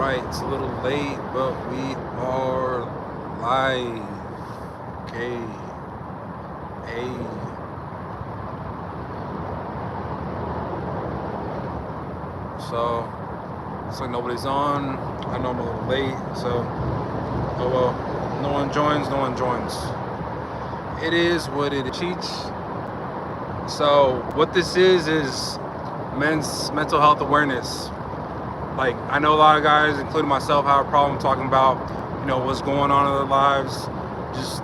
Alright, it's a little late, but we are live. Okay. Hey. So, looks like nobody's on. I know I'm a little late, so, oh well. No one joins. It is what it cheats. So, what this is men's mental health awareness. Like, I know a lot of guys, including myself, have a problem talking about, what's going on in their lives, just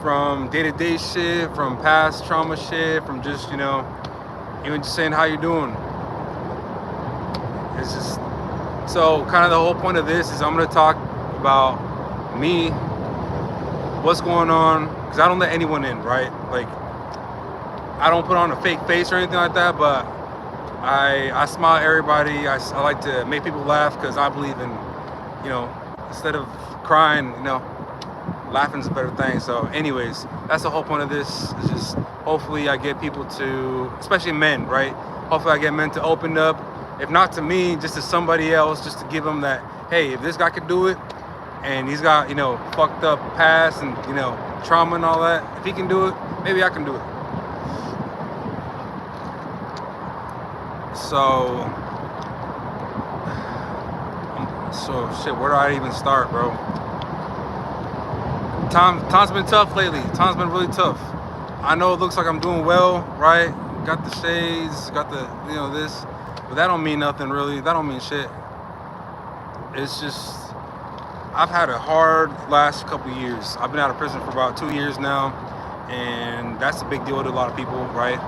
from day-to-day shit, from past trauma shit, from just, even just saying how you doing. It's just, so kind of the whole point of this is I'm going to talk about me, what's going on, because I don't let anyone in, right? Like, I don't put on a fake face or anything like that, but I smile at everybody. I like to make people laugh because I believe in, instead of crying, laughing's a better thing. So anyways, that's the whole point of this, is just hopefully I get people to, especially men, right? Hopefully I get men to open up, if not to me, just to somebody else, just to give them that, hey, if this guy could do it, and he's got, fucked up past and, trauma and all that, if he can do it, maybe I can do it. So shit, where do I even start, bro? Time's been tough lately. Time's been really tough. I know it looks like I'm doing well, right? Got the shades, got the, this, but that don't mean nothing really. That don't mean shit. It's just, I've had a hard last couple years. I've been out of prison for about 2 years now, and that's a big deal to a lot of people, right?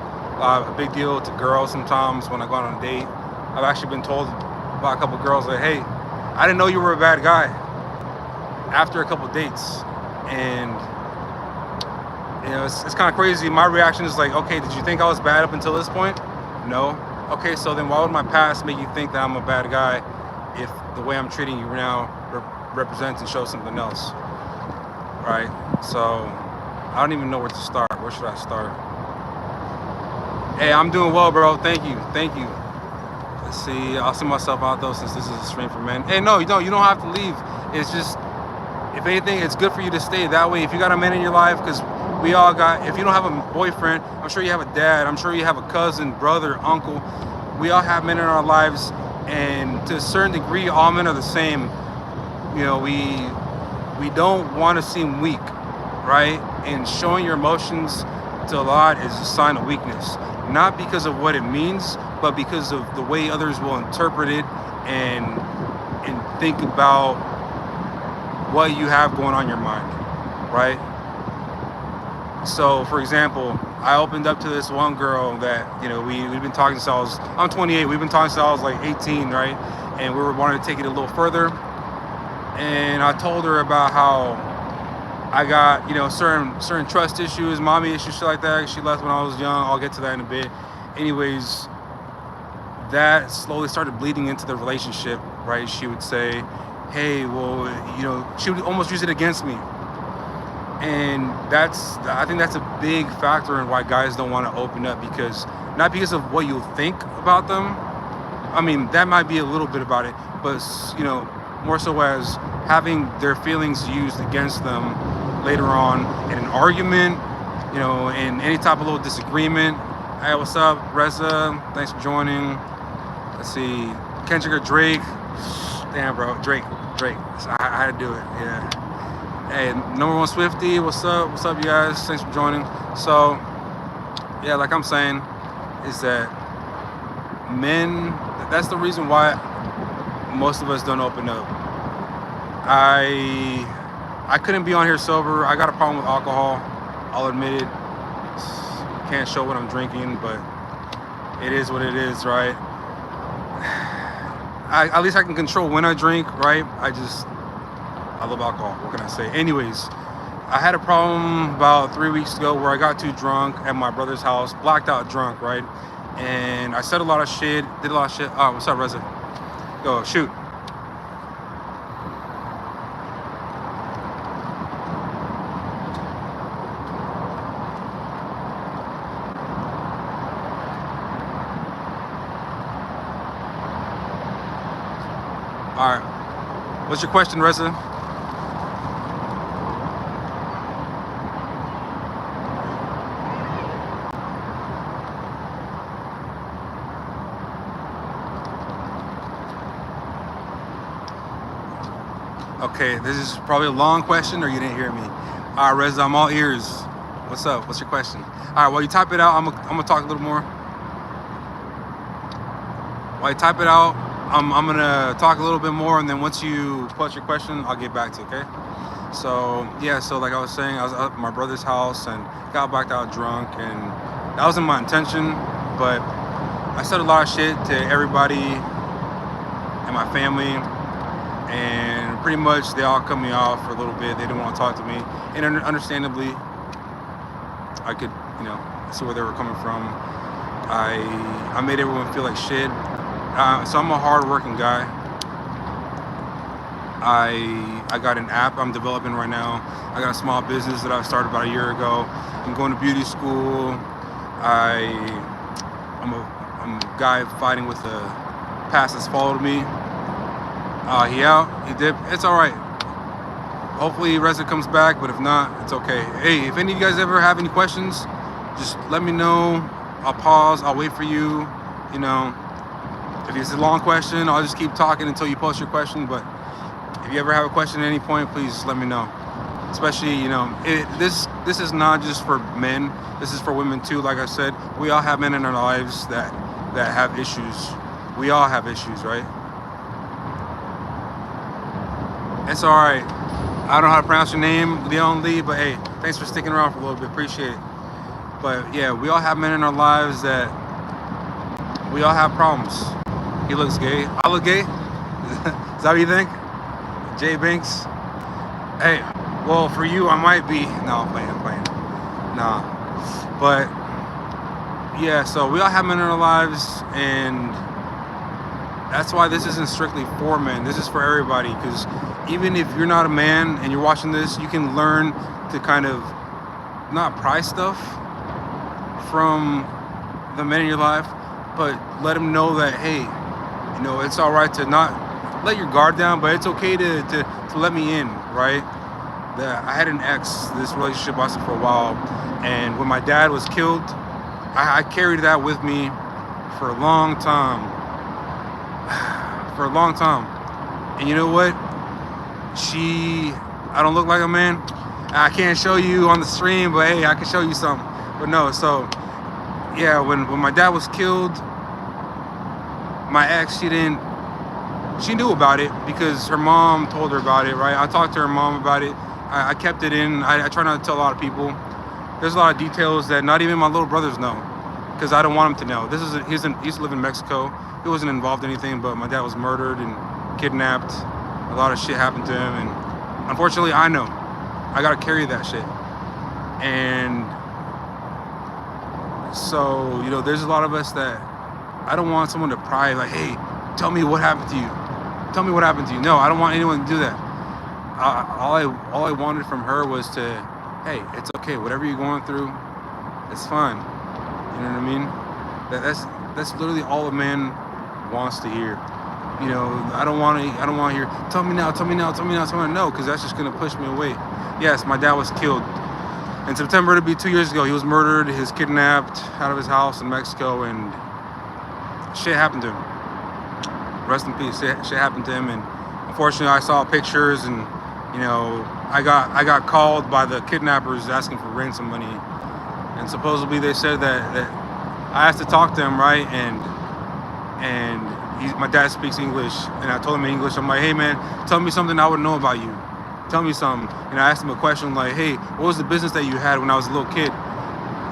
A big deal to girls sometimes when I go on a date. I've actually been told by a couple girls like, hey, I didn't know you were a bad guy after a couple dates. And, it's kind of crazy. My reaction is like, okay, did you think I was bad up until this point? No. Okay, so then why would my past make you think that I'm a bad guy if the way I'm treating you now represents and shows something else, right? So I don't even know where to start. Where should I start? Hey, I'm doing well, bro. Thank you. Let's see. I'll see myself out though, since this is a stream for men. Hey, no, you don't have to leave. It's just, if anything, it's good for you to stay that way. If you got a man in your life, because we all got, if you don't have a boyfriend, I'm sure you have a dad, I'm sure you have a cousin, brother, uncle. We all have men in our lives, and to a certain degree, all men are the same. We don't want to seem weak, right? And showing your emotions to a lot is a sign of weakness. Not because of what it means, but because of the way others will interpret it and think about what you have going on in your mind, right? So, for example, I opened up to this one girl that, we've been talking since I'm 28, we've been talking since I was like 18, right? And we were wanting to take it a little further. And I told her about how I got, certain trust issues, mommy issues, shit like that. She left when I was young. I'll get to that in a bit. Anyways, that slowly started bleeding into the relationship, right? She would say, hey, well, she would almost use it against me. And I think that's a big factor in why guys don't want to open up, because not because of what you think about them. I mean, that might be a little bit about it, but, more so as having their feelings used against them later on in an argument, in any type of little disagreement. Hey, what's up, Reza? Thanks for joining. Let's see, Kendrick or Drake? Damn, bro, Drake. So I had to do it, yeah. Hey, number one Swifty, what's up? What's up, you guys? Thanks for joining. So, yeah, like I'm saying, is that men, that's the reason why most of us don't open up. I couldn't be on here sober. I got a problem with alcohol. I'll admit it. Can't show what I'm drinking, but it is what it is, right? At least I can control when I drink, right? I love alcohol. What can I say? Anyways, I had a problem about 3 weeks ago where I got too drunk at my brother's house, blacked out drunk, right? And I said a lot of shit, did a lot of shit. Oh, what's up, Reza? Go, shoot. All right. What's your question, Reza? Okay, this is probably a long question, or you didn't hear me. All right, Reza, I'm all ears. What's up? What's your question? All right, while you type it out, I'm gonna talk a little more. While you type it out, I'm gonna talk a little bit more, and then once you post your question, I'll get back to you, okay? So yeah, so like I was saying, I was at my brother's house and got backed out drunk, and that wasn't my intention, but I said a lot of shit to everybody and my family, and pretty much they all cut me off for a little bit. They didn't want to talk to me, and understandably, I could, see where they were coming from. I made everyone feel like shit. So I'm a hard-working guy. I got an app I'm developing right now. I got a small business that I started about a year ago. I'm going to beauty school. I'm a guy fighting with the past that's followed me. He out. He dipped. It's all right. Hopefully Reza comes back, but if not, it's okay. Hey, if any of you guys ever have any questions, just let me know. I'll pause. I'll wait for you. If it's a long question, I'll just keep talking until you post your question. But if you ever have a question at any point, please let me know. Especially, this is not just for men. This is for women too. Like I said, we all have men in our lives that have issues. We all have issues, right? It's all right. I don't know how to pronounce your name, Leon Lee, but hey, thanks for sticking around for a little bit. Appreciate it. But yeah, we all have men in our lives that we all have problems. He looks gay. I look gay? Is that what you think? Jay Binks? Hey, well, for you, I might be. No, I'm playing. Nah. But yeah, so we all have men in our lives, and that's why this isn't strictly for men. This is for everybody, because even if you're not a man and you're watching this, you can learn to kind of not pry stuff from the men in your life, but let them know that, hey, it's all right to not let your guard down, but it's okay to let me in, right? I had an ex. This relationship lasted for a while, and when my dad was killed, I carried that with me for a long time. And you know what? I don't look like a man. I can't show you on the stream, but hey, I can show you something. But no, so yeah, when my dad was killed, my ex, she knew about it because her mom told her about it, right? I talked to her mom about it. I kept it in. I try not to tell a lot of people. There's a lot of details that not even my little brothers know, because I don't want them to know. He used to live in Mexico. He wasn't involved in anything, but my dad was murdered and kidnapped. A lot of shit happened to him, and unfortunately, I know. I gotta carry that shit. And so, there's a lot of us that I don't want someone to pry, like, hey, tell me what happened to you. Tell me what happened to you. No, I don't want anyone to do that. All I wanted from her was to, hey, it's okay. Whatever you're going through, it's fine. You know what I mean? That's literally all a man wants to hear. I don't want to hear, tell me now. No, because that's just going to push me away. Yes, my dad was killed. In September, it'll be 2 years ago. He was murdered. He was kidnapped out of his house in Mexico, and shit happened to him. Rest in peace. Shit happened to him, and unfortunately, I saw pictures, and I got called by the kidnappers asking for ransom money, and supposedly they said that I asked to talk to him, right? And my dad speaks English, and I told him in English, I'm like, hey man, tell me something I would know about you. Tell me something. And I asked him a question like, hey, what was the business that you had when I was a little kid?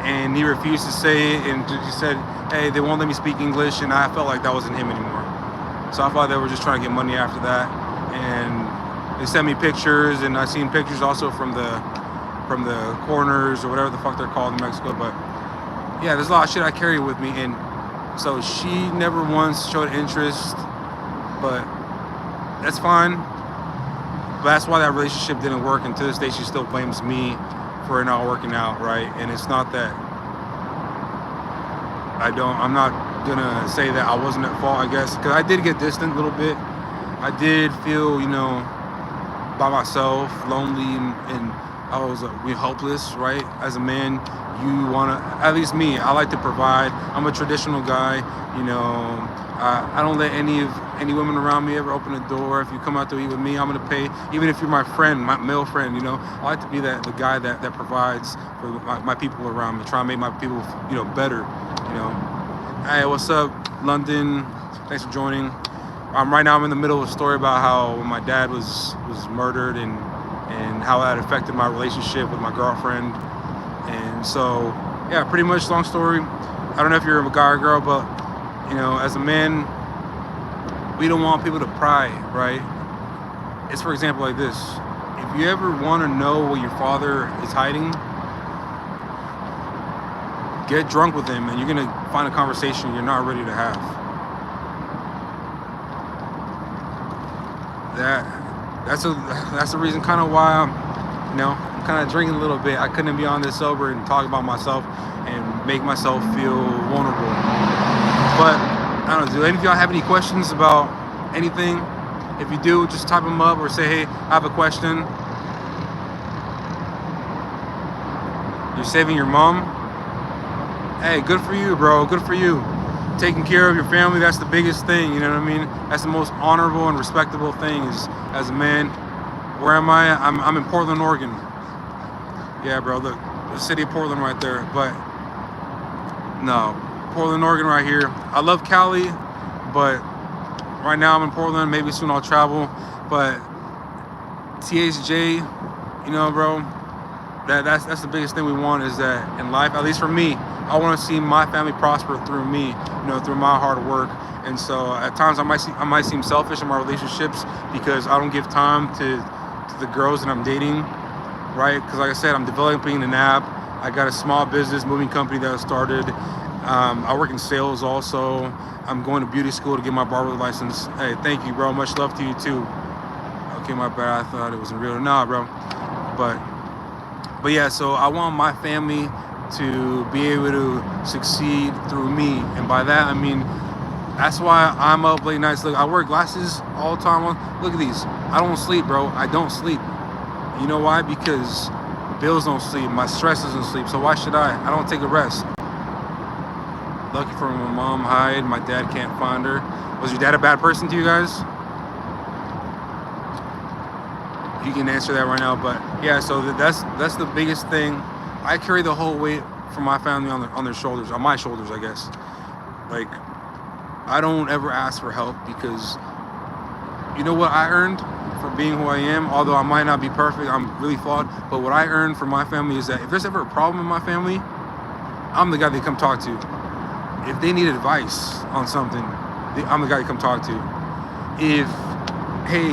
And he refused to say it, and he said, hey, they won't let me speak English, and I felt like that wasn't him anymore. So I thought they were just trying to get money after that. And they sent me pictures, and I seen pictures also from the corners or whatever the fuck they're called in Mexico. But yeah, there's a lot of shit I carry with me, and so she never once showed interest, but that's fine. But that's why that relationship didn't work, and to this day she still blames me for it not working out, right? And it's not that I'm not gonna say that I wasn't at fault, I guess, because I did get distant a little bit. I did feel, by myself, lonely, and I was hopeless, right? As a man, you want to, at least me, I like to provide. I'm a traditional guy, I don't let any women around me ever open the door. If you come out to eat with me, I'm going to pay. Even if you're my friend, my male friend, I like to be the guy that provides for my people around me, try and make my people, better, Hey, what's up, London? Thanks for joining. Right now I'm in the middle of a story about how my dad was murdered and how that affected my relationship with my girlfriend. And so, yeah, pretty much long story. I don't know if you're a guy or girl, but, as a man, we don't want people to pry, right? It's, for example, like this. If you ever want to know what your father is hiding, get drunk with him and you're going to find a conversation you're not ready to have. That's the reason kind of why I'm kind of drinking a little bit. I couldn't be on this sober and talk about myself and make myself feel vulnerable. But I don't know, do any of y'all have any questions about anything? If you do, just type them up or say, hey, I have a question. You're saving your mom? Hey, good for you, bro. Good for you. Taking care of your family, that's the biggest thing, you know what I mean? That's the most honorable and respectable thing is, as a man. Where am I? I'm in Portland, Oregon. Yeah, bro, the city of Portland right there. But no, Portland, Oregon right here. I love Cali, but right now I'm in Portland. Maybe soon I'll travel. But THJ, bro, that's the biggest thing we want is that in life, at least for me, I want to see my family prosper through me, through my hard work. And so at times I might seem selfish in my relationships because I don't give time to the girls that I'm dating, right? Because like I said, I'm developing an app. I got a small business moving company that I started. I work in sales also. I'm going to beauty school to get my barber license. Hey, thank you, bro. Much love to you too. Okay, my bad. I thought it wasn't real. Nah, bro. But yeah, so I want my family to be able to succeed through me. And by that, I mean, that's why I'm up late nights. Look, I wear glasses all the time. Look at these. I don't sleep, bro. I don't sleep. You know why? Because bills don't sleep. My stress doesn't sleep. So why should I? I don't take a rest. Lucky for my mom hide. My dad can't find her. Was your dad a bad person to you guys? You can answer that right now. But yeah, so that's the biggest thing. I carry the whole weight from my family on their shoulders, on my shoulders, I guess. Like, I don't ever ask for help because you know what I earned for being who I am? Although I might not be perfect, I'm really flawed. But what I earned from my family is that if there's ever a problem in my family, I'm the guy they come talk to. If they need advice on something, I'm the guy they come talk to. If, hey,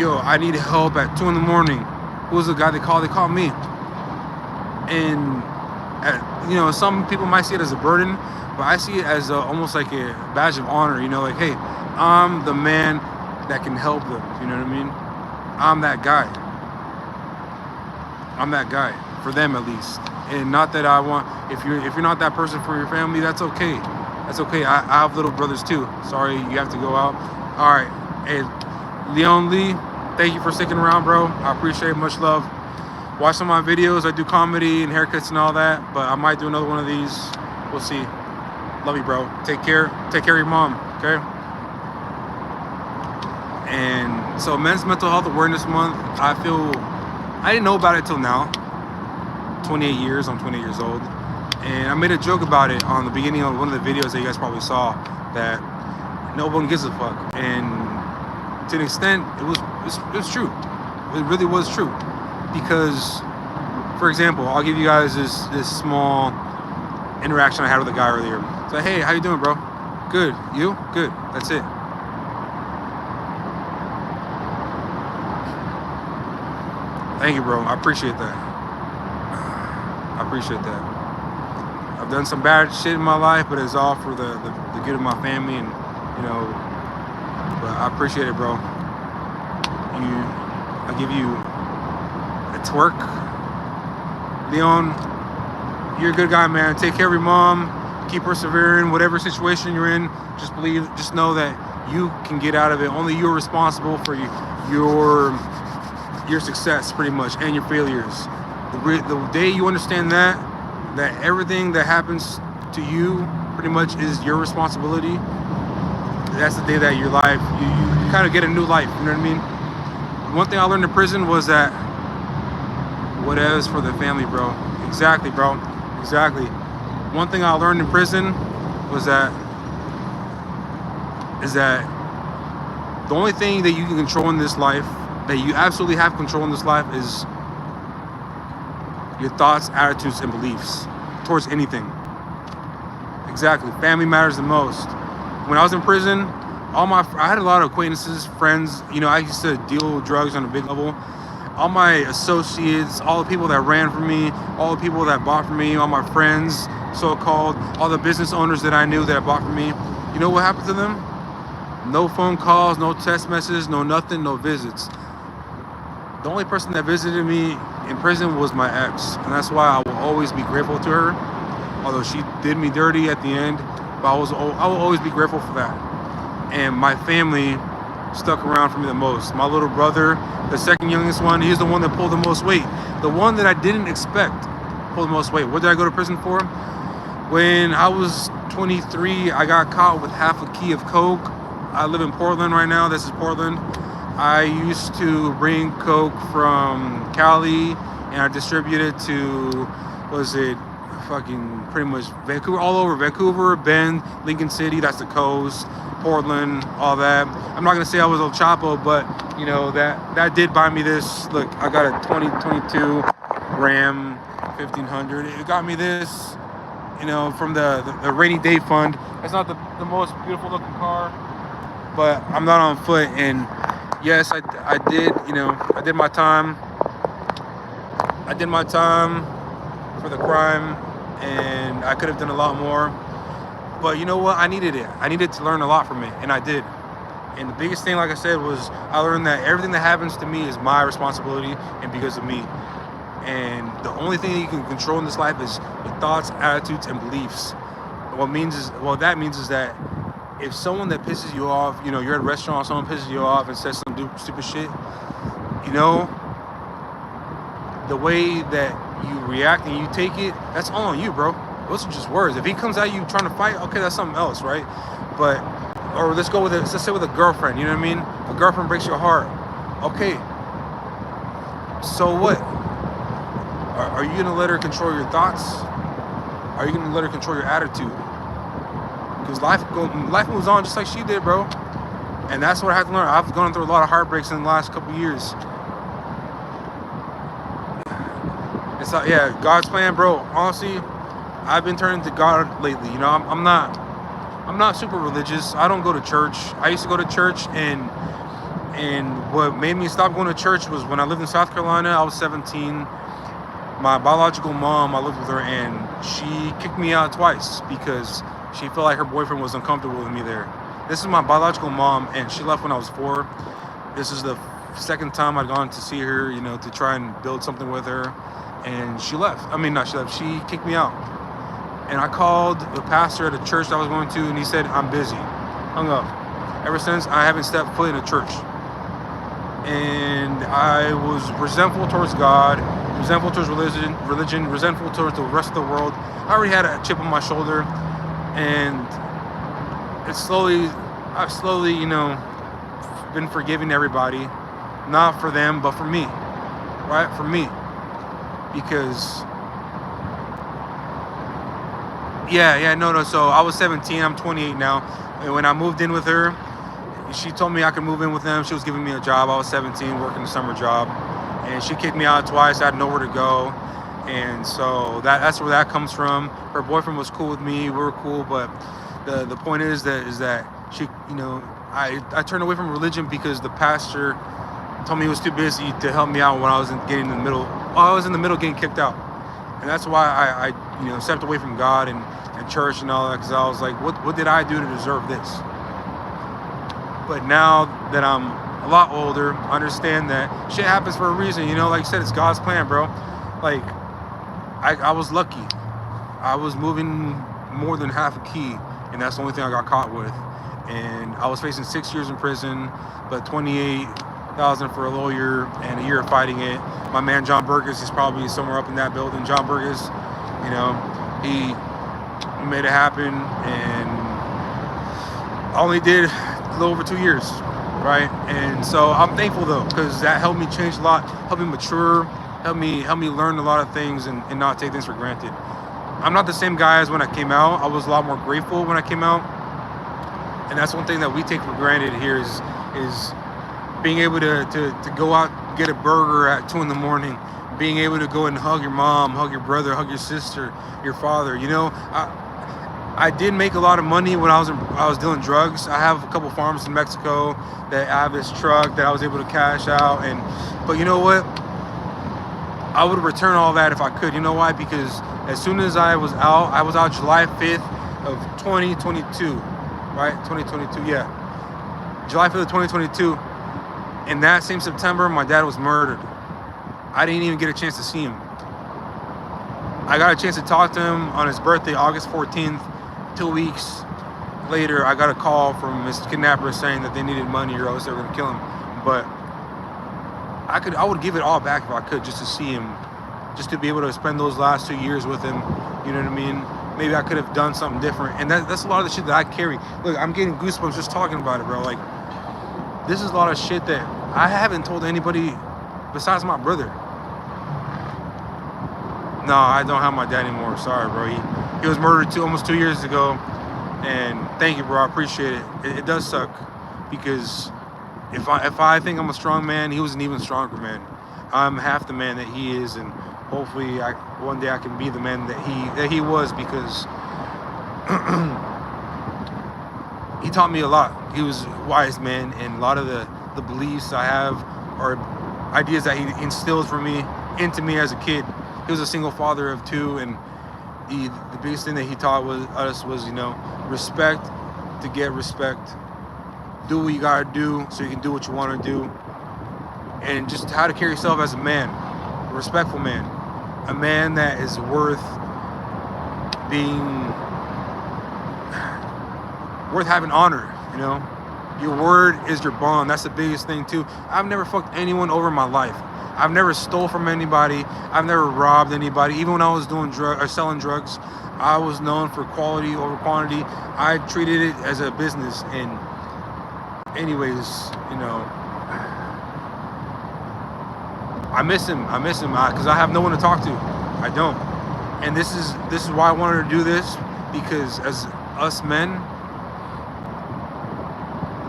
yo, I need help at 2 a.m, who's the guy they call? They call me. And some people might see it as a burden, but I see it as almost like a badge of honor. Like, hey, I'm the man that can help them. You know what I mean? I'm that guy. I'm that guy for them at least. And not that I want. If you're not that person for your family, that's okay. That's okay. I have little brothers too. Sorry, you have to go out. All right. Hey, Leon Lee, thank you for sticking around, bro. I appreciate it. Much love. Watch some of my videos. I do comedy and haircuts and all that, but I might do another one of these. We'll see. Love you, bro. Take care. Take care of your mom, okay? And so Men's Mental Health Awareness Month, I didn't know about it till now. 28 years, I'm 28 years old. And I made a joke about it on the beginning of one of the videos that you guys probably saw, that no one gives a fuck. And to an extent, it was true. It really was true. Because, for example, I'll give you guys this small interaction I had with a guy earlier. So, hey, how you doing, bro? Good. You? Good. That's it. Thank you, bro. I appreciate that. I appreciate that. I've done some bad shit in my life, but it's all for the good of my family, and but I appreciate it, bro. I give you a twerk. Leon, you're a good guy, man. Take care of your mom. Keep persevering, whatever situation you're in. Just know that you can get out of it. Only you're responsible for your success, pretty much, and your failures. The day you understand that everything that happens to you pretty much is your responsibility, that's the day that your life, you kind of get a new life, you know what I mean? One thing I learned in prison was that whatever is for the family, bro. Exactly, bro. Exactly. One thing I learned in prison was that the only thing that you can control in this life, that you absolutely have control in this life, is your thoughts, attitudes, and beliefs towards anything. Exactly. Family matters the most. When I was in prison, I had a lot of acquaintances, friends. You know, I used to deal drugs on a big level. All my associates, all the people that ran for me, all the people that bought from me, all my friends, so-called, all the business owners that I knew that bought from me. You know what happened to them? No phone calls, no text messages, no nothing, no visits. The only person that visited me in prison was my ex, and that's why I will always be grateful to her. Although she did me dirty at the end, but I will always be grateful for that. And my family stuck around for me the most. My little brother, the second youngest one, he's the one that pulled the most weight. The one that I didn't expect pulled the most weight. What did I go to prison for? When I was 23, I got caught with half a key of coke. I live in Portland right now. This is Portland. I used to bring coke from Cali, and I distributed to, pretty much Vancouver, all over Vancouver, Bend, Lincoln City, that's the coast, Portland, all that. I'm not gonna say I was El Chapo, but you know, that did buy me this. Look, I got a 2022 Ram 1500. It got me this, you know, from the rainy day fund. It's not the most beautiful looking car, but I'm not on foot. And yes, I did, you know, I did my time for the crime, and I could have done a lot more. But you know what? I needed it. I needed to learn a lot from it, and I did. And the biggest thing, like I said, was I learned that everything that happens to me is my responsibility and because of me. And the only thing that you can control in this life is your thoughts, attitudes, and beliefs. That means is that if someone that pisses you off, you know, you're at a restaurant, someone pisses you off and says some stupid shit, you know, the way that you react and you take it, that's all on you, bro. Those are just words. If he comes at you trying to fight, okay, that's something else, right? But, or let's say with a girlfriend, you know what I mean? A girlfriend breaks your heart. Okay, so what? Are you gonna let her control your thoughts? Are you gonna let her control your attitude? Because life moves on just like she did, bro. And that's what I had to learn. I've gone through a lot of heartbreaks in the last couple of years. It's like, yeah, God's plan, bro. Honestly, I've been turning to God lately. You know, I'm not super religious. I don't go to church. I used to go to church, and what made me stop going to church was when I lived in South Carolina. I was 17. My biological mom, I lived with her, and she kicked me out twice because she felt like her boyfriend was uncomfortable with me there. This is my biological mom, and she left when I was 4. This is the second time I'd gone to see her, you know, to try and build something with her, and she left. I mean, not she left, she kicked me out. And I called the pastor at a church I was going to, and he said, I'm busy. Hung up. Ever since, I haven't stepped foot in a church. And I was resentful towards God, resentful towards religion, resentful towards the rest of the world. I already had a chip on my shoulder, and I've slowly, you know, been forgiving everybody, not for them, but for me, right? For me, because, no. So I was 17, I'm 28 now, and when I moved in with her, she told me I could move in with them. She was giving me a job. I was 17, working a summer job, and she kicked me out twice. I had nowhere to go, and so that's where that comes from. Her boyfriend was cool with me. We were cool, but the point is that she, you know, I turned away from religion because the pastor told me he was too busy to help me out when I was in the middle getting kicked out, and that's why I you know, stepped away from God and church and all that, because I was like, what did I do to deserve this? But now that I'm a lot older, I understand that shit happens for a reason, you know. Like you said, it's God's plan, bro. Like, I was lucky. I was moving more than half a key, and that's the only thing I got caught with. and I was facing 6 years in prison, but 28,000 for a lawyer and a year of fighting it. My man John Burgess is probably somewhere up in that building. John Burgess, you know, he made it happen, and I only did a little over 2 years, right? And so I'm thankful though, because that helped me change a lot, helped me mature, helped me learn a lot of things, and not take things for granted. I'm not the same guy as when I came out. I was a lot more grateful when I came out, and that's one thing that we take for granted here is being able to go out and get a burger at 2 a.m, being able to go and hug your mom, hug your brother, hug your sister, your father. You know, I did make a lot of money when I was doing drugs. I have a couple farms in Mexico that I have this truck that I was able to cash out, but you know what? I would return all that if I could. You know why? Because as soon as I was out July 5th of 2022, right? 2022, yeah. July 5th of 2022. And that same September, my dad was murdered. I didn't even get a chance to see him. I got a chance to talk to him on his birthday, August 14th. 2 weeks later, I got a call from his kidnapper saying that they needed money or else they were gonna kill him. But I would give it all back if I could, just to see him, just to be able to spend those last 2 years with him. You know what I mean? Maybe I could have done something different. And that's a lot of the shit that I carry. Look, I'm getting goosebumps just talking about it, bro. Like, this is a lot of shit that I haven't told anybody besides my brother. No, I don't have my dad anymore. Sorry, bro. He was murdered almost 2 years ago. And thank you, bro. I appreciate it. It does suck, because if I think I'm a strong man, he was an even stronger man. I'm half the man that he is, and hopefully one day I can be the man that he was, because he taught me a lot. He was a wise man, and a lot of the beliefs I have are ideas that he instills into me as a kid. He was a single father of 2, and the biggest thing that he taught us was, you know, respect to get respect. Do what you gotta do so you can do what you want to do, and just how to carry yourself as a man, a respectful man, a man that is worth having honor. You know, your word is your bond. That's the biggest thing too. I've never fucked anyone over in my life. I've never stole from anybody. I've never robbed anybody. Even when I was doing selling drugs, I was known for quality over quantity. I treated it as a business. And anyways, you know, I miss him because I have no one to talk to. I don't. And this is why I wanted to do this, because as us men,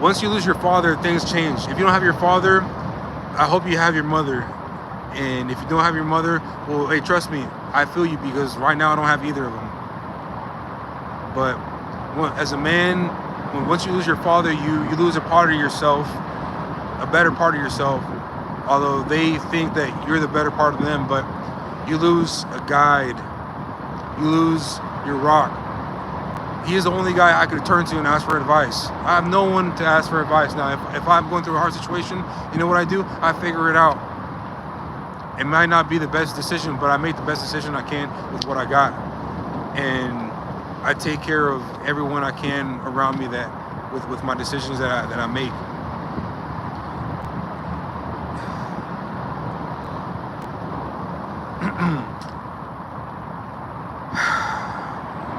once you lose your father, things change. If you don't have your father, I hope you have your mother. And if you don't have your mother, well, hey, trust me, I feel you, because right now I don't have either of them. But as a man, once you lose your father, you lose a part of yourself, a better part of yourself. Although they think that you're the better part of them, but you lose a guide. You lose your rock. He is the only guy I could turn to and ask for advice. I have no one to ask for advice now. If I'm going through a hard situation, you know what I do? I figure it out. It might not be the best decision, but I make the best decision I can with what I got. And I take care of everyone I can around me with my decisions that I make.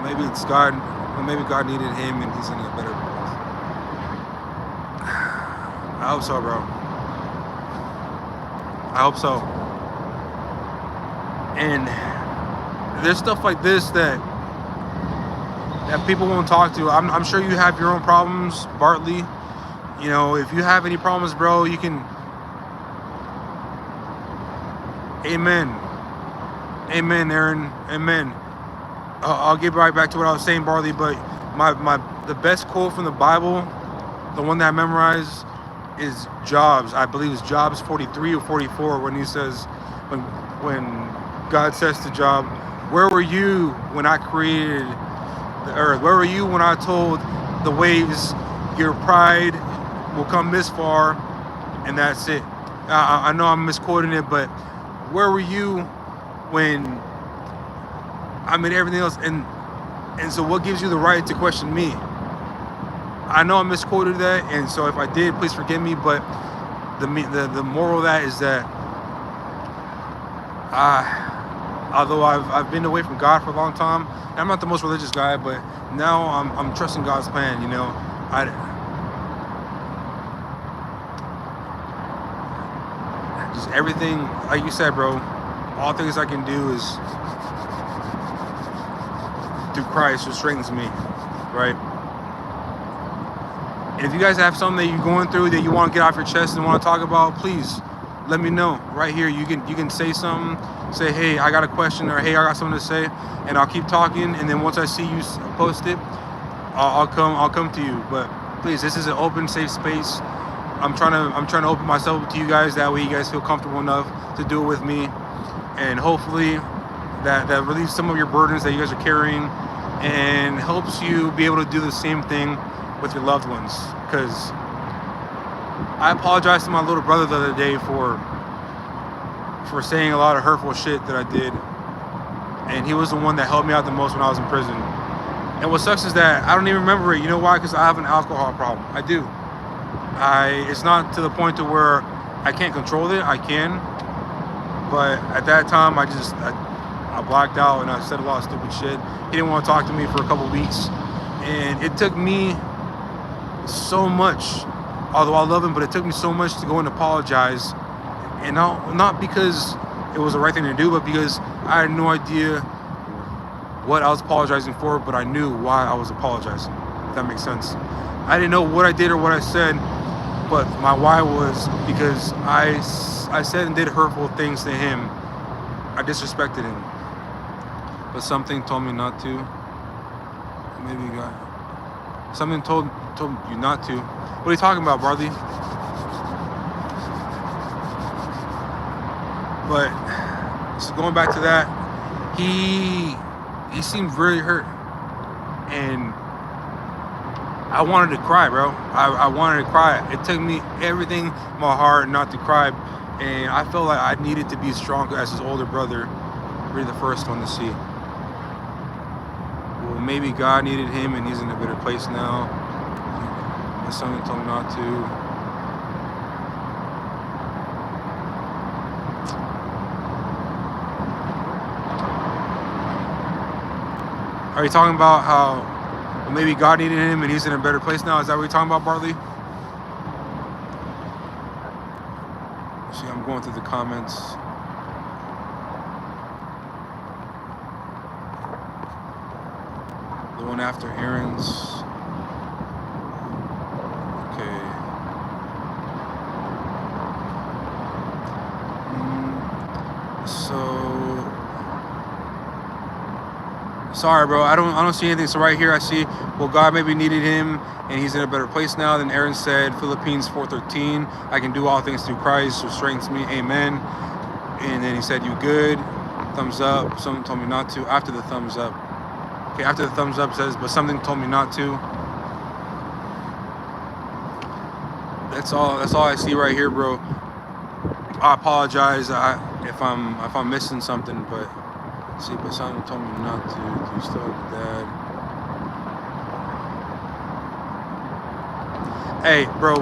Maybe it's God. Maybe God needed him, and he's in a better place. I hope so, bro. I hope so. And there's stuff like this that people won't talk to. I'm sure you have your own problems, Bartley. You know, if you have any problems, bro, you can. Amen, Aaron. Amen. I'll get right back to what I was saying, Bartley. But the best quote from the Bible, the one that I memorized, is Jobs. I believe it's Jobs 43 or 44, when he says, when God says to Job, "Where were you when I created the earth? Where were you when I told the waves, your pride will come this far, and that's it." I know I'm misquoting it, but where were you when I made everything else? And so what gives you the right to question me? I know I misquoted that, and so if I did, please forgive me. But the moral of that is that although I've been away from God for a long time, and I'm not the most religious guy, but now I'm trusting God's plan. You know, just everything, like you said, bro. All things I can do is through Christ who strengthens me, right? And if you guys have something that you're going through that you want to get off your chest and want to talk about, please let me know right here. You can say something, say, hey, I got a question, or hey, I got something to say, and I'll keep talking. And then once I see you post it, I'll come to you. But please, this is an open, safe space. I'm trying to open myself to you guys. That way, you guys feel comfortable enough to do it with me, and hopefully, that relieves some of your burdens that you guys are carrying, and helps you be able to do the same thing with your loved ones. Because I apologized to my little brother the other day for saying a lot of hurtful shit that I did, and he was the one that helped me out the most when I was in prison. And what sucks is that I don't even remember it. You know why? Because I have an alcohol problem. I do. It's not to the point to where I can't control it. I can, but at that time I blacked out and I said a lot of stupid shit. He didn't want to talk to me for a couple weeks, and it took me so much, although I love him, but it took me so much to go and apologize, and not because it was the right thing to do, but because I had no idea what I was apologizing for, but I knew why I was apologizing, if that makes sense. I didn't know what I did or what I said, but my why was because I said and did hurtful things to him. I disrespected him, but something told me not to. Maybe you got something told you not to. What are you talking about, Barley? But so going back to that, he seemed very hurt, and I wanted to cry, bro. I wanted to cry. It took me everything in my heart not to cry, and I felt like I needed to be strong as his older brother, be the first one to see. Well, maybe God needed him, and he's in a better place now. But something told me not to. Are you talking about how maybe God needed him and he's in a better place now? Is that what you're talking about, Barley? See, I'm going through the comments. The one after Aaron's. Okay. Sorry, bro. I don't see anything. So right here, I see. Well, God maybe needed him, and he's in a better place now. Then Aaron said, Philippines 4:13. I can do all things through Christ who strengthens me. Amen. And then he said, "You good?" Thumbs up. Someone told me not to. After the thumbs up. Okay. After the thumbs up says, but something told me not to. That's all I see right here, bro. I apologize if I'm missing something, but. See, but something told me not to. Do you still have dad? Hey, bro.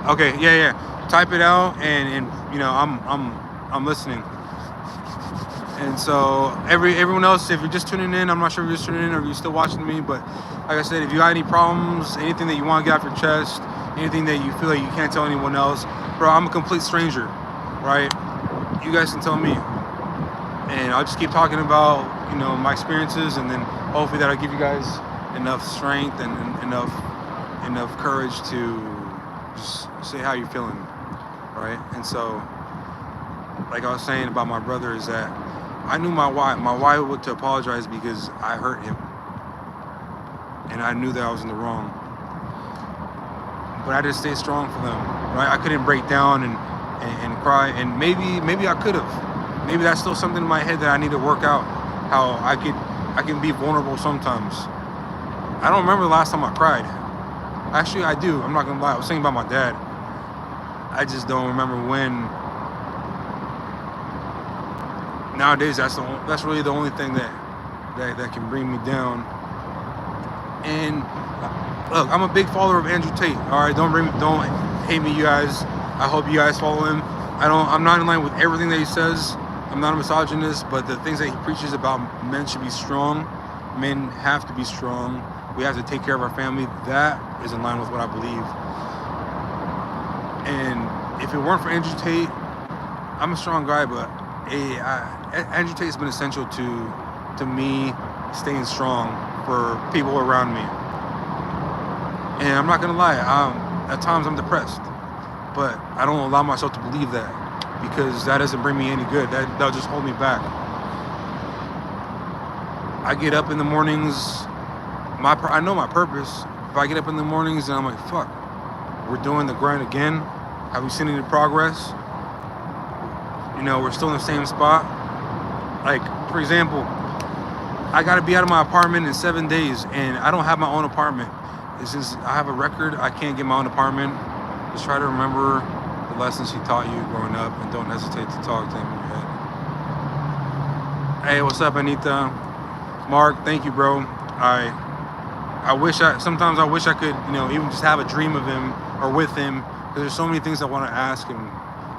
Okay, yeah. Type it out, and you know I'm listening. And so everyone else, if you're just tuning in, I'm not sure if you're just tuning in or if you're still watching me, but like I said, if you got any problems, anything that you want to get off your chest, anything that you feel like you can't tell anyone else, bro, I'm a complete stranger, right? You guys can tell me. And I'll just keep talking about, you know, my experiences, and then hopefully that'll give you guys enough strength and enough courage to just say how you're feeling, right? And so, like I was saying about my brother, is that I knew my why. My why was to apologize because I hurt him, and I knew that I was in the wrong. But I just stayed strong for them, right? I couldn't break down and cry, and maybe I could have. Maybe that's still something in my head that I need to work out. How I can be vulnerable sometimes. I don't remember the last time I cried. Actually, I do. I'm not gonna lie. I was thinking about my dad. I just don't remember when. Nowadays, that's really the only thing that can bring me down. And look, I'm a big follower of Andrew Tate. All right, don't hate me, you guys. I hope you guys follow him. I'm not in line with everything that he says. I'm not a misogynist, but the things that he preaches about men should be strong. Men have to be strong. We have to take care of our family. That is in line with what I believe. And if it weren't for Andrew Tate, I'm a strong guy, but Andrew Tate's been essential to me staying strong for people around me. And I'm not gonna lie, at times I'm depressed, but I don't allow myself to believe that, because that doesn't bring me any good. That'll just hold me back. I get up in the mornings, I know my purpose. If I get up in the mornings and I'm like, fuck, we're doing the grind again. Have we seen any progress? You know, we're still in the same spot. Like, for example, I gotta be out of my apartment in 7 days, and I don't have my own apartment. Since I have a record, I can't get my own apartment. Just try to remember the lessons he taught you growing up, and don't hesitate to talk to him in your head. Hey, what's up, Anita? Mark, thank you, bro. Sometimes I wish I could, you know, even just have a dream of him or with him, because there's so many things I want to ask him.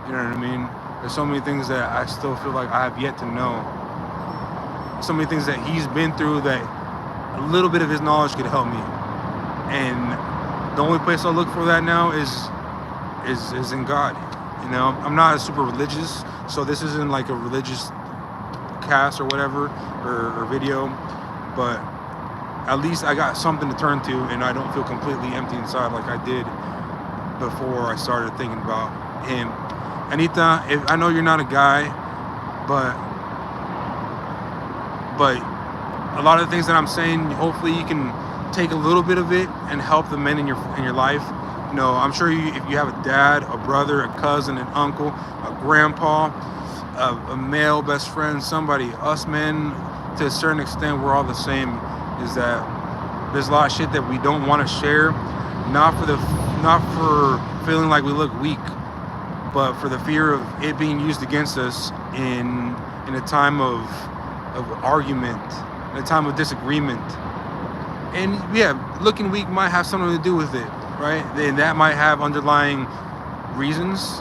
You know what I mean? There's so many things that I still feel like I have yet to know. So many things that he's been through that a little bit of his knowledge could help me. And the only place I look for that now is in God. You know, I'm not super religious, so this isn't like a religious cast or whatever, or video, but at least I got something to turn to, and I don't feel completely empty inside like I did before I started thinking about him. Anita, I know you're not a guy, but a lot of the things that I'm saying, hopefully you can take a little bit of it and help the men in your life. You know, I'm sure if you have a dad, a brother, a cousin, an uncle, a grandpa, a male best friend, somebody, us men, to a certain extent, we're all the same. Is that there's a lot of shit that we don't want to share, not for feeling like we look weak, but for the fear of it being used against us in a time of argument, in a time of disagreement. And yeah, looking weak might have something to do with it, right? And that might have underlying reasons.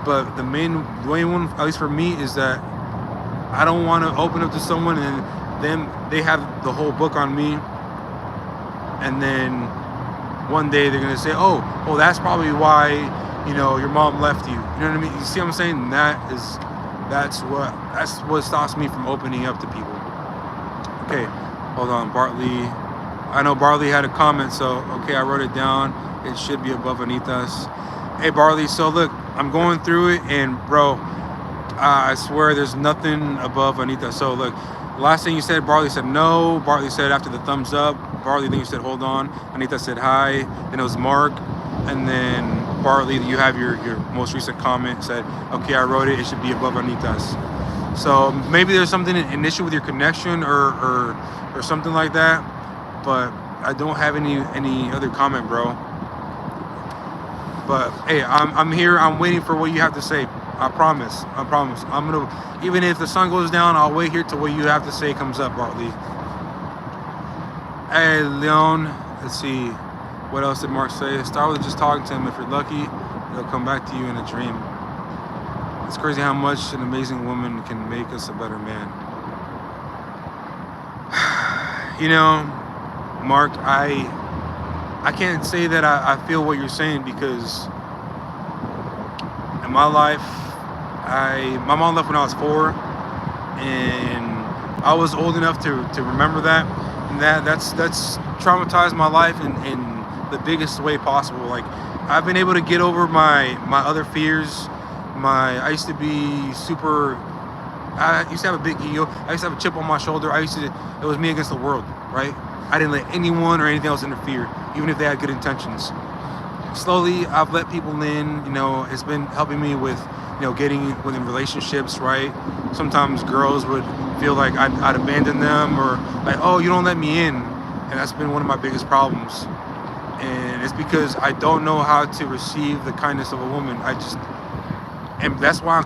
But the main one, at least for me, is that I don't want to open up to someone and then they have the whole book on me, and then one day they're gonna say, oh, that's probably why, you know, your mom left you. You know what I mean? You see what I'm saying? That's what stops me from opening up to people. Okay, hold on, Bartley. I know Bartley had a comment, so okay, I wrote it down. It should be above Anita's. Hey, Bartley. So look, I'm going through it, and bro, I swear there's nothing above Anita. So look, last thing you said, Bartley said no. Bartley said after the thumbs up. Bartley, then you said hold on. Anita said hi. Then it was Mark, and then Bartley, you have your most recent comment, said, okay, I wrote it. It should be above Anita's. So maybe there's something, an issue with your connection or something like that. But I don't have any other comment, bro. But hey, I'm here. I'm waiting for what you have to say. I promise. I'm gonna, even if the sun goes down, I'll wait here till what you have to say comes up, Bartley. Hey, Leon. Let's see. What else did Mark say? Start with just talking to him. If you're lucky, he'll come back to you in a dream. It's crazy how much an amazing woman can make us a better man. You know, Mark, I can't say that I feel what you're saying, because in my life, my mom left when I was 4, and I was old enough to remember that, and that's traumatized my life in the biggest way possible. Like, I've been able to get over my other fears. I used to be super. I used to have a big ego. I used to have a chip on my shoulder. It was me against the world, right? I didn't let anyone or anything else interfere, even if they had good intentions. Slowly, I've let people in. You know, it's been helping me with, you know, getting within relationships, right? Sometimes girls would feel like I'd abandon them, or like, oh, you don't let me in. And that's been one of my biggest problems. And it's because I don't know how to receive the kindness of a woman. And that's why I'm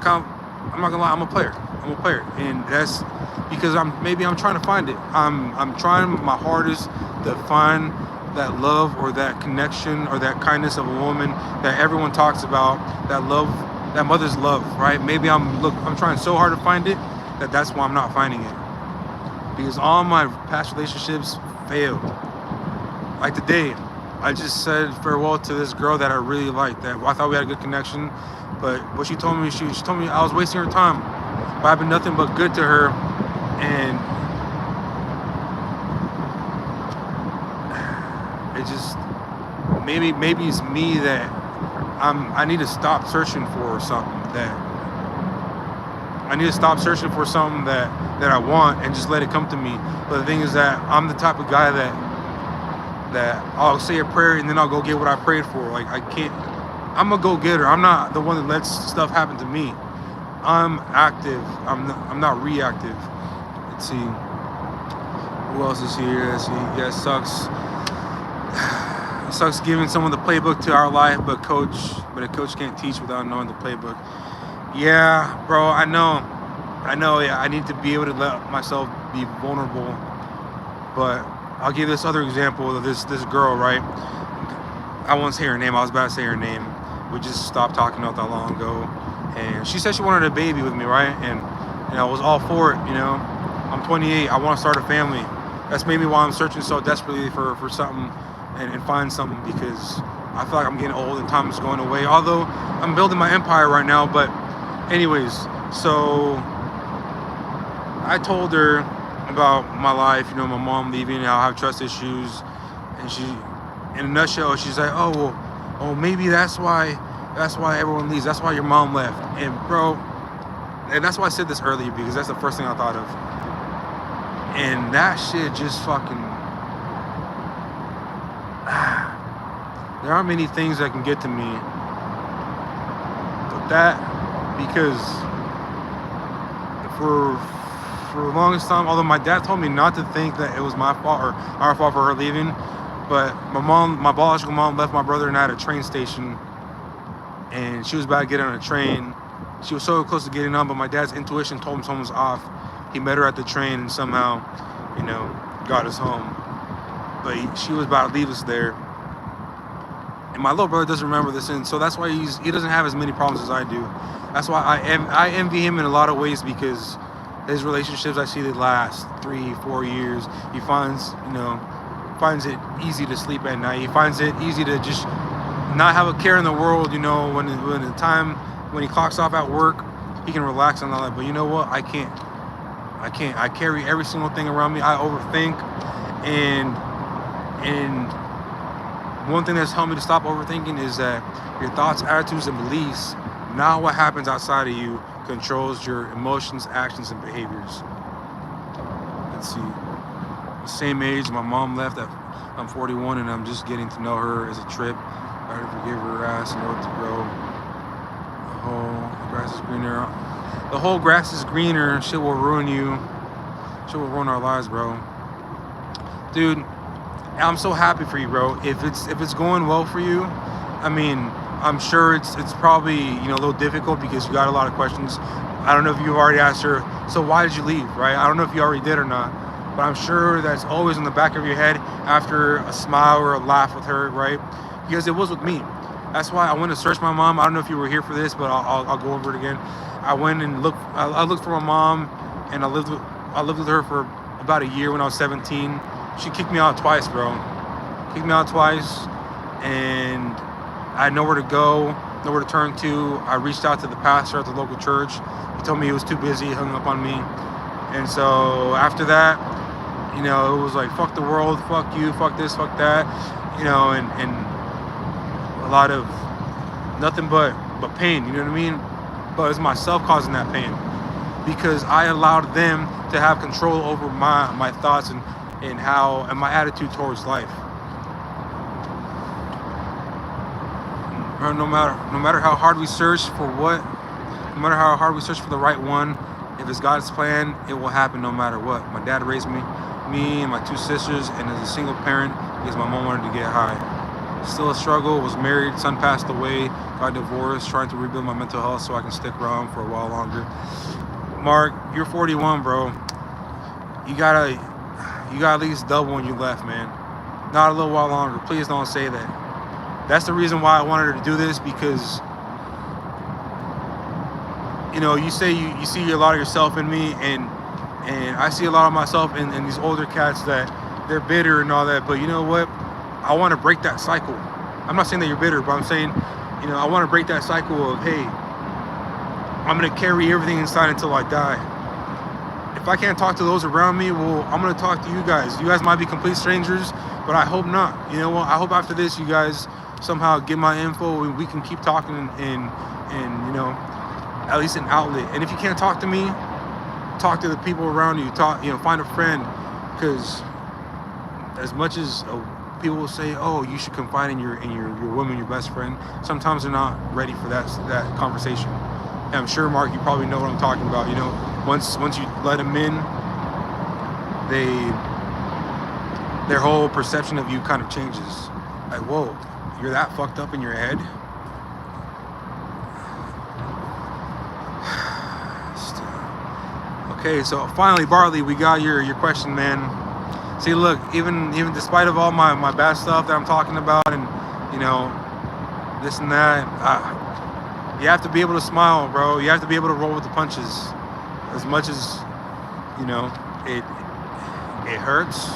not gonna lie, I'm a player, and that's because I'm trying to find it. I'm trying my hardest to find that love or that connection or that kindness of a woman that everyone talks about, that love, that mother's love, right? Maybe I'm trying so hard to find it that's why I'm not finding it. Because all my past relationships failed. Like today, I just said farewell to this girl that I really liked, that I thought we had a good connection, but what she told me, she told me I was wasting her time. But I've been nothing but good to her, and it just, maybe it's me that I need to stop searching for something that I want and just let it come to me. But the thing is that I'm the type of guy that I'll say a prayer and then I'll go get what I prayed for. Like, I'm a go-getter. I'm not the one that lets stuff happen to me. I'm active. I'm not reactive. Let's see. Who else is here? Let's see. Yeah, it sucks giving someone the playbook to our life, but a coach can't teach without knowing the playbook. Yeah, bro, I know. Yeah, I need to be able to let myself be vulnerable. But I'll give this other example of this girl, right? I won't say her name. I was about to say her name. We just stopped talking not that long ago, and she said she wanted a baby with me, right? And I was all for it. I'm 28. I want to start a family. That's maybe why I'm searching so desperately for something and find something, because I feel like I'm getting old and time is going away. Although I'm building my empire right now, but anyways, so I told her about my life, my mom leaving, how I have trust issues, and she, in a nutshell, she's like, oh, maybe that's why everyone leaves. That's why your mom left. And bro, and that's why I said this earlier, because that's the first thing I thought of. And that shit just fucking, there aren't many things that can get to me, but that, because for the longest time, although my dad told me not to think that it was my fault or our fault for her leaving, but my biological mom left my brother and I at a train station, and she was about to get on a train. She was so close to getting on, but my dad's intuition told him someone was off. He met her at the train and somehow, got us home. But she was about to leave us there. And my little brother doesn't remember this, and so that's why he doesn't have as many problems as I do. That's why I envy him in a lot of ways, because his relationships, I see, they last 3-4 years. He finds it easy to sleep at night. He finds it easy to just not have a care in the world. When he clocks off at work, he can relax and all that. But you know what? I can't. I carry every single thing around me. I overthink, and one thing that's helped me to stop overthinking is that your thoughts, attitudes, and beliefs, not what happens outside of you, controls your emotions, actions, and behaviors. Let's see. The same age my mom left. I'm 41, and I'm just getting to know her as a trip. I to forgive her ass and know it to grow. The grass is greener. The whole grass is greener. Shit will ruin you. Shit will ruin our lives, bro. Dude, I'm so happy for you, bro. If it's going well for you, I mean, I'm sure it's probably a little difficult because you got a lot of questions. I don't know if you've already asked her, so why did you leave, right? I don't know if you already did or not, but I'm sure that's always in the back of your head after a smile or a laugh with her, right? Because it was with me. That's why I went to search my mom. I don't know if you were here for this, but I'll go over it again. I went and looked. I looked for my mom, and I lived with her for about a year when I was 17. She kicked me out twice, bro. Kicked me out twice, and I had nowhere to go, nowhere to turn to. I reached out to the pastor at the local church. He told me he was too busy, hung up on me. And so after that, it was like, fuck the world, fuck you, fuck this, fuck that, and a lot of nothing but pain, you know what I mean? But it's myself causing that pain, because I allowed them to have control over my thoughts and my attitude towards life. No matter how hard we search for no matter how hard we search for the right one, if it's God's plan, it will happen no matter what. My dad raised me and my two sisters, and as a single parent, because my mom wanted to get high. Still a struggle, was married, son passed away, got divorced, trying to rebuild my mental health so I can stick around for a while longer. Mark, you're 41, bro. You gotta at least double when you left, man. not a little while longer. Please don't say that. That's the reason why I wanted her to do this, because you know, you say you see a lot of yourself in me, and I see a lot of myself in these older cats that they're bitter and all that. But you know what? I want to break that cycle. I'm not saying that you're bitter, but I'm saying, you know, I want to break that cycle of, hey, I'm going to carry everything inside until I die. If I can't talk to those around me, well, I'm going to talk to you guys. You guys might be complete strangers, but I hope not. You know what? I hope after this, you guys somehow get my info and we can keep talking and you know, at least an outlet. And if you can't talk to me, talk to the people around you. Talk, you know, find a friend, because as much as people will say, "Oh, you should confide in your woman, your best friend," sometimes they're not ready for that conversation. And I'm sure, Mark, you probably know what I'm talking about. You know, once you let them in, their whole perception of you kind of changes. Like, whoa, you're that fucked up in your head. Okay, so finally, Barley, we got your question, man. See, look, even despite of all my bad stuff that I'm talking about, and you know, this and that, you have to be able to smile, bro. You have to be able to roll with the punches. As much as, you know, it hurts.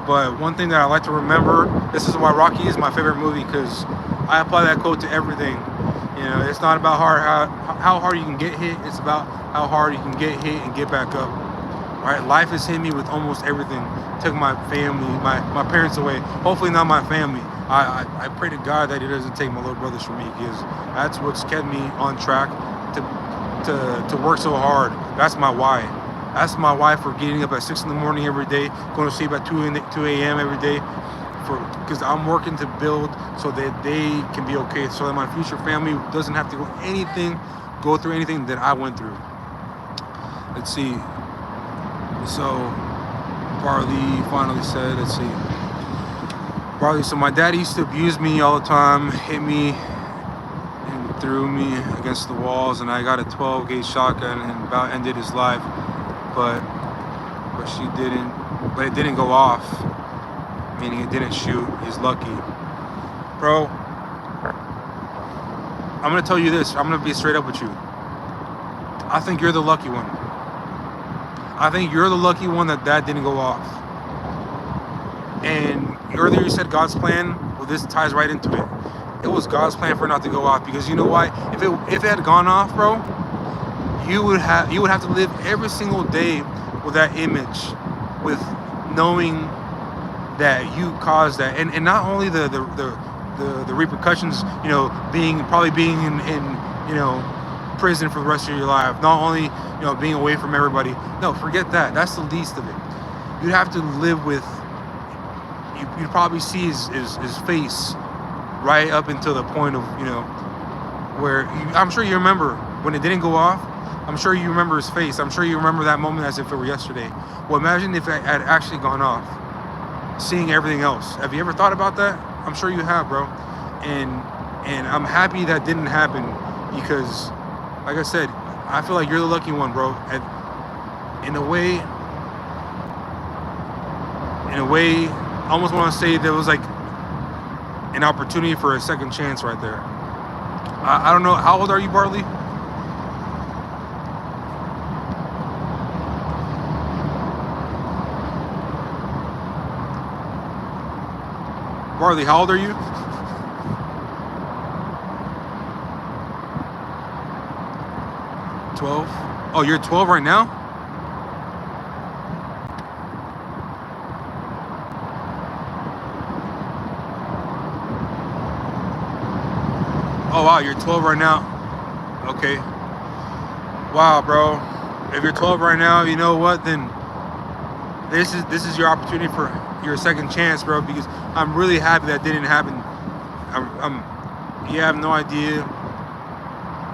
But one thing that I like to remember, this is why Rocky is my favorite movie, because I apply that quote to everything. You know, it's not about how hard you can get hit. It's about how hard you can get hit and get back up. Right? Life has hit me with almost everything. Took my family, my parents away. Hopefully not my family. I pray to God that He doesn't take my little brothers from me, because that's what's kept me on track to work so hard. That's my why. That's my why for getting up at 6 in the morning every day, going to sleep at 2 a.m. every day, because I'm working to build so that they can be okay, so that my future family doesn't have to go through anything that I went through. Let's see. So Barley finally said, let's see. Barley, so my dad used to abuse me all the time, hit me and threw me against the walls, and I got a 12 gauge shotgun and about ended his life. But it didn't go off, meaning it didn't shoot. He's lucky. Bro, I'm gonna tell you this, I'm gonna be straight up with you. I think you're the lucky one. I think you're the lucky one that didn't go off. And earlier you said God's plan, well, this ties right into it. It was God's plan for it not to go off, because you know why? If it had gone off, bro, you would have to live every single day with that image, with knowing that you caused that, and not only the repercussions, you know, probably being in you know, prison for the rest of your life, not only, you know, being away from everybody. No, forget that. That's the least of it. You'd have to live with. You'd probably see his face right up until the point of, you know, where I'm sure you remember when it didn't go off. I'm sure you remember his face. I'm sure you remember that moment as if it were yesterday. Well, imagine if it had actually gone off, seeing everything else. Have you ever thought about that? I'm sure you have, bro. And I'm happy that didn't happen, because, like I said, I feel like you're the lucky one, bro. And in a way, I almost want to say there was like an opportunity for a second chance right there. I don't know. How old are you, Barley? Barley, how old are you? Oh, you're 12 right now? Oh wow, you're 12 right now. Okay. Wow, bro. If you're 12 right now, you know what? Then this is your opportunity for your second chance, bro. Because I'm really happy that didn't happen. You have no idea.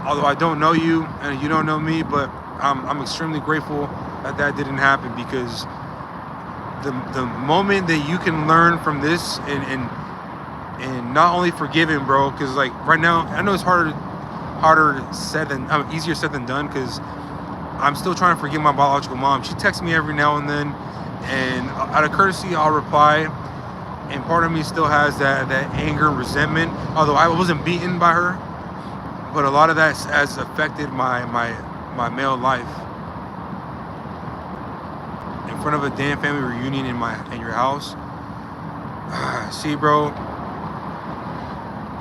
Although I don't know you and you don't know me, but I'm extremely grateful that didn't happen, because the moment that you can learn from this and not only forgive him, bro, because like right now I know it's easier said than done, because I'm still trying to forgive my biological mom. She texts me every now and then, and out of courtesy I'll reply, and part of me still has that anger and resentment. Although I wasn't beaten by her, but a lot of that has affected my male life. In front of a damn family reunion in your house. See, bro,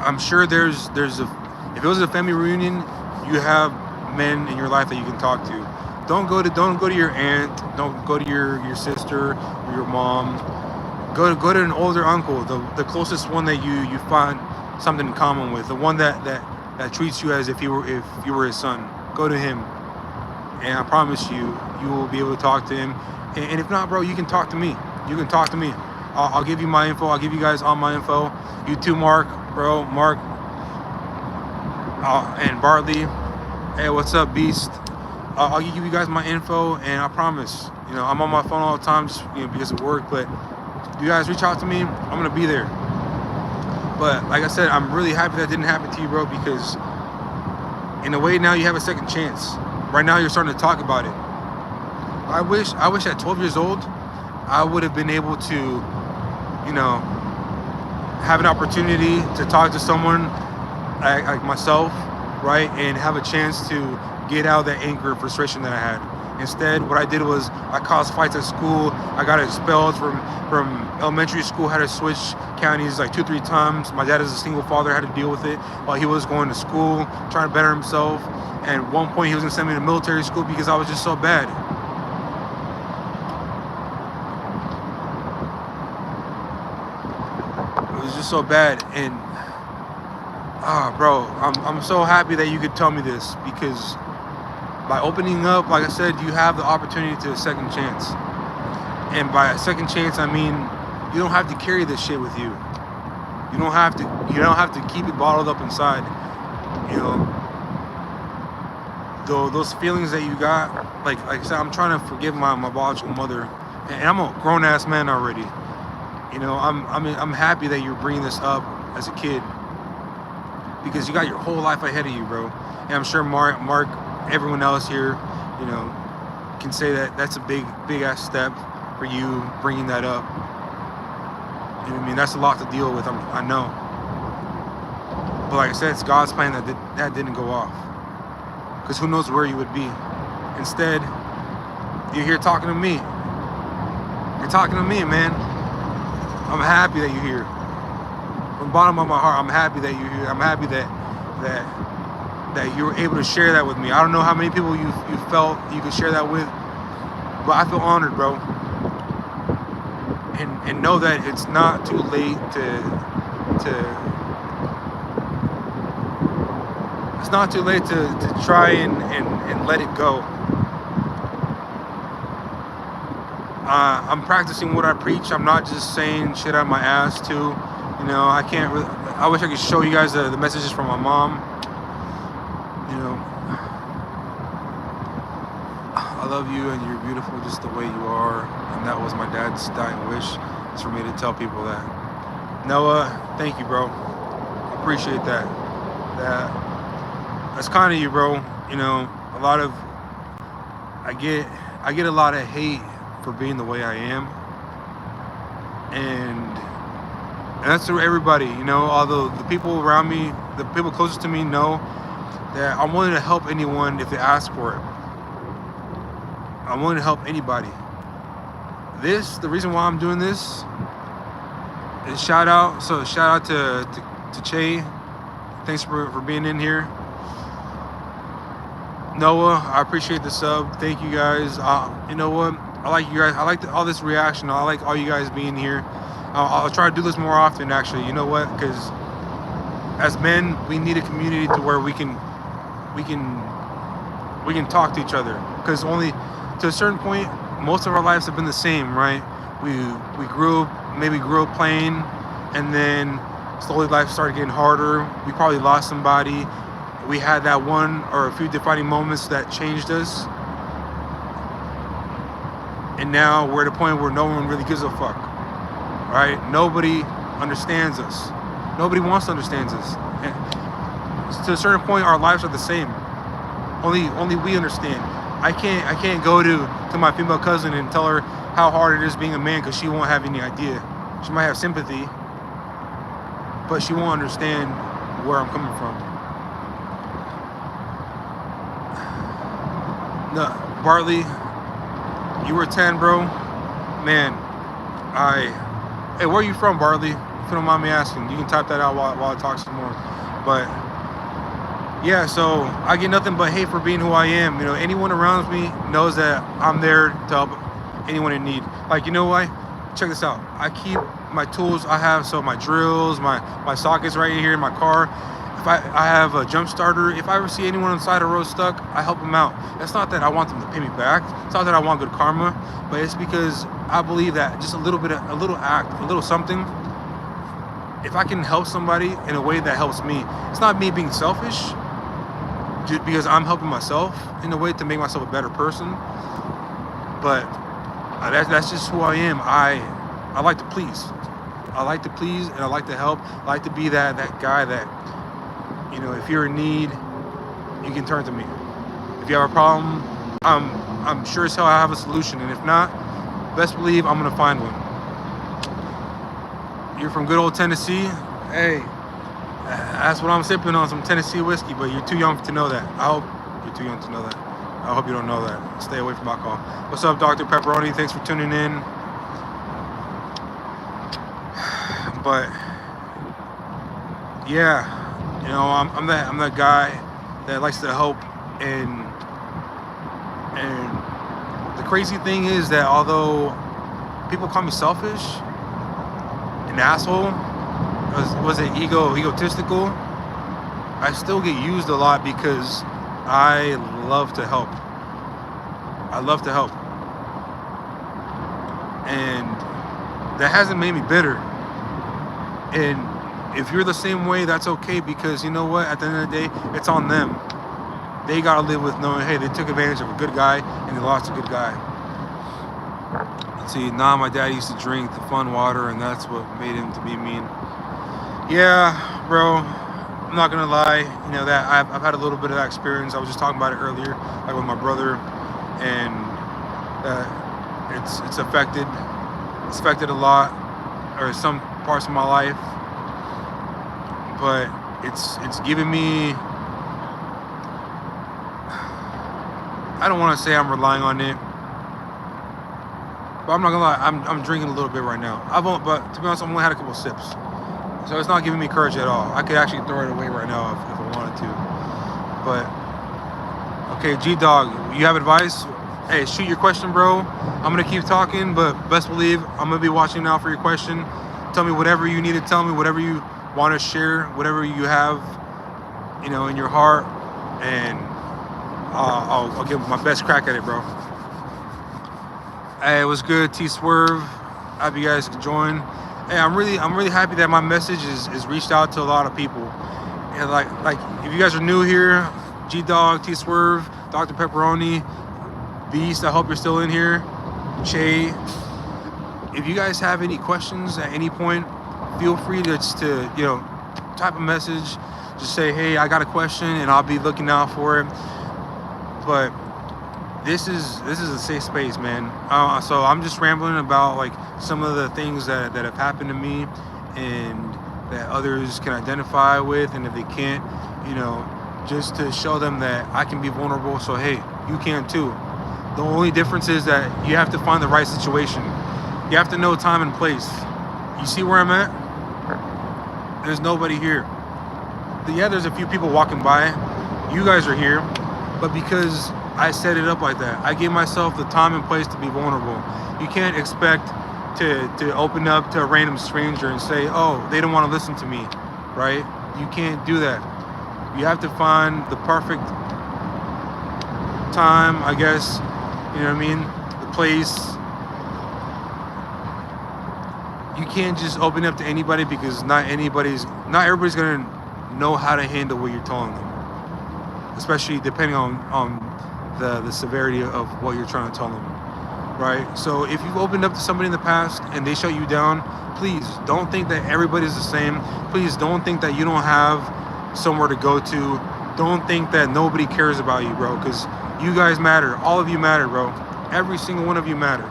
I'm sure there's if it was a family reunion, you have men in your life that you can talk to. Don't go to your aunt. Don't go to your sister or your mom. Go to an older uncle, the closest one that you find something in common with, the one that treats you as if you were his son. Go to him, and I promise you will be able to talk to him. And if not, bro, you can talk to me. You can talk to me. I'll give you my info. I'll give you guys all my info. You too, Mark, and Bartley. Hey, what's up, Beast? I'll give you guys my info, and I promise, I'm on my phone all the time, just because of work. But if you guys reach out to me, I'm gonna be there. But like I said, I'm really happy that didn't happen to you, bro, because in a way now you have a second chance. Right now you're starting to talk about it. I wish at 12 years old I would have been able to, have an opportunity to talk to someone like myself, right, and have a chance to get out of that anger and frustration that I had. Instead, what I did was I caused fights at school. I got expelled from elementary school, had to switch counties like 2-3 times. My dad is a single father, had to deal with it while he was going to school, trying to better himself. And at one point he was gonna send me to military school because I was just so bad. It was just so bad. And bro, I'm so happy that you could tell me this, because by opening up, like I said, you have the opportunity to a second chance. And by a second chance, I mean you don't have to carry this shit with you. You don't have to keep it bottled up inside. Those feelings that you got, like I said, I'm trying to forgive my biological mother, and I'm a grown ass man already. I'm happy that you're bringing this up as a kid, because you got your whole life ahead of you, bro. And I'm sure Mark, everyone else here, can say that that's a big ass step for you bringing that up. You know what I mean? That's a lot to deal with. I know. But like I said, it's God's plan that didn't go off. Because who knows where you would be. Instead, you're here talking to me. You're talking to me, man. I'm happy that you're here. From the bottom of my heart, I'm happy that you're here. I'm happy that you were able to share that with me. I don't know how many people you felt you could share that with, but I feel honored, bro. And know that it's not too late it's not too late to try and let it go. I'm practicing what I preach. I'm not just saying shit out of my ass too. I wish I could show you guys the messages from my mom. I love you and you're beautiful just the way you are. And that was my dad's dying wish, is for me to tell people that. Noah, thank you, bro. I appreciate that. That's kind of you, bro. I get a lot of hate for being the way I am. And that's for everybody, although the people around me, the people closest to me know that I'm willing to help anyone if they ask for it. I'm willing to help anybody. The reason why I'm doing this is shout out to Che. Thanks for being in here. Noah, I appreciate the sub. Thank you guys. You know what? I like you guys. I like all this reaction. I like all you guys being here. I'll try to do this more often, actually. You know what? Because as men, we need a community to where we can talk to each other. Because only to a certain point, most of our lives have been the same, right? We grew up playing, and then slowly life started getting harder. We probably lost somebody. We had that one or a few defining moments that changed us. And now we're at a point where no one really gives a fuck, right? Nobody understands us. Nobody wants to understand us. And to a certain point, our lives are the same. Only we understand. I can't go to my female cousin and tell her how hard it is being a man, because she won't have any idea. She might have sympathy, but she won't understand where I'm coming from. No, Bartley, you were 10, bro. Man, hey, where are you from, Bartley? If you don't mind me asking, you can type that out while I talk some more. But yeah, so I get nothing but hate for being who I am. You know, anyone around me knows that I'm there to help anyone in need. Like, you know what? Check this out. I keep my tools I have, so my drills, my sockets right here in my car. If I have a jump starter, if I ever see anyone on the side of the road stuck, I help them out. It's not that I want them to pay me back. It's not that I want good karma, but it's because I believe that just a little act, a little something, if I can help somebody in a way that helps me, it's not me being selfish, just because I'm helping myself in a way to make myself a better person. But that's just who I am. I like to please. I like to please, and I like to help. I like to be that guy that, you know, if you're in need, you can turn to me. If you have a problem, I'm sure as hell I have a solution, and if not, best believe I'm gonna find one. You're from good old Tennessee. Hey, that's what I'm sipping on, some Tennessee whiskey, but you're too young to know that. I hope you're too young to know that. I hope you don't know that. Stay away from alcohol. What's up, Dr. Pepperoni? Thanks for tuning in. But yeah, you know, I'm that guy that likes to help, and the crazy thing is that although people call me selfish, an asshole, was it egotistical, I still get used a lot because I love to help. I love to help. And that hasn't made me bitter. And if you're the same way, that's okay, because you know what? At the end of the day, it's on them. They gotta live with knowing, hey, they took advantage of a good guy and they lost a good guy. Let's see, my dad used to drink the fun water, and that's what made him to be mean. Yeah, bro. I'm not gonna lie, you know, that I've had a little bit of that experience. I was just talking about it earlier, like with my brother, and it's affected a lot, or some parts of my life. But it's given me, I don't want to say I'm relying on it, but I'm not gonna lie, I'm drinking a little bit right now. But to be honest, I've only had a couple sips. So it's not giving me courage at all. I could actually throw it away right now if I wanted to. But, okay, G-Dog, you have advice? Hey, shoot your question, bro. I'm going to keep talking, but best believe I'm going to be watching now for your question. Tell me whatever you need to tell me, whatever you want to share, whatever you have, you know, in your heart, and I'll give my best crack at it, bro. Hey, it was good, T-Swerve. Happy you guys could join. Hey, I'm really happy that my message is reached out to a lot of people. And like if you guys are new here, G-Dog, T-Swerve, Dr. Pepperoni, Beast, I hope you're still in here. Che, if you guys have any questions at any point, feel free to you know, type a message. Just say, hey, I got a question, and I'll be looking out for it. But this is a safe space, man. So I'm just rambling about like some of the things that have happened to me, and that others can identify with, and if they can't, you know, just to show them that I can be vulnerable. So hey, you can too. The only difference is that you have to find the right situation. You have to know time and place. You see where I'm at? There's nobody here. Yeah, there's a few people walking by. You guys are here, but because I set it up like that, I gave myself the time and place to be vulnerable. You can't expect to open up to a random stranger and say, oh, they don't want to listen to me, right? You can't do that. You have to find the perfect time, I guess, you know what I mean? The place. You can't just open up to anybody, because not everybody's gonna know how to handle what you're telling them, especially depending on the severity of what you're trying to tell them, right? So if you've opened up to somebody in the past and they shut you down, please don't think that everybody's the same. Please don't think that you don't have somewhere to go to. Don't think that nobody cares about you, bro, because you guys matter. All of you matter, bro. Every single one of you matter.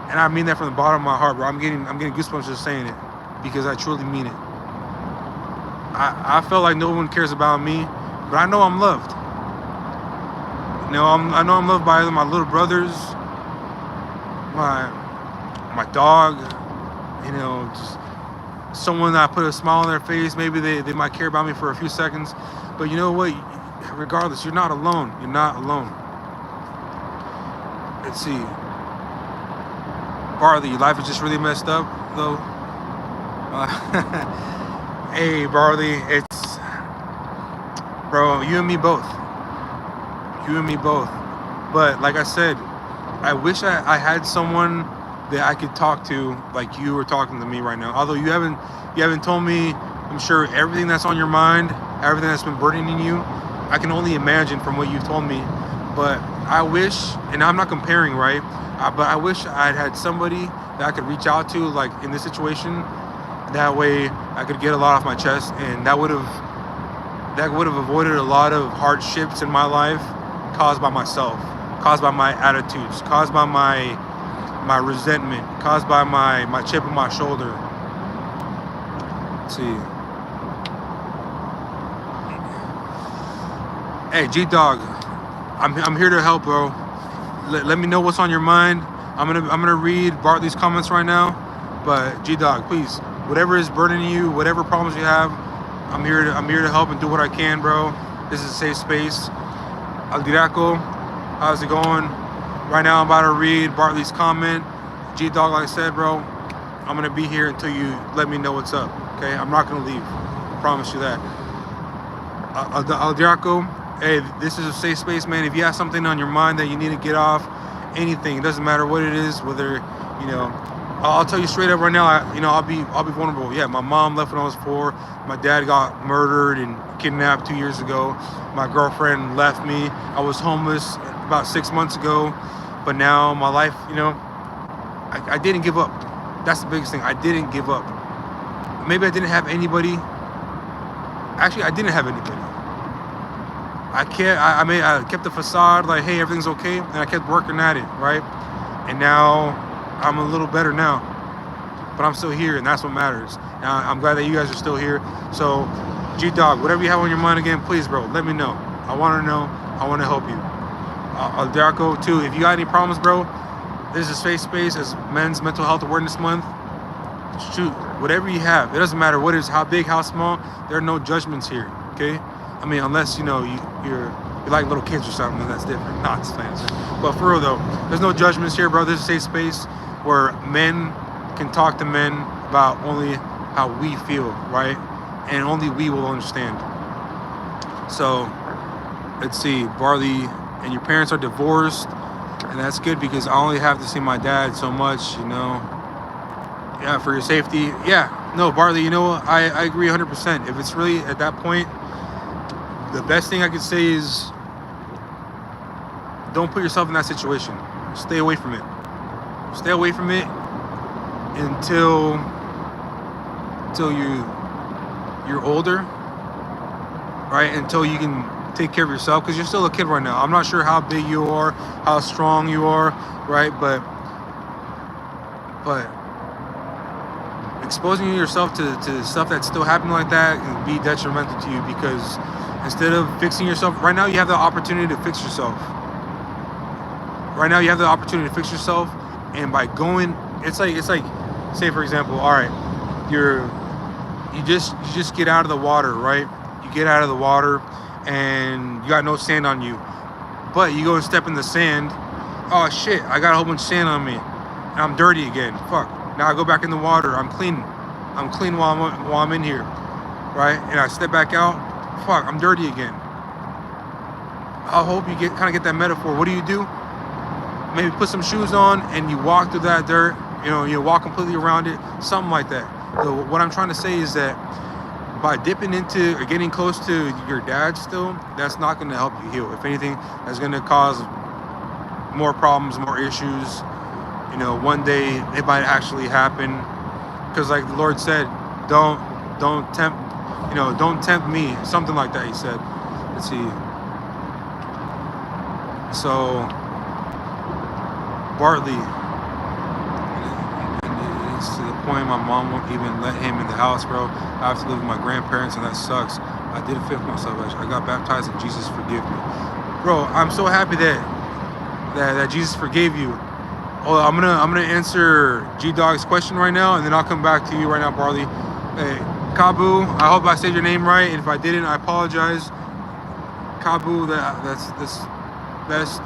And I mean that from the bottom of my heart, bro. I'm getting goosebumps just saying it because I truly mean it. I feel like no one cares about me, but I know I'm loved. I know I'm loved by my little brothers, my dog, just someone that I put a smile on their face. Maybe they might care about me for a few seconds, but you know what? Regardless, you're not alone. You're not alone. Let's see. Barley, your life is just really messed up, though. Hey, Barley, it's, bro, you and me both. You and me both. But like I said, I wish I had someone that I could talk to like you were talking to me right now. Although you haven't told me, I'm sure, everything that's on your mind, everything that's been burdening you. I can only imagine from what you've told me. But I wish, and I'm not comparing, right? But I wish I'd had somebody that I could reach out to, like in this situation. That way I could get a lot off my chest, and that would have avoided a lot of hardships in my life caused by myself, caused by my attitudes, caused by my resentment, caused by my chip on my shoulder. Let's see. Hey, G-Dog, I'm here to help, bro. Let me know what's on your mind. I'm gonna read Bartley's comments right now, but G-Dog, please, whatever is burdening you, whatever problems you have, I'm here to help and do what I can, bro. This is a safe space. Aldiraco, how's it going? Right now I'm about to read Bartley's comment. G-Dog, like I said, bro, I'm gonna be here until you let me know what's up. Okay, I'm not gonna leave. I promise you that. Aldiraco, hey, this is a safe space, man. If you have something on your mind that you need to get off, anything, it doesn't matter what it is, whether, I'll tell you straight up right now, I'll be vulnerable. Yeah, my mom left when I was 4. My dad got murdered and kidnapped 2 years ago. My girlfriend left me. I was homeless about 6 months ago. But now my life, I didn't give up. That's the biggest thing. I didn't give up. Maybe I didn't have anybody. Actually, I didn't have anybody. I kept the facade like, hey, everything's okay, and I kept working at it, right? And now I'm a little better now, but I'm still here, and that's what matters. And I'm glad that you guys are still here. So, G-Dog, whatever you have on your mind again, please, bro, let me know. I want to know. I want to help you. Darko, too, if you got any problems, bro, this is Safe Space as Men's Mental Health Awareness Month. Shoot, whatever you have, it doesn't matter what it is, how big, how small. There are no judgments here, okay? I mean, unless you're like little kids or something, then that's different. Not fancy. But for real though, there's no judgments here, bro. This is a safe space where men can talk to men about only how we feel, right? And only we will understand. So, let's see, Barley, and your parents are divorced, and that's good because I only have to see my dad so much, Yeah, for your safety. Yeah, no, Barley, I agree 100%. If it's really at that point, the best thing I could say is don't put yourself in that situation. Stay away from it. Stay away from it until you're older, right? Until you can take care of yourself, because you're still a kid right now. I'm not sure how big you are, how strong you are, right? But exposing yourself to stuff that's still happening like that can be detrimental to you, because instead of fixing yourself, right now you have the opportunity to fix yourself. Right now you have the opportunity to fix yourself, and by going, it's like, say for example, all right, you just get out of the water, right? You get out of the water, and you got no sand on you, but you go and step in the sand. Oh shit! I got a whole bunch of sand on me, and I'm dirty again. Fuck! Now I go back in the water. I'm clean. I'm clean while I'm in here, right? And I step back out. Fuck! I'm dirty again. I hope you kind of get that metaphor. What do? Maybe put some shoes on and you walk through that dirt. You walk completely around it. Something like that. So what I'm trying to say is that by dipping into or getting close to your dad still, that's not going to help you heal. If anything, that's going to cause more problems, more issues. One day it might actually happen, because like the Lord said, don't tempt, don't tempt me, something like that he said. Let's see. So Bartley, point, my mom won't even let him in the house, bro. I have to live with my grandparents, and that sucks. I did fit myself. I got baptized, and Jesus forgive me, bro. I'm so happy that Jesus forgave you. Oh, I'm gonna answer G-Dog's question right now, and then I'll come back to you right now, Barley. Hey, Kabu, I hope I said your name right, and if I didn't, I apologize. Kabu, that's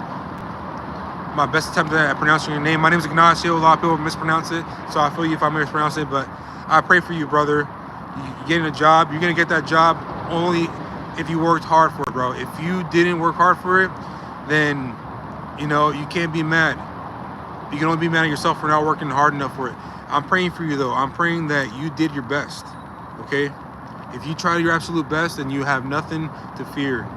my best attempt at pronouncing your name. My name is Ignacio. A lot of people mispronounce it, so I feel you if I mispronounce it, but I pray for you, brother. You getting a job, you're gonna get that job only if you worked hard for it, bro. If you didn't work hard for it, then, you know, you can't be mad. You can only be mad at yourself for not working hard enough for it. I'm praying for you, though. I'm praying that you did your best, okay? If you tried your absolute best, then you have nothing to fear.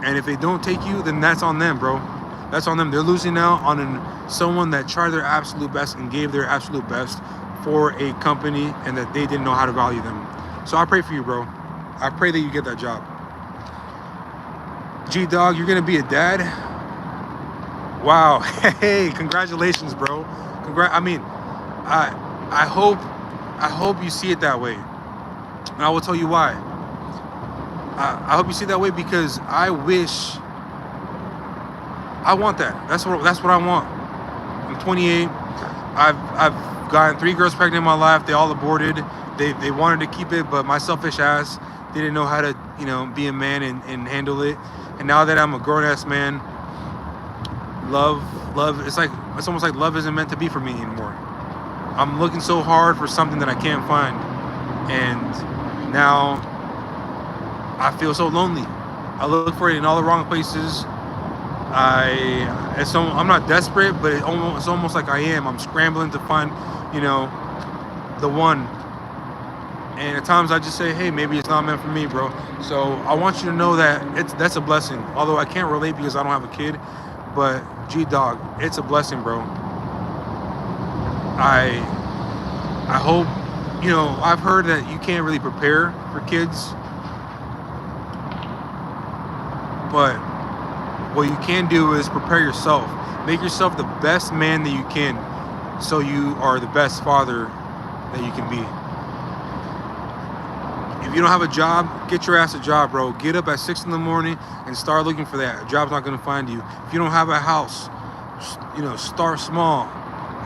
And if they don't take you, then that's on them, bro. That's on them. They're losing out on someone that tried their absolute best and gave their absolute best for a company, and that they didn't know how to value them. So I pray for you, bro. I pray that you get that job. G-Dog, you're gonna be a dad? Wow. Hey, congratulations, bro. I hope you see it that way. And I will tell you why. I hope you see it that way because I want that. That's what I want. I'm 28. I've gotten 3 girls pregnant in my life. They all aborted. They wanted to keep it, but my selfish ass didn't know how to, you know, be a man and handle it. And now that I'm a grown-ass man, love, it's almost like love isn't meant to be for me anymore. I'm looking so hard for something that I can't find. And now I feel so lonely. I look for it in all the wrong places. I'm not desperate, but it's almost like I am. I'm scrambling to find, you know, the one. And at times I just say, hey, maybe it's not meant for me, bro. So I want you to know that that's a blessing. Although I can't relate because I don't have a kid, but G-Dog, it's a blessing, bro. I hope, you know, I've heard that you can't really prepare for kids, but what you can do is prepare yourself. Make yourself the best man that you can, so you are the best father that you can be. If you don't have a job, get your ass a job, bro. Get up at 6 in the morning and start looking for that. A job's not gonna find you. If you don't have a house, you know, start small.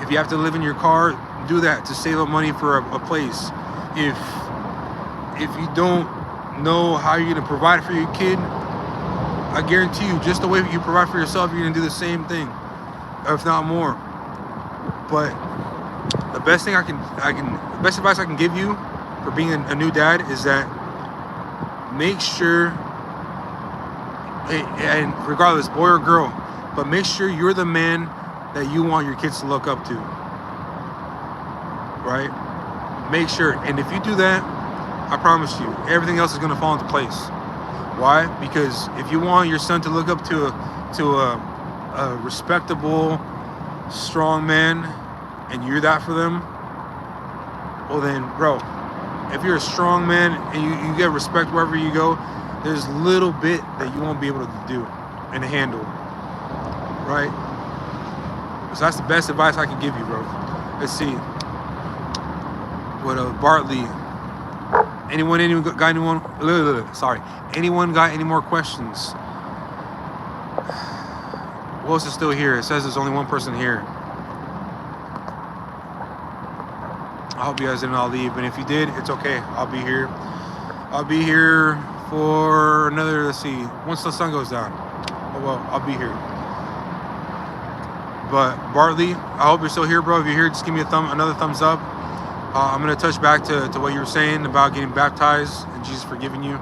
If you have to live in your car, do that to save up money for a place. If you don't know how you're gonna provide for your kid, I guarantee you, just the way you provide for yourself, you're gonna do the same thing, if not more. But the best thing the best advice I can give you for being a new dad is that make sure, and regardless, boy or girl, but make sure you're the man that you want your kids to look up to, right? Make sure, and if you do that, I promise you, everything else is gonna fall into place. Why? Because if you want your son to look up to a respectable, strong man, and you're that for them, well then, bro, if you're a strong man and you get respect wherever you go, there's little bit that you won't be able to do and handle, right? So that's the best advice I can give you, bro. Let's see. What Bartley? Anyone got any more questions? Who else is still here? It says there's only one person here. I hope you guys didn't all leave, and if you did, it's okay. I'll be here. I'll be here for another, let's see, once the sun goes down. Oh well, I'll be here. But Bartley, I hope you're still here, bro. If you're here, just give me another thumbs up. I'm gonna touch back to what you were saying about getting baptized and Jesus forgiving you.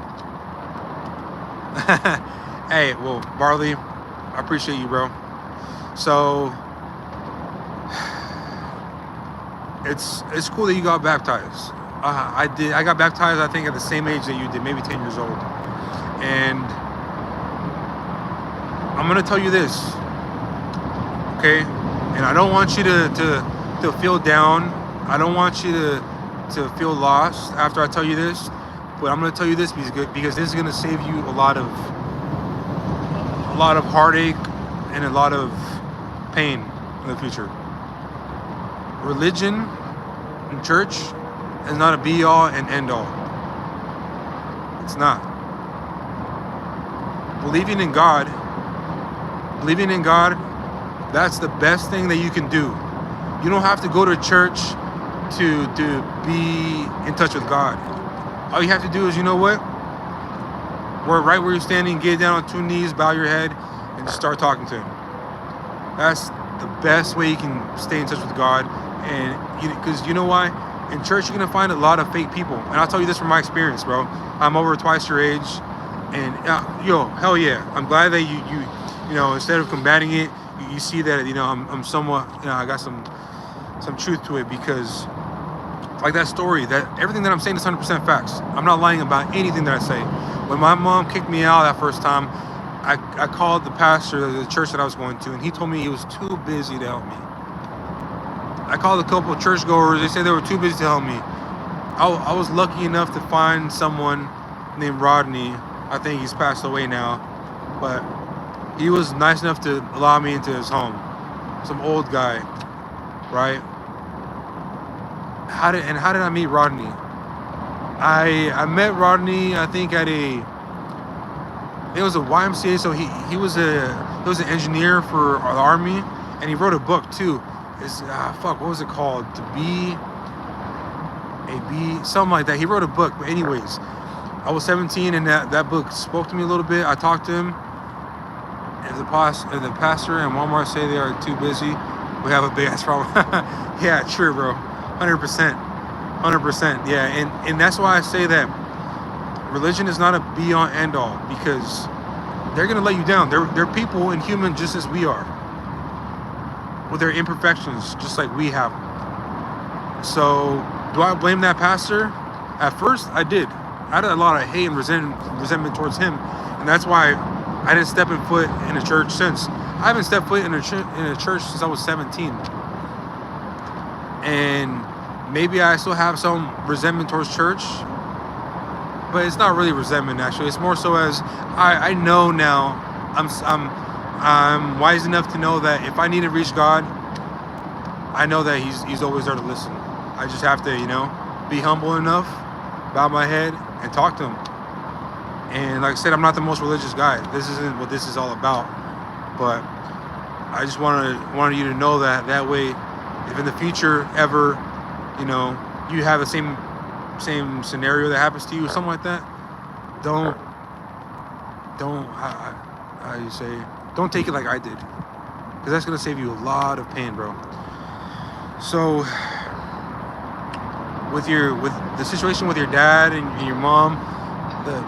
Hey, well, Barley, I appreciate you, bro. So it's cool that you got baptized. I got baptized, I think, at the same age that you did, maybe 10 years old. And I'm gonna tell you this, okay? And I don't want you to feel down. I don't want you to feel lost after I tell you this, but I'm gonna tell you this because this is gonna save you a lot of heartache and a lot of pain in the future. Religion And church is not a be-all and end-all. It's not. Believing in God, that's the best thing that you can do. You don't have to go to church to be in touch with God. All you have to do is, you know what? Right where you're standing, get down on 2 knees, bow your head, and just start talking to Him. That's the best way you can stay in touch with God. And because you know why? In church, you're gonna find a lot of fake people, and I'll tell you this from my experience, bro. I'm over twice your age, and hell yeah, I'm glad that you instead of combating it, you see that I'm somewhat I got some truth to it, because like that story, that everything that I'm saying is 100% facts. I'm not lying about anything that I say. When my mom kicked me out that first time, I called the pastor of the church that I was going to, and he told me he was too busy to help me. I called a couple of churchgoers. They said they were too busy to help me. I was lucky enough to find someone named Rodney. I think he's passed away now, but he was nice enough to allow me into his home. Some old guy, right? How did I meet Rodney? I met Rodney, I think it was a YMCA. So he was an engineer for the Army, and he wrote a book too. What was it called? Something like that. He wrote a book. But anyways, I was 17, and that book spoke to me a little bit. I talked to him. If the pastor and Walmart say they are too busy, we have a big ass problem. Yeah, true, bro. 100%. Yeah, and that's why I say that religion is not a be-all, end-all, because they're gonna let you down. They're people and human just as we are, with their imperfections, just like we have them. So, do I blame that pastor? At first, I did. I had a lot of hate and resentment towards him, and that's why I didn't step foot in a church since. I haven't stepped foot in a church since I was 17, and maybe I still have some resentment towards church, but it's not really resentment. Actually, it's more so as I know now. I'm wise enough to know that if I need to reach God, I know that He's always there to listen. I just have to, be humble enough, bow my head, and talk to Him. And like I said, I'm not the most religious guy. This isn't what this is all about. But I just wanted you to know that way, if in the future ever, you have the same scenario that happens to you, something like that, don't how you say, don't take it like I did, because that's gonna save you a lot of pain, bro. So with the situation with your dad and your mom, the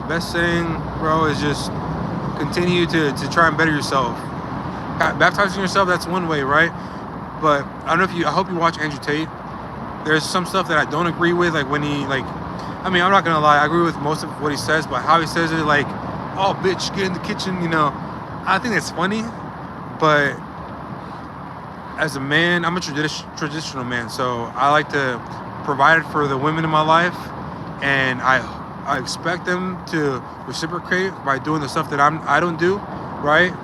best thing, bro, is just continue to try and better yourself. Baptizing yourself, that's one way, right? But I hope you watch Andrew Tate. There's some stuff that I don't agree with, like when I'm not gonna lie, I agree with most of what he says, but how he says it, like, oh bitch, get in the kitchen, I think that's funny. But as a man, I'm a traditional man, so I like to provide for the women in my life, and I expect them to reciprocate by doing the stuff that I don't do, right?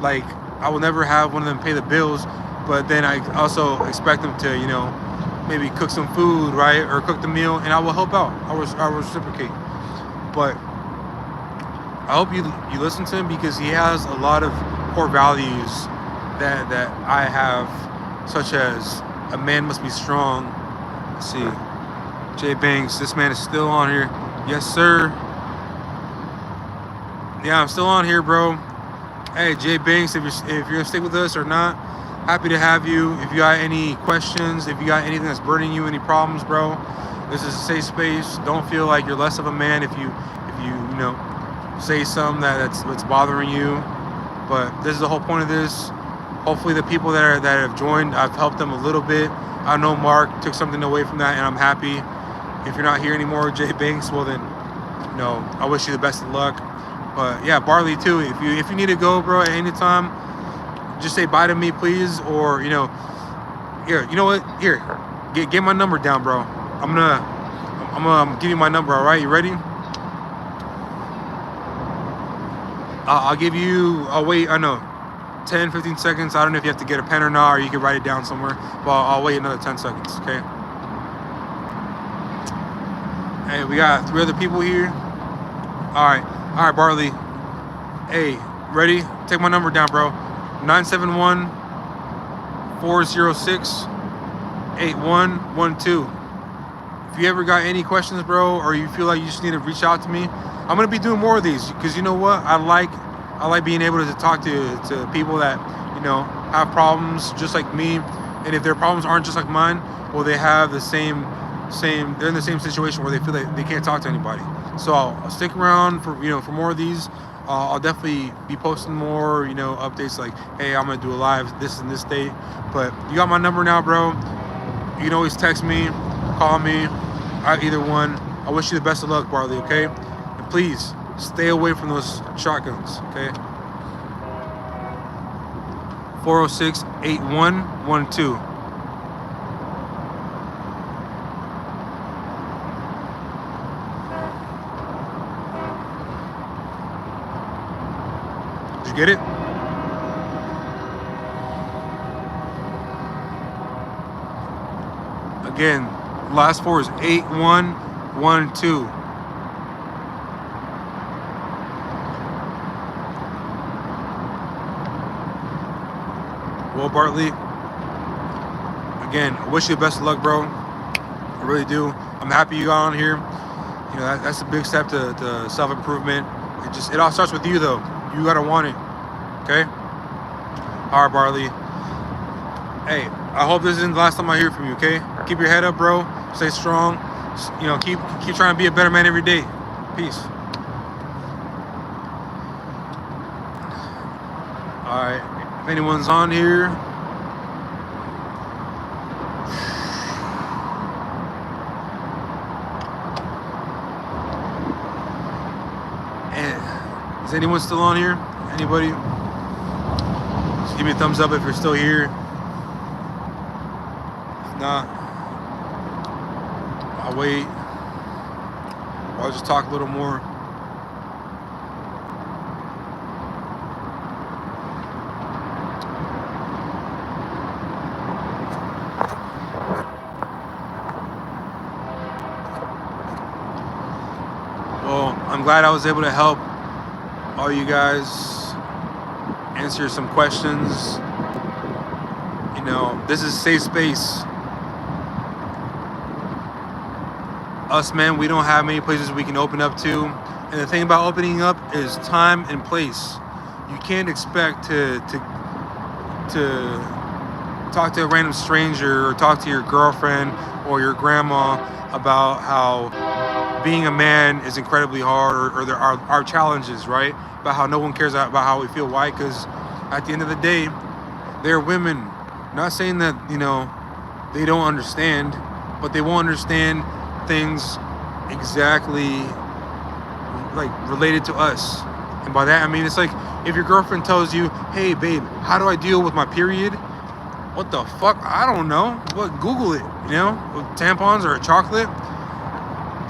Like, I will never have one of them pay the bills, but then I also expect them to, maybe cook some food, right? Or cook the meal, and I will help out. I will reciprocate. But I hope you listen to him, because he has a lot of core values that I have, such as a man must be strong. Let's see. Jay Banks, this man is still on here. Yes, sir. Yeah, I'm still on here, bro. Hey, Jay Banks, if you're gonna stick with us or not, happy to have you. If you got any questions, if you got anything that's burdening you, any problems, bro, this is a safe space. Don't feel like you're less of a man if you say something that's bothering you. But this is the whole point of this. Hopefully, the people that have joined, I've helped them a little bit. I know Mark took something away from that, and I'm happy. If you're not here anymore, Jay Banks, well then, I wish you the best of luck. But yeah, Barley too. If you need to go, bro, at any time, just say bye to me, please. Or here, you know what? Here, get my number down, bro. I'm gonna give you my number. All right, you ready? I'll give you. Oh wait, I know. 10, 15 seconds. I don't know if you have to get a pen or not, or you can write it down somewhere. But I'll wait another 10 seconds, okay? Hey, we got 3 other people here. All right, Barley. Hey, ready? Take my number down, bro. 971-406-8112. If you ever got any questions, bro, or you feel like you just need to reach out to me, I'm gonna be doing more of these because you know what? I like being able to talk to people that, you know, have problems just like me, and if their problems aren't just like mine, well, they have the same. They're in the same situation where they feel like they can't talk to anybody. So I'll stick around for more of these. I'll definitely be posting more, updates like, hey, I'm gonna do a live this and this date. But you got my number now, bro. You can always text me, call me, either one. I wish you the best of luck, Barley, okay? And please stay away from those shotguns, okay? 406-8112. Get it? Again, last 4 is 8112. Well, Bartley, again, I wish you the best of luck, bro. I really do. I'm happy you got on here. That's a big step to self-improvement. It all starts with you, though. You gotta want it, okay? All right, Barley. Hey, I hope this isn't the last time I hear from you, okay? Keep your head up, bro. Stay strong. Keep trying to be a better man every day. Peace. All right, if anyone's on here. Is anyone still on here? Anybody? Just give me a thumbs up if you're still here. If not, I'll wait. I'll just talk a little more. Well, I'm glad I was able to help all you guys answer some questions. This is a safe space. Us men, we don't have many places we can open up to. And the thing about opening up is time and place. You can't expect to talk to a random stranger or talk to your girlfriend or your grandma about how being a man is incredibly hard, or there are challenges, right? About how no one cares about how we feel. Why? Because at the end of the day, they're women. Not saying that, they don't understand, but they won't understand things exactly like related to us. And by that, I mean, it's like if your girlfriend tells you, hey, babe, how do I deal with my period? What the fuck? I don't know. Google it, with tampons or a chocolate.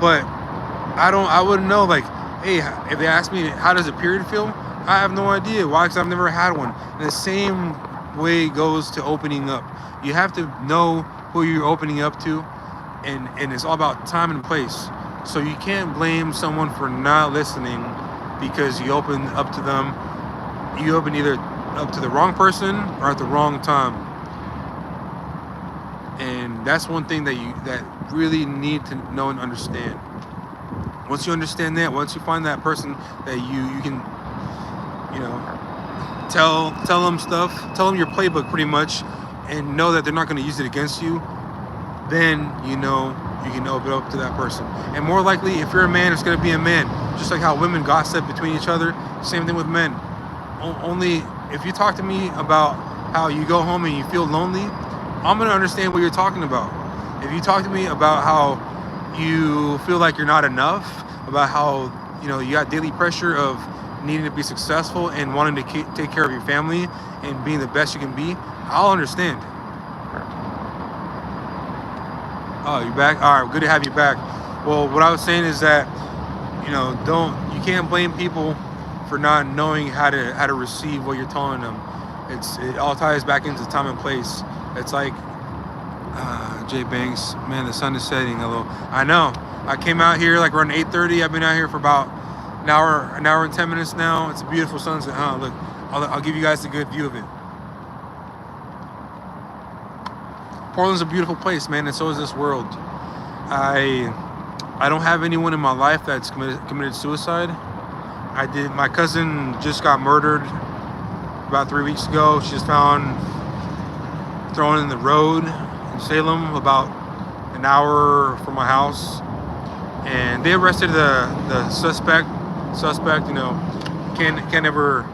But I wouldn't know, like, hey, if they ask me, how does a period feel? I have no idea. Why? Because I've never had one. And the same way goes to opening up. You have to know who you're opening up to, and it's all about time and place. So you can't blame someone for not listening because you open up to them. You open either up to the wrong person or at the wrong time. And that's one thing that really need to know and understand. Once you understand that, once you find that person that you can, tell them stuff, tell them your playbook pretty much, and know that they're not going to use it against you, then you can open up to that person. And more likely, if you're a man, it's going to be a man. Just like how women gossip between each other, same thing with men. Only if you talk to me about how you go home and you feel lonely, I'm going to understand what you're talking about. If you talk to me about how you feel like you're not enough, about how you got daily pressure of needing to be successful and wanting to take care of your family and being the best you can be, I'll understand. Oh, you back? All right, good to have you back. Well, what I was saying is that you can't blame people for not knowing how to receive what you're telling them. it all ties back into time and place. It's like Jay Banks, man, the sun is setting. Hello, I know. I came out here like around 8:30. I've been out here for about an hour and 10 minutes now. It's a beautiful sunset. Look, I'll give you guys a good view of it. Portland's a beautiful place, man, and so is this world. I don't have anyone in my life that's committed suicide. My cousin just got murdered about 3 weeks ago. She was found thrown in the road in Salem, about an hour from my house, and they arrested the suspect. You know, can't ever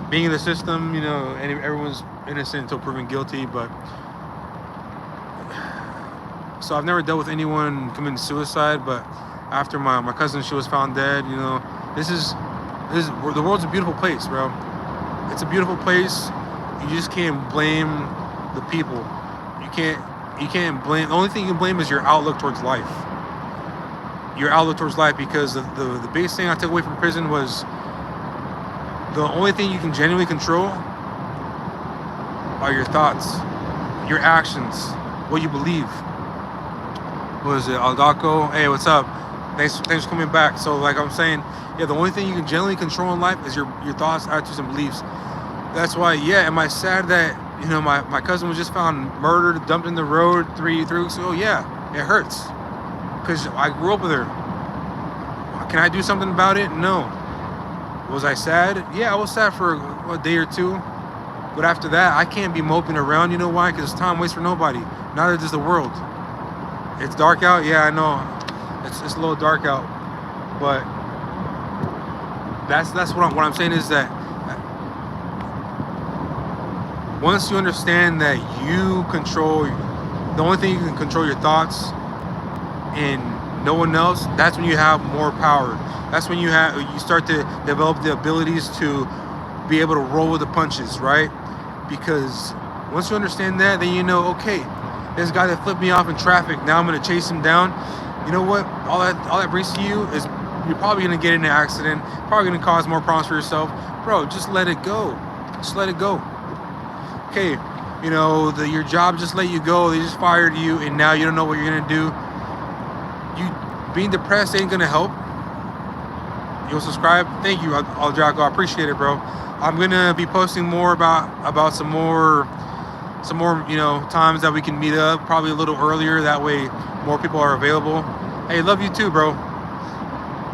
being in the system. You know, and everyone's innocent until proven guilty. But so I've never dealt with anyone committing suicide. But after my cousin, she was found dead. You know, this is the world's a beautiful place, bro. It's a beautiful place. You just can't blame the people. You can't blame. The only thing you can blame is your outlook towards life. Your outlook towards life, because the biggest thing I took away from prison was the only thing you can genuinely control are your thoughts, your actions, what you believe. What is it, Aldaco? Hey, what's up? Thanks for coming back. So like I'm saying, yeah, the only thing you can generally control in life is your thoughts, attitudes, and beliefs. That's why, yeah, am I sad that, you know, my cousin was just found murdered, dumped in the road three weeks ago? Yeah, it hurts. Because I grew up with her. Can I do something about it? No. Was I sad? Yeah, I was sad for a day or two. But after that, I can't be moping around. You know why? Because time waits for nobody. Neither does the world. It's dark out. Yeah, I know. It's a little dark out. But that's what I'm saying is that once you understand that you control, the only thing you can control your thoughts and no one else, that's when you have more power. That's when you start to develop the abilities to be able to roll with the punches, right? Because once you understand that, then you know, okay, this guy that flipped me off in traffic, now I'm gonna chase him down. You know what? All that brings to you is you're probably gonna get in an accident, probably gonna cause more problems for yourself. Bro, just let it go. Just let it go. Okay, you know, your job just let you go. They just fired you, and now you don't know what you're gonna do. You being depressed ain't gonna help. You'll subscribe. Thank you, Aldraco. I appreciate it, bro. I'm gonna be posting more about some more, you know, times that we can meet up. Probably a little earlier. That way, more people are available. Hey, love you too, bro.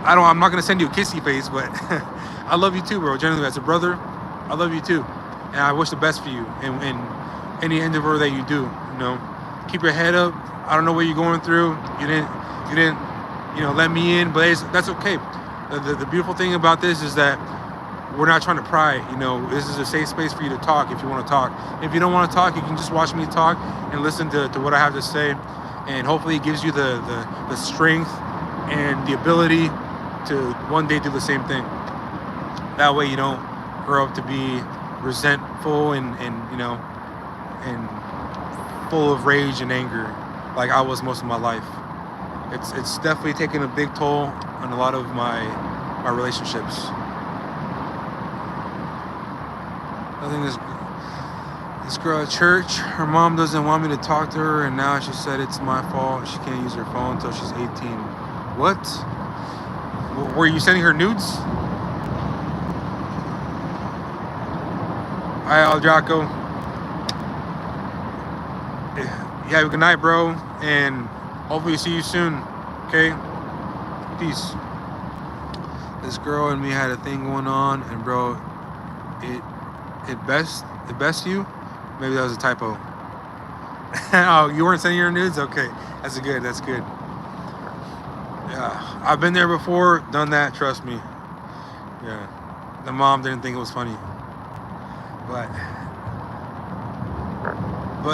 I'm not gonna send you a kissy face, but I love you too, bro. Generally, as a brother, I love you too, and I wish the best for you in any endeavor that you do. You know, keep your head up. I don't know what you're going through. You didn't, you know, let me in, but that's okay. The beautiful thing about this is that we're not trying to pry. You know, this is a safe space for you to talk if you want to talk. If you don't want to talk, you can just watch me talk and listen to what I have to say, and hopefully it gives you the strength and the ability to one day do the same thing. That way you don't grow up to be resentful and you know, and full of rage and anger like I was most of my life. It's definitely taken a big toll on a lot of my relationships. I think this girl at church, her mom doesn't want me to talk to her, and now she said it's my fault. She can't use her phone until she's 18. What? Were you sending her nudes? Hi, Aldraco. Yeah, good night, bro, and hopefully see you soon. Okay? Peace. This girl and me had a thing going on, and bro, it best you. Maybe that was a typo. Oh, you weren't sending your nudes? Okay, that's good. Yeah, I've been there before, done that. Trust me. Yeah, the mom didn't think it was funny, but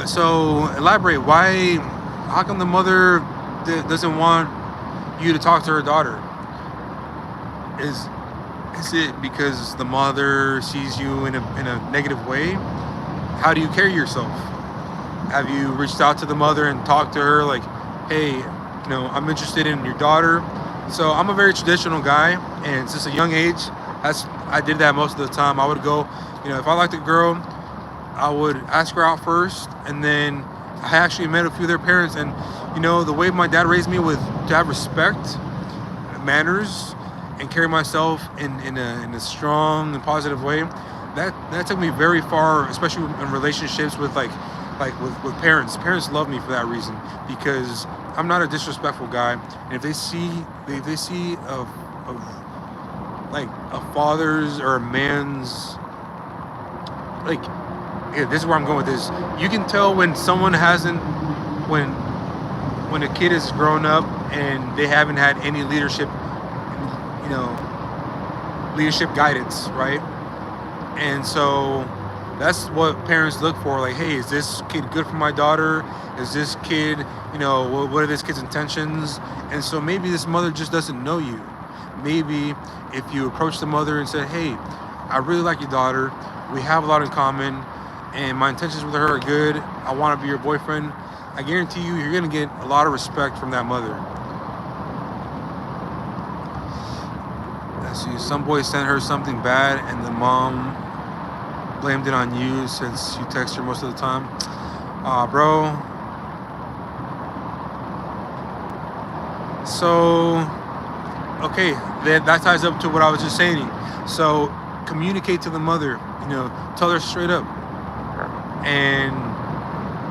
so elaborate. Why? How come the mother doesn't want you to talk to her daughter? Is it because the mother sees you in a negative way? How do you carry yourself? Have you reached out to the mother and talked to her like, hey, you know, I'm interested in your daughter? So I'm a very traditional guy, and since a young age, I did that most of the time. I would go, you know, if I liked a girl, I would ask her out first, and then I actually met a few of their parents, and the way my dad raised me with to have respect, manners, and carry myself in a strong and positive way. That took me very far, especially in relationships with with parents. Parents love me for that reason, because I'm not a disrespectful guy, and if they see a father's or a man's, like, yeah, this is where I'm going with this. You can tell when someone hasn't, when a kid has grown up and they haven't had any leadership, leadership guidance, right? And so that's what parents look for. Like, hey, is this kid good for my daughter? Is this kid, what are this kid's intentions? And so maybe this mother just doesn't know you. Maybe if you approach the mother and said, hey, I really like your daughter. We have a lot in common, and my intentions with her are good. I want to be your boyfriend. I guarantee you're going to get a lot of respect from that mother. Let's see, some boy sent her something bad, and the mom blamed it on you since you text her most of the time. Bro. So, okay, that ties up to what I was just saying. So, communicate to the mother, tell her straight up. And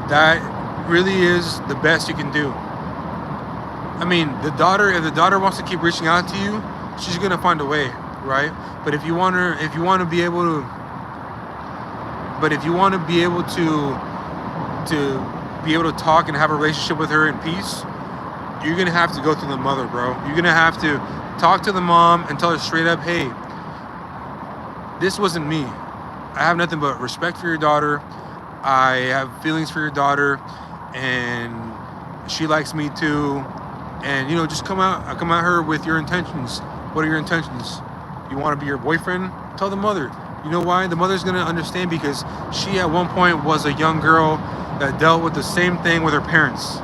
that really is the best you can do. I mean, if the daughter wants to keep reaching out to you, she's gonna find a way, right? But if you want to be able to talk and have a relationship with her in peace, you're gonna have to go through the mother, bro. You're gonna have to talk to the mom and tell her straight up, hey, this wasn't me. I have nothing but respect for your daughter. I have feelings for your daughter, and she likes me too. And just come at her with your intentions. What are your intentions? You want to be your boyfriend? Tell the mother. You know why? The mother's gonna understand, because she at one point was a young girl that dealt with the same thing with her parents.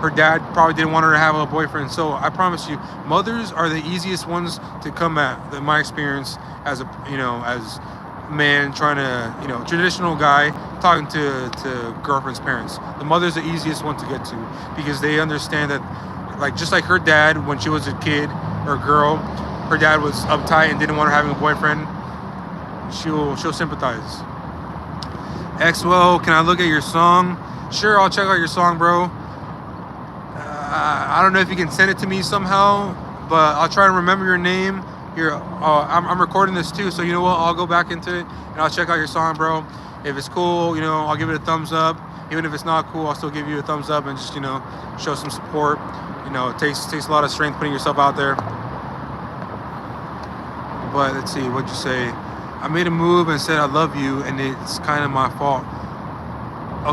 Her dad probably didn't want her to have a boyfriend. So I promise you, mothers are the easiest ones to come at, in my experience, as as man trying to, traditional guy talking to girlfriend's parents. The mother's the easiest one to get to, because they understand that, just like her dad when she was a kid or a girl, her dad was uptight and didn't want her having a boyfriend. She'll sympathize. Xwell, can I look at your song? Sure, I'll check out your song, bro. I don't know if you can send it to me somehow, but I'll try and remember your name. Here, I'm recording this too, so you know what? I'll go back into it and I'll check out your song, bro. If it's cool, I'll give it a thumbs up. Even if it's not cool, I'll still give you a thumbs up and just, show some support. It takes a lot of strength putting yourself out there. But let's see, what'd you say? I made a move and said I love you, and it's kind of my fault.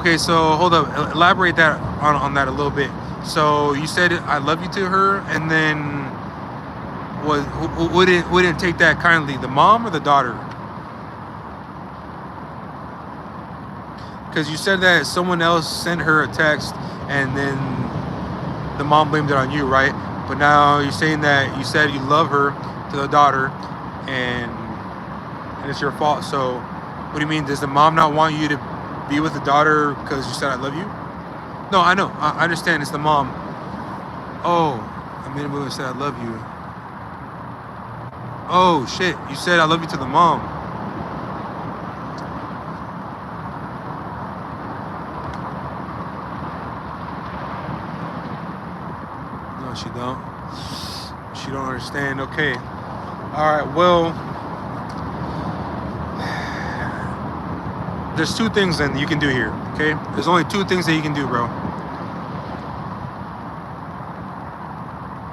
Okay, so hold up. Elaborate that on that a little bit. So you said I love you to her, and then who didn't take that kindly, the mom or the daughter? Because you said that someone else sent her a text, and then the mom blamed it on you, right? But now you're saying that you said you love her to the daughter, and it's your fault. So what do you mean? Does the mom not want you to be with the daughter because you said I love you? No, I know. I understand. It's the mom. Oh, I made a move and said I love you. Oh, shit. You said I love you to the mom. No, she don't. She don't understand. Okay. All right. Well, there's two things then you can do here. Okay. There's only two things that you can do, bro.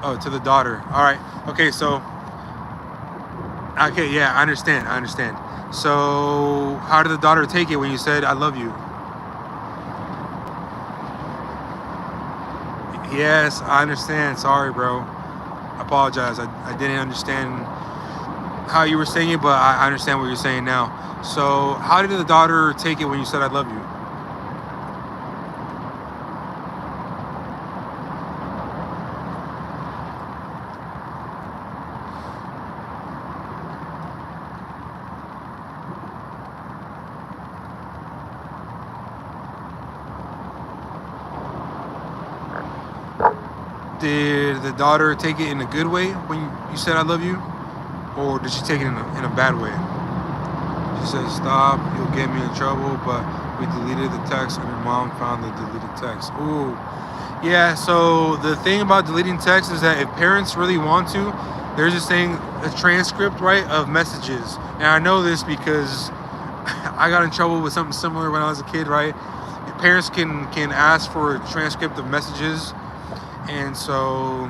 Oh, to the daughter. All right. Okay. So. Okay. Yeah, I understand. So, how did the daughter take it when you said I love you? Yes, I understand. Sorry, bro. I apologize. I didn't understand how you were saying it, but I understand what you're saying now. So, how did the daughter take it when you said I love you? did the daughter take it in a good way when you said I love you, or did she take it in a bad way? She said, stop, you'll get me in trouble, but we deleted the text and your mom found the deleted text. Ooh. Yeah, so the thing about deleting text is that if parents really want to, there's this thing, a transcript, right, of messages. And I know this because I got in trouble with something similar when I was a kid, right? Parents can ask for a transcript of messages. And so,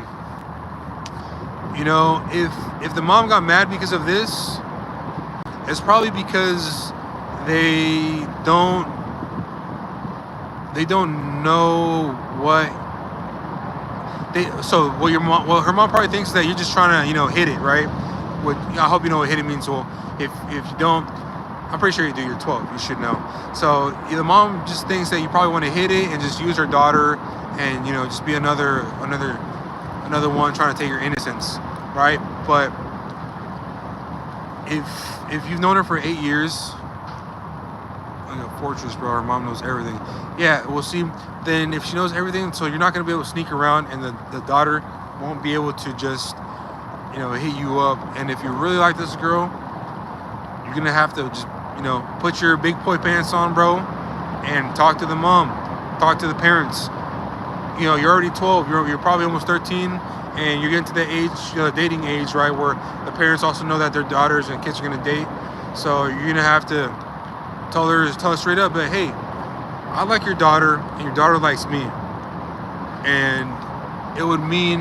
you know, if the mom got mad because of this, it's probably because they don't know what her mom probably thinks that you're just trying to, you know, hit it, right? I hope you know what hitting means. Well, if you don't, I'm pretty sure you do. You're 12. You should know. So the mom just thinks that you probably want to hit it and just use her daughter, and you know, just be another one trying to take your innocence, right? But if you've known her for 8 years, like a fortress, bro, her mom knows everything. Yeah, we'll see. Then if she knows everything, so you're not gonna be able to sneak around, and the daughter won't be able to just, you know, hit you up. And if you really like this girl, you're gonna have to just, you know, put your big boy pants on, bro, and talk to the mom, talk to the parents. You know, you're already 12. You're probably almost 13, and you're getting to the age, you know, the dating age, right, where the parents also know that their daughters and kids are gonna date. So you're gonna have to tell her straight up, but hey, I like your daughter, and your daughter likes me, and it would mean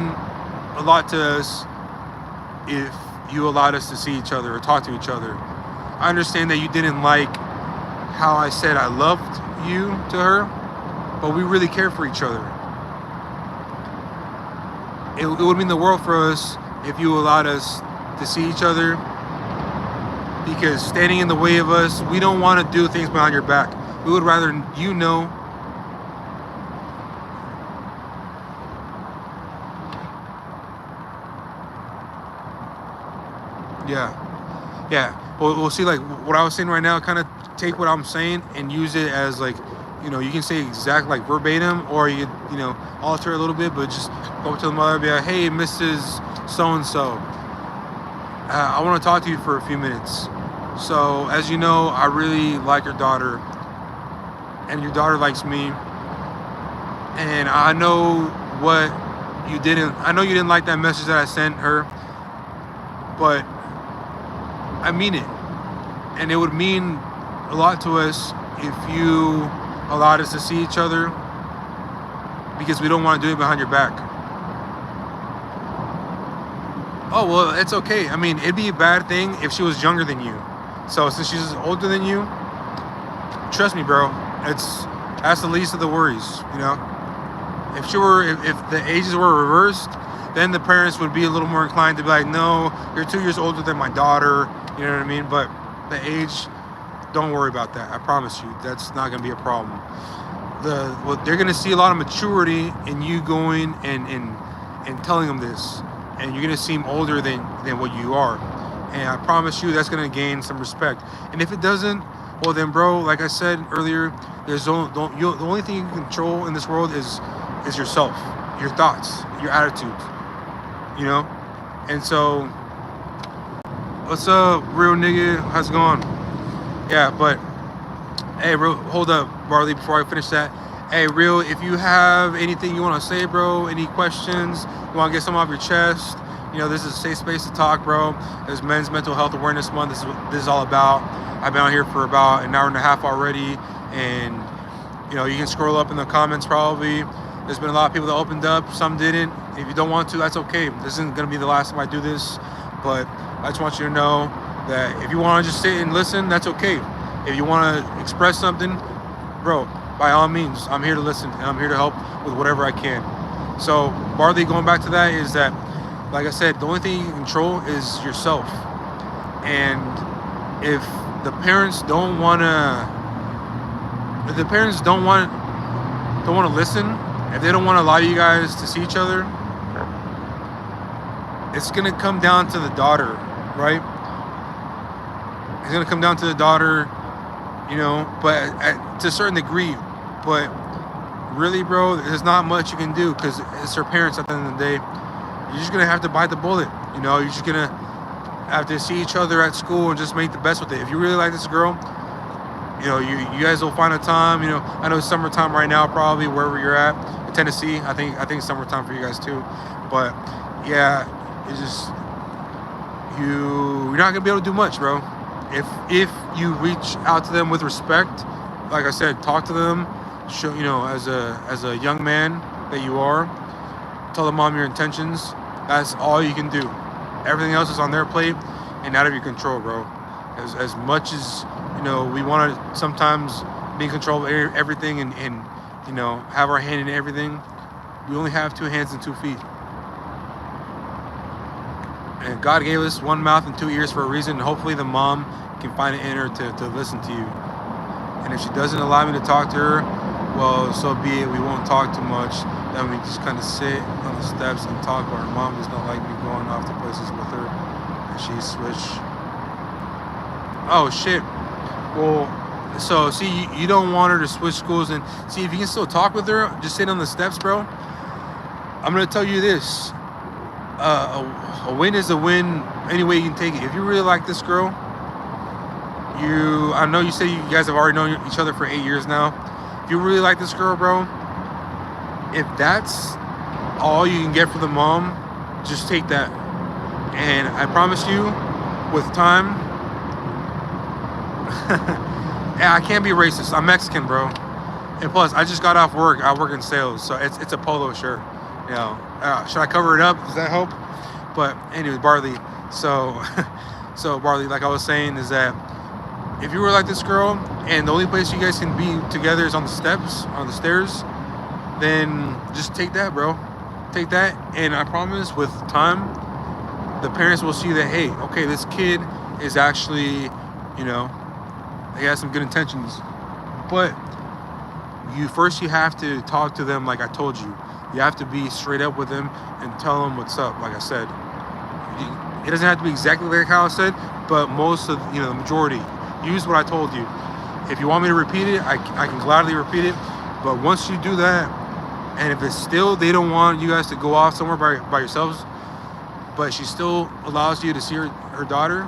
a lot to us if you allowed us to see each other or talk to each other. I understand that you didn't like how I said I loved you to her, but we really care for each other. It would mean the world for us if you allowed us to see each other, because standing in the way of us, we don't want to do things behind your back. We would rather you know. Yeah. Well, we'll see, like, what I was saying right now, kind of take what I'm saying and use it as, like, you know, you can say exact, like, verbatim, or you know, alter it a little bit, but just go to the mother and be like, hey, Mrs. So-and-so, I want to talk to you for a few minutes. So, as you know, I really like your daughter, and your daughter likes me, and I know you didn't like that message that I sent her, but I mean it, and it would mean a lot to us if you allowed us to see each other, because we don't want to do it behind your back. Oh, well, it's okay. I mean, it'd be a bad thing if she was younger than you. So since she's older than you, trust me, bro, that's the least of the worries, you know? If the ages were reversed, then the parents would be a little more inclined to be like, no, you're 2 years older than my daughter, you know what I mean? But the age, don't worry about that. I promise you, that's not gonna be a problem. They're gonna see a lot of maturity in you going and telling them this, and you're gonna seem older than what you are. And I promise you, that's gonna gain some respect. And if it doesn't, well then, bro, like I said earlier, the only thing you can control in this world is yourself, your thoughts, your attitude, you know? And so, what's up, real nigga? How's it going? Yeah, but hey, real, hold up, Barley, before I finish that. Hey, real, if you have anything you want to say, bro, any questions, you want to get some off your chest, you know, this is a safe space to talk, bro. There's Men's Mental Health Awareness Month. This is what this is all about. I've been out here for about an hour and a half already, and you know, you can scroll up in the comments probably. There's been a lot of people that opened up, some didn't. If you don't want to, that's okay. This isn't gonna be the last time I do this, but I just want you to know that if you want to just sit and listen, that's okay. If you want to express something, bro, by all means, I'm here to listen, and I'm here to help with whatever I can. So, Barley, going back to that, is that, like I said, the only thing you can control is yourself. And if the parents don't want to listen, if they don't want to allow you guys to see each other, it's gonna come down to the daughter, right? It's gonna come down to the daughter, you know, but to a certain degree. But really, bro, there's not much you can do because it's her parents at the end of the day. You're just gonna have to bite the bullet. You know, you're just gonna have to see each other at school and just make the best with it. If you really like this girl, you know, you guys will find a time. You know, I know it's summertime right now, probably wherever you're at in Tennessee. I think it's summertime for you guys too. But yeah, it's just you're not gonna be able to do much, bro. If you reach out to them with respect, like I said, talk to them. Show, you know, as a young man that you are, tell the mom your intentions. That's all you can do. Everything else is on their plate and out of your control, bro. As much as, you know, we want to sometimes be in control of everything and you know, have our hand in everything, we only have 2 hands and 2 feet. And God gave us 1 mouth and 2 ears for a reason. And hopefully the mom can find it in her to listen to you. And if she doesn't allow me to talk to her, well, so be it. We won't talk too much. Then we just kind of sit on the steps and talk. But her mom does not like me going off to places with her. And she switched. Oh, shit. Well, so see, you don't want her to switch schools. And see, if you can still talk with her, just sit on the steps, bro. I'm going to tell you this. A win is a win any way you can take it. If you really like this girl, I know you say you guys have already known each other for 8 years now. If you really like this girl, bro, if that's all you can get for the mom, just take that. And I promise you, with time, yeah, I can't be racist. I'm Mexican, bro. And plus, I just got off work. I work in sales, so it's a polo shirt. You know, should I cover it up? Does that help? But anyway, Barley. So Barley, like I was saying, is that if you were like this girl and the only place you guys can be together is on the steps, on the stairs, then just take that, bro. Take that, and I promise with time, the parents will see that, hey, okay, this kid is actually, you know, he has some good intentions. But you have to talk to them like I told you. You have to be straight up with them and tell them what's up, like I said. It doesn't have to be exactly like how I said, but most of, you know, the majority. Use what I told you. If you want me to repeat it, I can gladly repeat it. But once you do that, and if it's still, they don't want you guys to go off somewhere by yourselves, but she still allows you to see her daughter,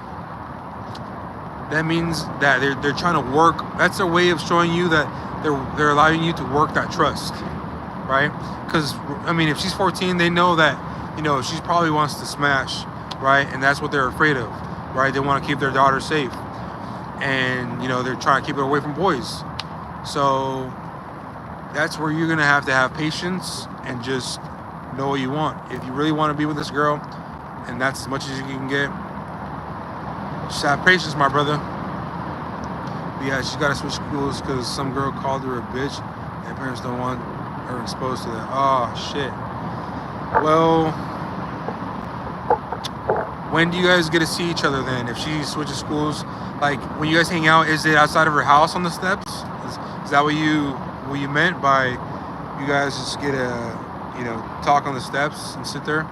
that means that they're trying to work. That's a way of showing you that they're allowing you to work that trust, right? Because, I mean, if she's 14, they know that, you know, she probably wants to smash, right? And that's what they're afraid of, right? They want to keep their daughter safe. And, you know, they're trying to keep it away from boys. So that's where you're going to have patience and just know what you want. If you really want to be with this girl, and that's as much as you can get, just have patience, my brother. But yeah, she's got to switch schools because some girl called her a bitch and parents don't want her exposed to that. Oh, shit. Well, when do you guys get to see each other then? If she switches schools, like when you guys hang out, is it outside of her house on the steps? Is that what you meant by you guys just get a, you know, talk on the steps and sit there?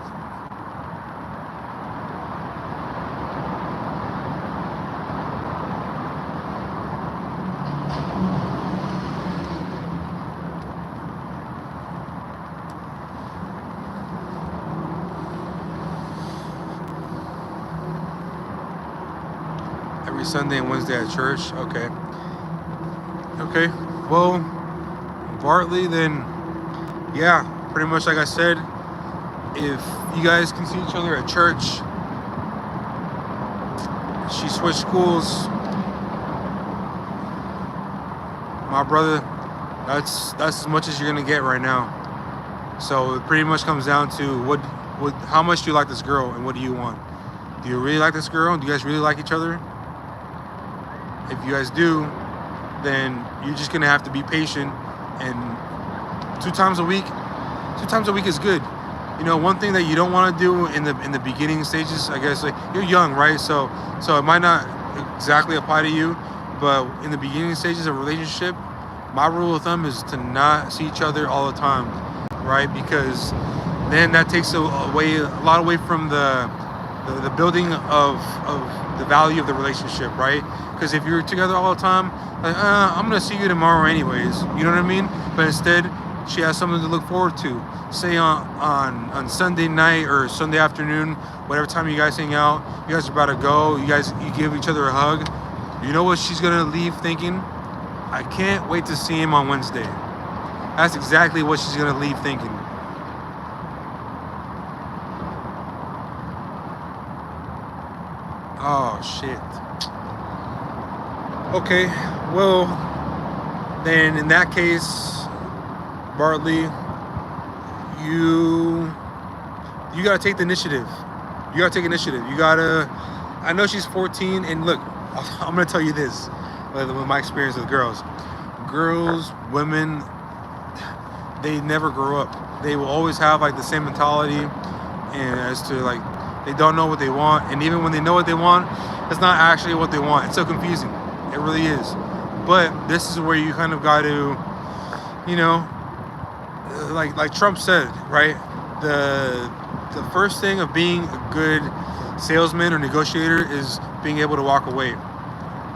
Every Sunday and Wednesday at church. Okay. Well, Bartley, then, yeah, pretty much like I said, if you guys can see each other at church, she switched schools, my brother, that's as much as you're gonna get right now. So it pretty much comes down to how much do you like this girl and what do you want? Do you really like this girl? Do you guys really like each other? If you guys do, then you're just gonna have to be patient, and 2 times a week is good. You know, one thing that you don't want to do in the beginning stages, I guess, like, you're young, right? So it might not exactly apply to you, but in the beginning stages of a relationship, my rule of thumb is to not see each other all the time, right? Because then that takes a lot away from the building of the value of the relationship, right? Because if you're together all the time, like, I'm gonna see you tomorrow anyways, you know what I mean? But instead, she has something to look forward to. Say on Sunday night or Sunday afternoon, whatever time you guys hang out, you guys are about to go, you give each other a hug. You know what she's gonna leave thinking? I can't wait to see him on Wednesday. That's exactly what she's gonna leave thinking. Oh shit. Okay, well then in that case, Bartley, you gotta take the initiative. You gotta take initiative. I know she's 14, and look, I'm gonna tell you this with my experience with girls, women, they never grow up. They will always have like the same mentality, and as to like they don't know what they want, and even when they know what they want, it's not actually what they want. It's so confusing. It really is. But this is where you kind of got to, you know, like Trump said, right? The first thing of being a good salesman or negotiator is being able to walk away,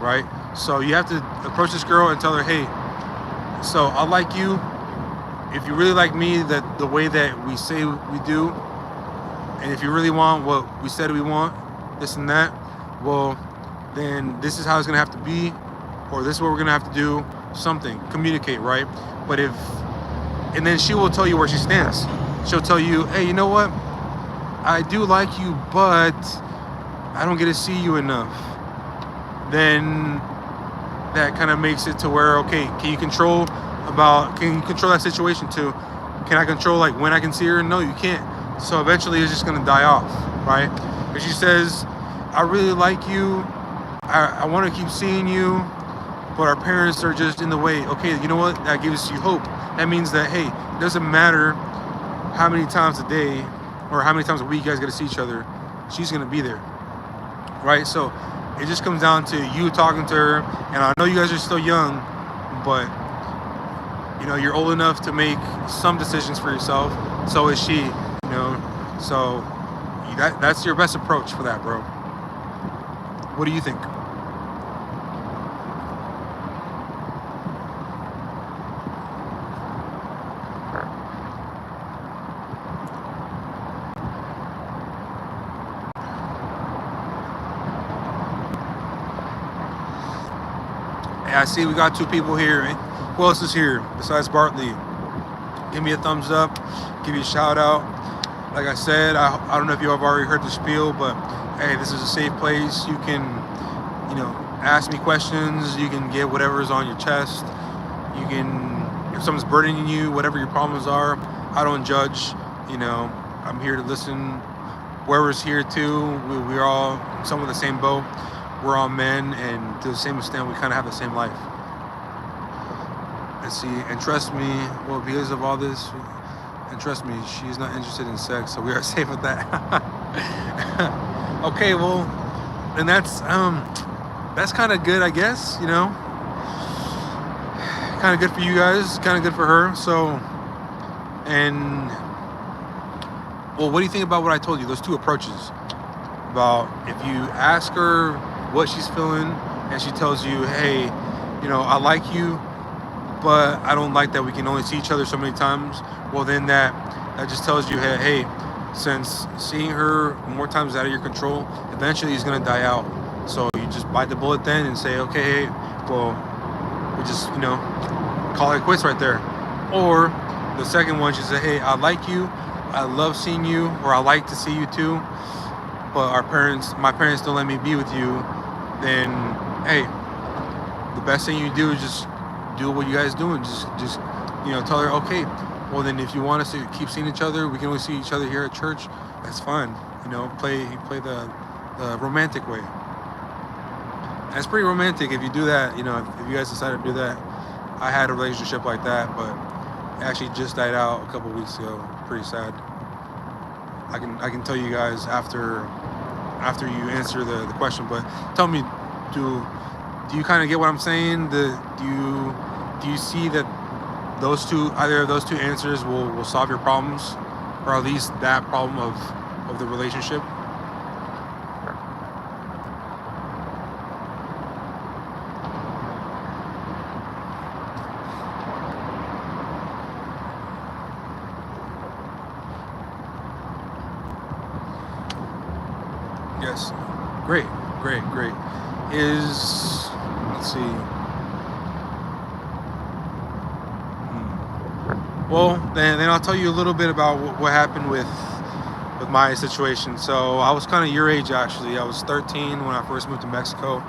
right? So you have to approach this girl and tell her, hey, so I like you. If you really like me, that the way that we say we do, and if you really want what we said we want, this and that, well, then this is how it's gonna have to be, or this is what we're gonna have to do, something, communicate, right? But and then she will tell you where she stands. She'll tell you, hey, you know what? I do like you, but I don't get to see you enough. Then that kind of makes it to where, okay, can you control that situation too? Can I control like when I can see her? No, you can't. So eventually it's just gonna die off, right? If she says, I really like you, I want to keep seeing you, but our parents are just in the way. Okay, you know what? That gives you hope. That means that, hey, it doesn't matter how many times a day or how many times a week you guys got to see each other, she's gonna be there, right? So it just comes down to you talking to her. And I know you guys are still young, but you know, you're old enough to make some decisions for yourself. So is she, you know. So that's your best approach for that, bro. What do you think? I see we got two people here. Who else is here besides Bartley? Give me a thumbs up. Give you a shout out. Like I said, I don't know if you have already heard the spiel, but hey, this is a safe place. You can, you know, ask me questions. You can get whatever's on your chest. You can, if someone's burdening you, whatever your problems are, I don't judge. You know, I'm here to listen. Whoever's here too, we're all some of the same boat. We're all men, and to the same extent, we kind of have the same life. And see, and trust me, well, because of all this, and trust me, she's not interested in sex, so we are safe with that. Okay, well, and that's kind of good, I guess, you know. Kind of good for you guys, kind of good for her. So, and well, what do you think about what I told you? Those two approaches. About if you ask her what she's feeling, and she tells you, hey, you know, I like you, but I don't like that we can only see each other so many times. Well, then that just tells you, hey, since seeing her more times is out of your control, eventually he's gonna die out. So you just bite the bullet then and say, okay, well, we just, you know, call it quits right there. Or the second one, she said, hey, I like you, I love seeing you, or I like to see you too, but my parents don't let me be with you. Then, hey, the best thing you do is just do what you guys do, and just you know, tell her, okay, well then if you want us to keep seeing each other, we can only see each other here at church. That's fine. You know, play the romantic way. And it's pretty romantic if you do that. You know, if you guys decide to do that. I had a relationship like that, but it actually just died out a couple weeks ago. Pretty sad. I can tell you guys after you answer the question, but tell me, do you kind of get what I'm saying? Do you see that either of those two answers will solve your problems, or at least that problem of the relationship? Yes. Great, great. Is, let's see. Well, then I'll tell you a little bit about what happened with my situation. So I was kind of your age actually. I was 13 when I first moved to Mexico,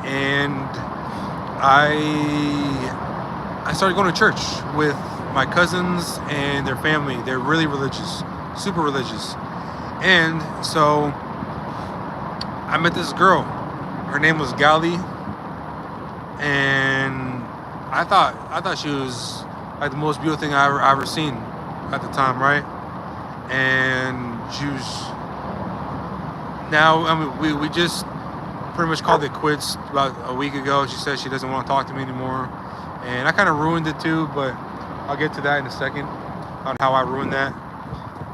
and I started going to church with my cousins and their family. They're really religious, super religious, and so I met this girl. Her name was Gali, and I thought she was like the most beautiful thing I ever seen at the time, right? And she was, now, I mean, we just pretty much called it quits about a week ago. She said she doesn't want to talk to me anymore, and I kind of ruined it too. But I'll get to that in a second on how I ruined that.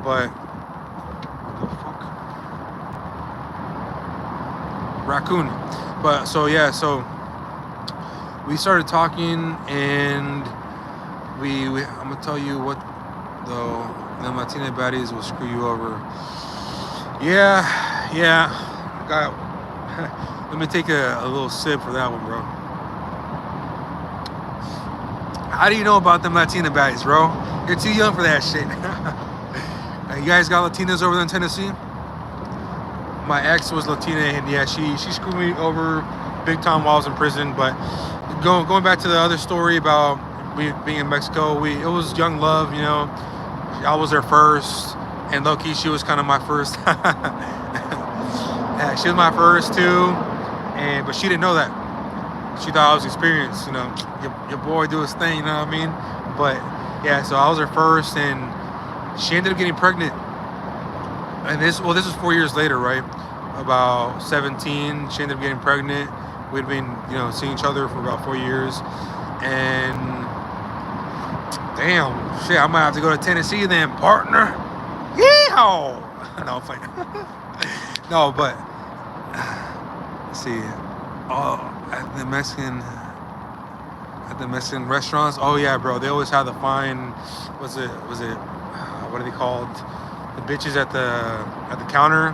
But what the fuck, raccoon. But so yeah, so we started talking, and I'm gonna tell you what the Latina baddies will screw you over. Yeah. Got. Let me take a little sip for that one, bro. How do you know about them Latina baddies, bro? You're too young for that shit. You guys got Latinas over there in Tennessee? My ex was Latina, and yeah, she screwed me over big time while I was in prison. But going back to the other story about being in Mexico, it was young love, you know. I was her first, and low-key she was kind of my first. Yeah, she was my first too, but she didn't know that. She thought I was experienced, you know. Your boy do his thing, you know what I mean? But yeah, so I was her first, and she ended up getting pregnant. And this was 4 years later, right? About 17, she ended up getting pregnant. We'd been, you know, seeing each other for about 4 years, and damn, shit, I might have to go to Tennessee then, partner. Yeehaw! No, I'm playing. No, but let's see. Oh, at the Mexican restaurants. Oh yeah, bro. They always have the fine. Was it? What are they called? The bitches at the counter.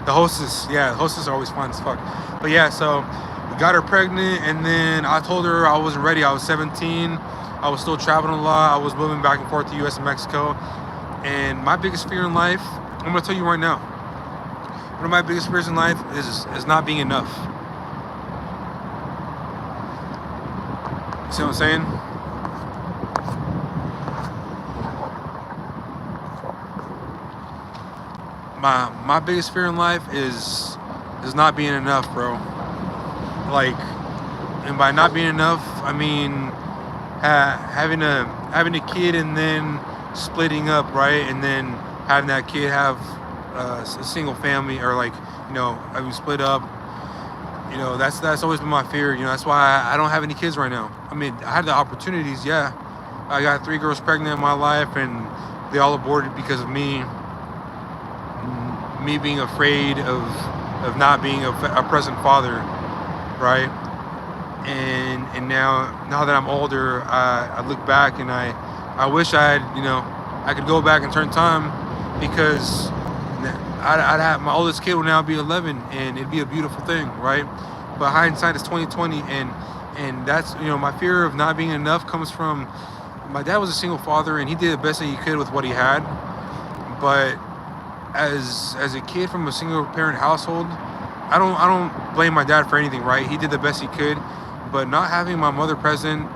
The hostess. Yeah, the hostess are always fine as fuck. But yeah, so we got her pregnant, and then I told her I wasn't ready. I was 17. I was still traveling a lot. I was moving back and forth to U.S. and Mexico. And my biggest fear in life, I'm gonna tell you right now. One of my biggest fears in life is not being enough. See what I'm saying? My biggest fear in life is not being enough, bro. Like, and by not being enough, I mean having a kid and then splitting up, right? And then having that kid have a single family, or like, you know, having split up. You know, that's always been my fear. You know, that's why I don't have any kids right now. I mean, I had the opportunities, yeah. I got 3 girls pregnant in my life, and they all aborted because of me being afraid of not being a present father, right? And now that I'm older, I look back and I wish I had, you know, I could go back and turn time, because I'd have my oldest kid will now be 11, and it'd be a beautiful thing, right? But hindsight is 2020, and that's, you know, my fear of not being enough comes from my dad was a single father, and he did the best that he could with what he had. But as a kid from a single parent household, I don't blame my dad for anything, right? He did the best he could, but not having my mother present,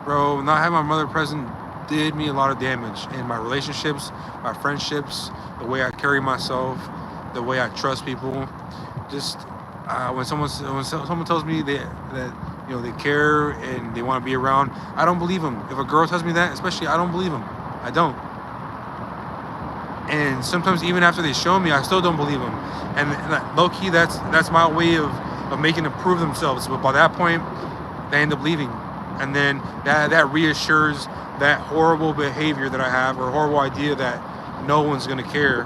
bro, not having my mother present did me a lot of damage in my relationships, my friendships, the way I carry myself, the way I trust people. Just when someone tells me that you know, they care and they want to be around, I don't believe them. If a girl tells me that, especially, I don't believe them. I don't. And sometimes even after they show me, I still don't believe them. And low key, that's my way of making them prove themselves. But by that point, they end up leaving, and then that reassures that horrible behavior that I have, or horrible idea that no one's gonna care.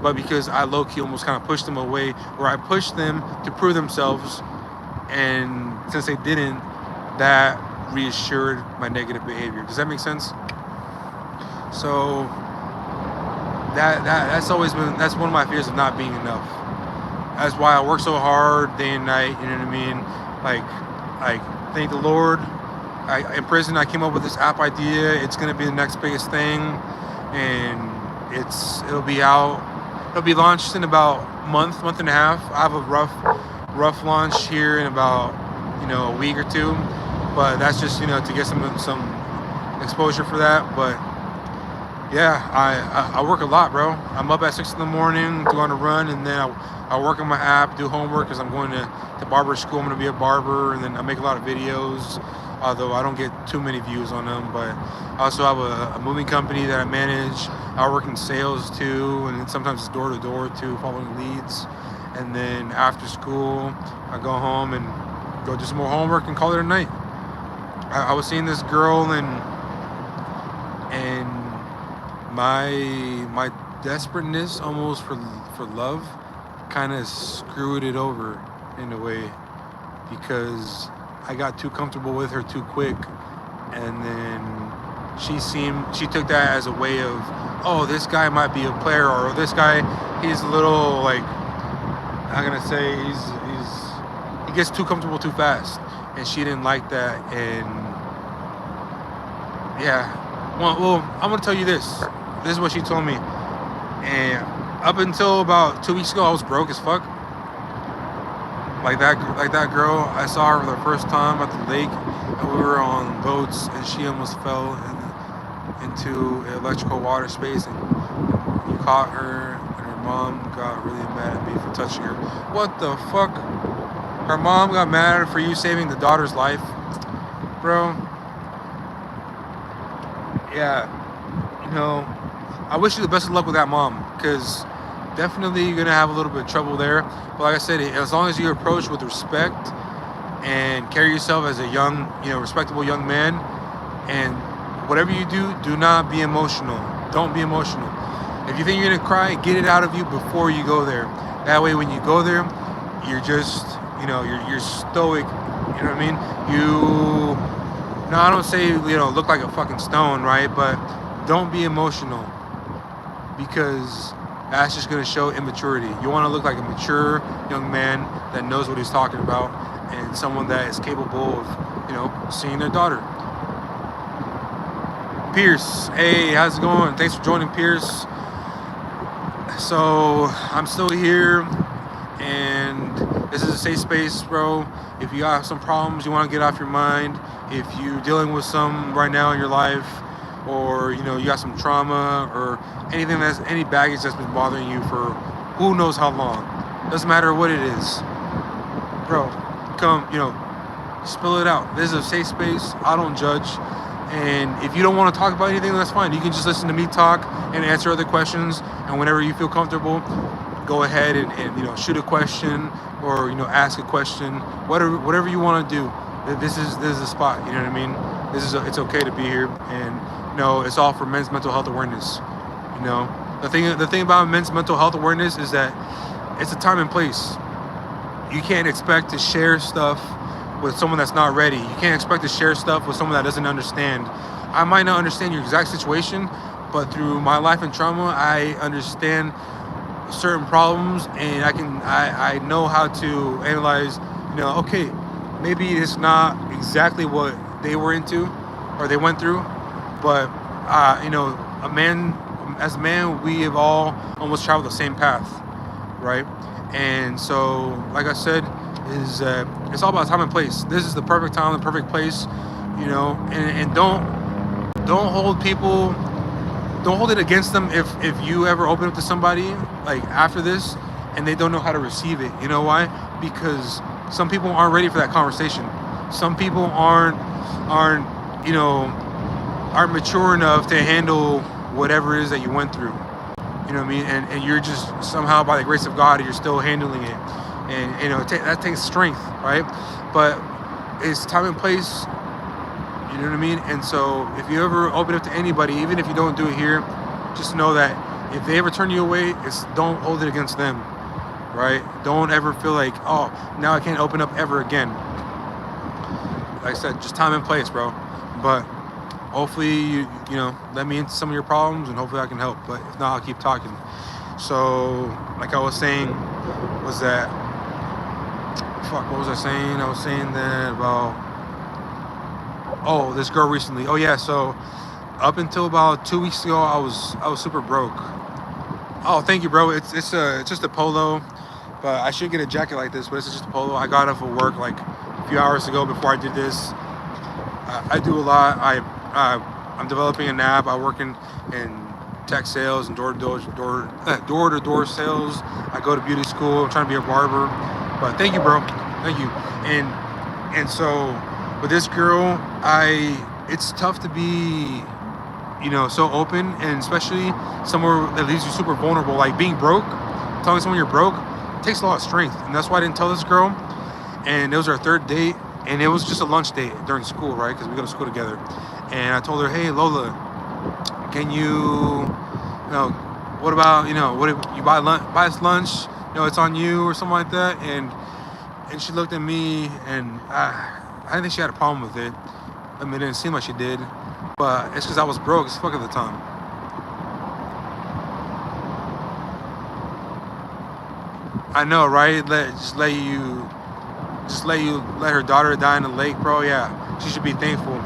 But because I low key almost kind of pushed them away, where I pushed them to prove themselves, and since they didn't, that reassured my negative behavior. Does that make sense? So that's always been, that's one of my fears of not being enough. That's why I work so hard day and night. You know what I mean? Like thank the Lord. In prison, I came up with this app idea. It's gonna be the next biggest thing, and it'll be out. It'll be launched in about month and a half. I have a rough launch here in about a week or two, but that's just to get some exposure for that. But yeah, I work a lot, bro. I'm up at 6 in the morning, going to run, and then I work on my app, do homework because I'm going to barber school. I'm going to be a barber, and then I make a lot of videos, although I don't get too many views on them. But I also have a moving company that I manage. I work in sales too, and then sometimes it's door to door too, following leads. And then after school, I go home and go do some more homework and call it a night. I was seeing this girl, and my desperateness almost for love kind of screwed it over in a way, because I got too comfortable with her too quick, and then she took that as a way of, oh, this guy might be a player, or this guy, he's a little like, I'm gonna say he gets too comfortable too fast, and she didn't like that. And yeah, well, I'm gonna tell you this is what she told me. And up until about 2 weeks ago, I was broke as fuck. Like that girl, I saw her for the first time at the lake, and we were on boats, and she almost fell into electrical water space, and you caught her, and her mom got really mad at me for touching her. What the fuck? Her mom got mad at her for you saving the daughter's life? Bro. Yeah, I wish you the best of luck with that mom, because definitely you're gonna have a little bit of trouble there. But like I said, as long as you approach with respect and carry yourself as a young, respectable young man, and whatever you do, do not be emotional. Don't be emotional. If you think you're gonna cry, get it out of you before you go there. That way, when you go there, you're just, you're stoic. You know what I mean? No, I don't say look like a fucking stone, right? But don't be emotional, because that's just going to show immaturity. You want to look like a mature young man that knows what he's talking about, and someone that is capable of, seeing their daughter. Pierce, hey, how's it going? Thanks for joining, Pierce. So I'm still here, and this is a safe space, bro. If you got some problems you want to get off your mind, if you're dealing with some right now in your life, or you got some trauma or anything any baggage that's been bothering you for who knows how long, doesn't matter what it is, bro, come, spill it out. This is a safe space. I don't judge. And if you don't want to talk about anything, that's fine. You can just listen to me talk and answer other questions, and whenever you feel comfortable, go ahead and shoot a question, or ask a question, whatever you want to do. This is the spot. You know what I mean? It's okay to be here, and it's all for men's mental health awareness. The thing about men's mental health awareness is that it's a time and place. You can't expect to share stuff with someone that's not ready. You can't expect to share stuff with someone that doesn't understand. I might not understand your exact situation, but through my life and trauma, I understand certain problems, and I know how to analyze. Okay, maybe it's not exactly what they were into or they went through, but as a man, we have all almost traveled the same path, right? And so, like I said, it's all about time and place. This is the perfect time, the perfect place, and don't hold people, don't hold it against them if you ever open up to somebody like after this and they don't know how to receive it. You know why? Because some people aren't ready for that conversation. Some people aren't mature enough to handle whatever it is that you went through. You know what I mean? And you're just somehow, by the grace of God, you're still handling it. And that takes strength, right? But it's time and place. You know what I mean? And so if you ever open up to anybody, even if you don't do it here, just know that if they ever turn you away, don't hold it against them, right? Don't ever feel like, oh, now I can't open up ever again. Like I said, just time and place, bro. But hopefully you let me into some of your problems, and hopefully I can help. But if not, I'll keep talking. So like I was saying, was that, fuck, what was I saying? I was saying that about, oh, this girl recently. Oh yeah, so up until about 2 weeks ago, I was super broke. Oh, thank you, bro. It's just a polo, but I should get a jacket like this. But it's just a polo. I got up for work like a few hours ago before I did this. I do a lot. I'm developing an app. I work in tech sales and door-to-door sales. I go to beauty school. I'm trying to be a barber. But thank you, bro. Thank you. And so with this girl, it's tough to be, so open, and especially somewhere that leaves you super vulnerable. Like being broke, telling someone you're broke, takes a lot of strength. And that's why I didn't tell this girl. And it was our third date, and it was just a lunch date during school, right? Because we go to school together. And I told her, hey, Lola, can you, what about, what if you buy us lunch? It's on you or something like that. And she looked at me, and I didn't think she had a problem with it. I mean, it didn't seem like she did, but it's because I was broke as fuck at the time. I know, right? Let her daughter die in the lake, bro. Yeah, she should be thankful.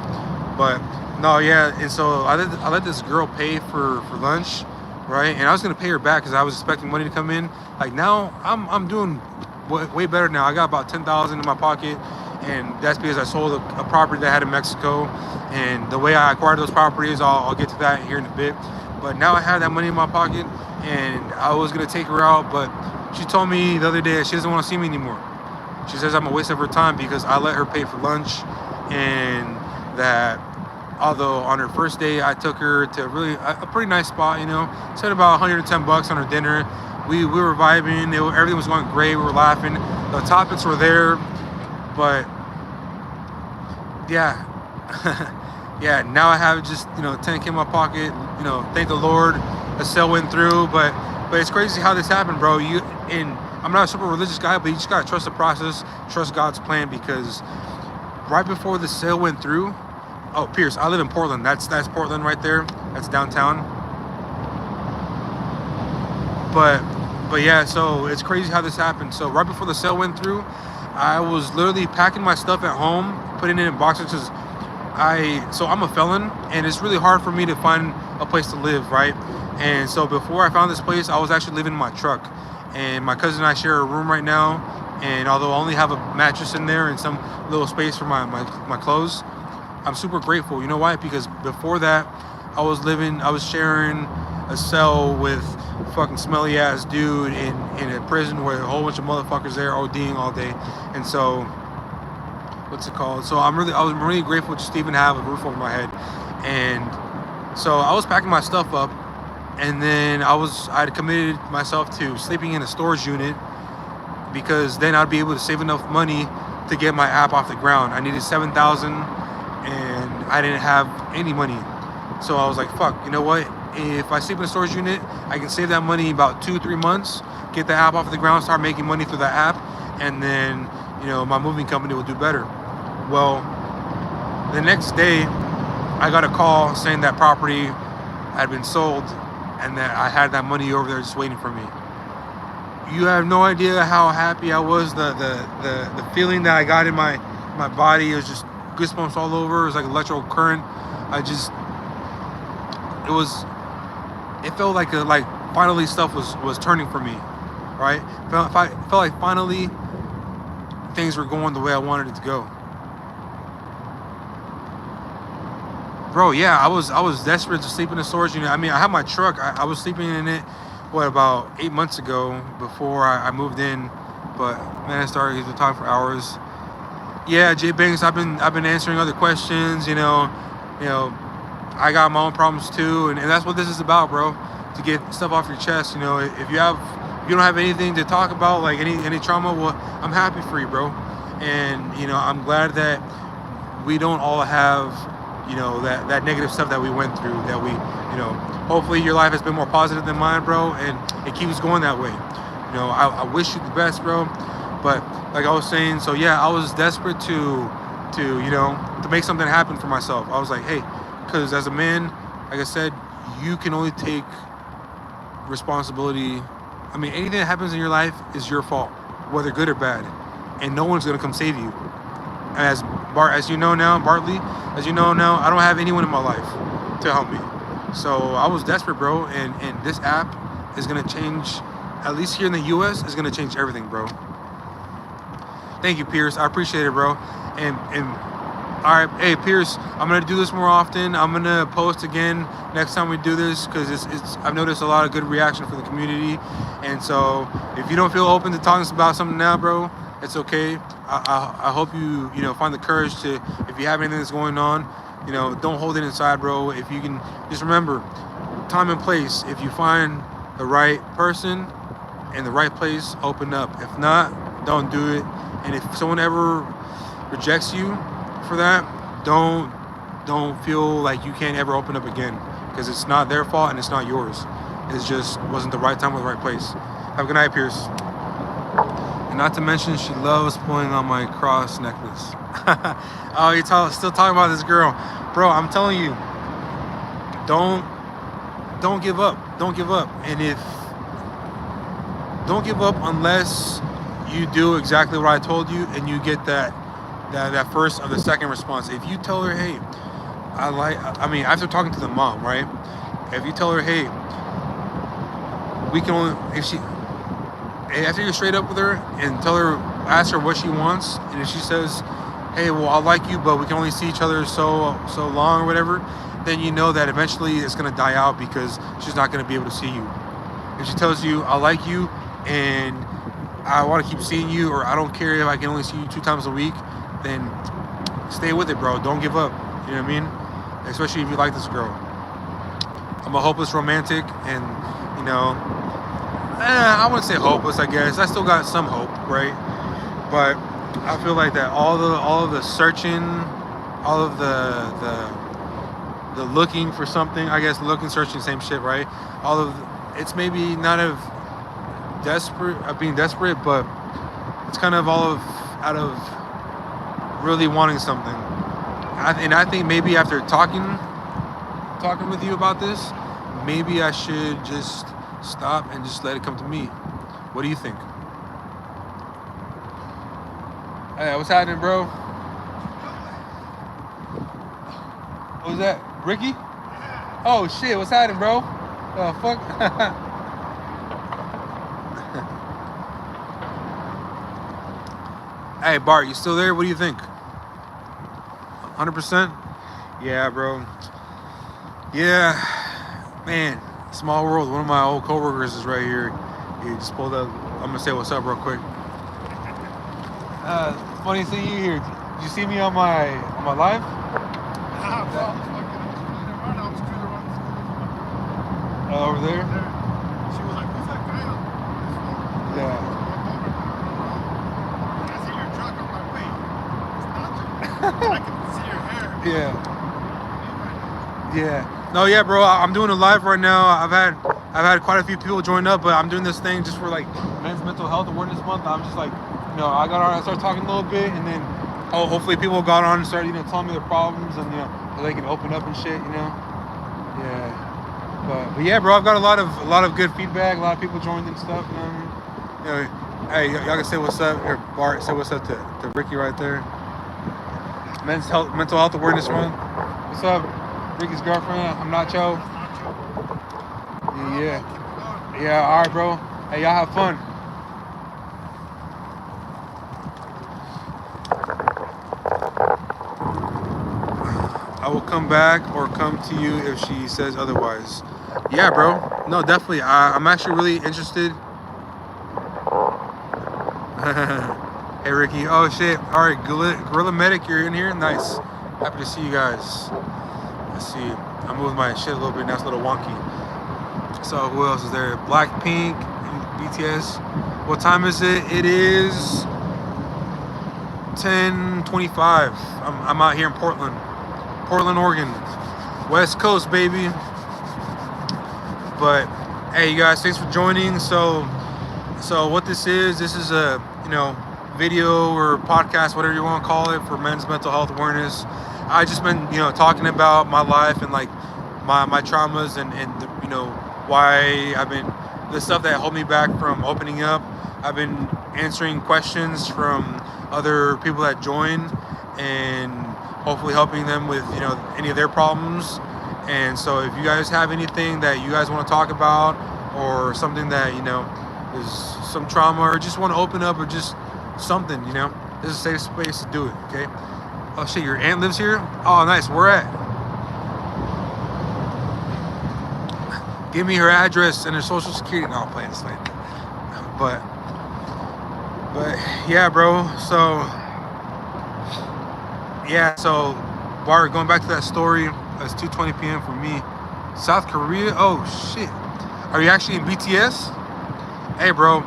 But no, yeah. And so I let this girl pay for lunch, right? And I was gonna pay her back because I was expecting money to come in. Like now, I'm doing way better now. I got about 10,000 in my pocket, and that's because I sold a property that I had in Mexico. And the way I acquired those properties, I'll get to that here in a bit. But now I have that money in my pocket, and I was gonna take her out, but she told me the other day that she doesn't want to see me anymore. She says I'm a waste of her time because I let her pay for lunch, and that although on her first day I took her to really a pretty nice spot, spent about $110 on her dinner. We were vibing, everything was going great, we were laughing, the topics were there, but yeah, yeah. Now I have just 10K in my pocket. Thank the Lord, the sale went through, but it's crazy how this happened, bro. I'm not a super religious guy, but you just gotta trust the process, trust God's plan, because right before the sale went through, oh, Pierce, I live in Portland. That's Portland right there. That's downtown. But yeah, so it's crazy how this happened. So right before the sale went through, I was literally packing my stuff at home, putting it in boxes, because I'm a felon, and it's really hard for me to find a place to live, right? And so before I found this place, I was actually living in my truck, and my cousin and I share a room right now. And although I only have a mattress in there and some little space for my clothes, I'm super grateful. You know why? Because before that, I was sharing a cell with a fucking smelly ass dude in a prison where a whole bunch of motherfuckers there ODing all day. And so, what's it called? So I was really grateful just to even have a roof over my head. And so I was packing my stuff up, and then I had committed myself to sleeping in a storage unit, because then I'd be able to save enough money to get my app off the ground. I needed 7,000, and I didn't have any money. So I was like, fuck, you know what? If I sleep in a storage unit, I can save that money about 2-3 months, get the app off the ground, start making money through that app, and then, my moving company will do better. Well, the next day, I got a call saying that property had been sold, and that I had that money over there just waiting for me. You have no idea how happy I was. The feeling that I got in my body, it was just goosebumps all over. It was like electrical current. It felt like finally stuff was turning for me, right? Felt like finally things were going the way I wanted it to go. Bro, yeah, I was desperate to sleep in a storage unit. I mean, I had my truck. I was sleeping in it, about 8 months ago before I moved in. But man, I started talking for hours. Yeah, Jay Banks, I've been answering other questions. I got my own problems too, and that's what this is about, bro. To get stuff off your chest. If you don't have anything to talk about, like any trauma, well, I'm happy for you, bro. And I'm glad that we don't all have that negative stuff that we went through. That we hopefully your life has been more positive than mine, bro, and it keeps going that way. I wish you the best, bro. But like I was saying, so yeah, I was desperate to make something happen for myself. I was like, hey, because as a man, like I said, you can only take responsibility I mean, anything that happens in your life is your fault, whether good or bad, and no one's gonna come save you. As as you know now, Bartley, as you know now, I don't have anyone in my life to help me. So I was desperate, bro, and this app is gonna change. At least here in the U.S., is gonna change everything, bro. Thank you, Pierce. I appreciate it, bro. And all right, hey Pierce, I'm gonna do this more often. I'm gonna post again next time we do this because it's I've noticed a lot of good reaction from the community, and so if you don't feel open to talking about something now, bro, it's okay. I hope you find the courage to, if you have anything that's going on, don't hold it inside, bro. If you can, just remember, time and place. If you find the right person in the right place, open up. If not, don't do it. And if someone ever rejects you for that, don't feel like you can't ever open up again, because it's not their fault and it's not yours. It just wasn't the right time or the right place. Have a good night, Pierce. And not to mention, she loves pulling on my cross necklace. Oh, you're still talking about this girl, bro? I'm telling you, don't give up. Don't give up. And don't give up unless you do exactly what I told you and you get that first or the second response. If you tell her, hey, after talking to the mom, right? If you tell her, hey, we can only, after you're straight up with her and ask her what she wants, and if she says, hey, well, I like you, but we can only see each other so long or whatever, then you know that eventually it's gonna die out because she's not gonna be able to see you. If she tells you, I like you and I want to keep seeing you, or I don't care if I can only see you 2 times a week, then stay with it, bro. Don't give up. You know what I mean? Especially if you like this girl. I'm a hopeless romantic, and I wouldn't say hopeless. I guess I still got some hope, right? But I feel like that all of the searching, all of the looking for something. I guess looking, searching, same shit, right? It's maybe not of being desperate, but it's kind of all out of really wanting something. And I think maybe after talking with you about this, maybe I should just stop and just let it come to me. What do you think? Hey, what's happening, bro? What was that? Ricky? Oh shit, what's happening, bro? Fuck. Hey, Bart, you still there? What do you think? 100%? Yeah, bro. Yeah, man. Small world. One of my old coworkers is right here. He just pulled up. I'm gonna say what's up real quick. Funny seeing you here. Did you see me on my live? Over there? She was like, who's that guy? Yeah. I see your truck. I'm like, wait, it's not you. I can see your hair. Yeah. No, yeah, bro. I'm doing a live right now. I've had quite a few people join up, but I'm doing this thing just for like Men's Mental Health Awareness Month. I'm just like, I got on, I started talking a little bit, and then hopefully people got on and started, telling me their problems, and so they can open up and shit, Yeah. But yeah, bro, I've got a lot of good feedback. A lot of people joined and stuff. Hey, y'all can say what's up. Here, Bart, say what's up to Ricky right there. Mental Health Awareness Month. What's up, Ricky's girlfriend? I'm Nacho. Yeah. All right, bro. Hey, y'all have fun. I will come back or come to you if she says otherwise. Yeah, bro. No, definitely. I'm actually really interested. Hey, Ricky. Oh, shit. All right, Gorilla Medic, you're in here? Nice. Happy to see you guys. Let's see. I moved my shit a little bit. Now it's a little wonky. So, who else is there? Blackpink, BTS. What time is it? It is 10:25. I'm out here in Portland, Oregon. West Coast, baby. But hey, you guys, thanks for joining. So what this is a video or podcast, whatever you want to call it, for men's mental health awareness. I just been talking about my life and like my traumas and why I've been the stuff that hold me back from opening up. I've been answering questions from other people that join, and hopefully helping them with any of their problems. And so if you guys have anything that you guys want to talk about, or something that is some trauma, or just want to open up, or just something, this is a safe space to do it. Okay. Oh shit, your aunt lives here? Oh nice. Where at? Give me her address and her social security. No, I'm playing this thing. But yeah, bro. So yeah, so Bart, going back to that story, it's 2:20 p.m. for me. South Korea? Oh shit. Are you actually in BTS? Hey bro.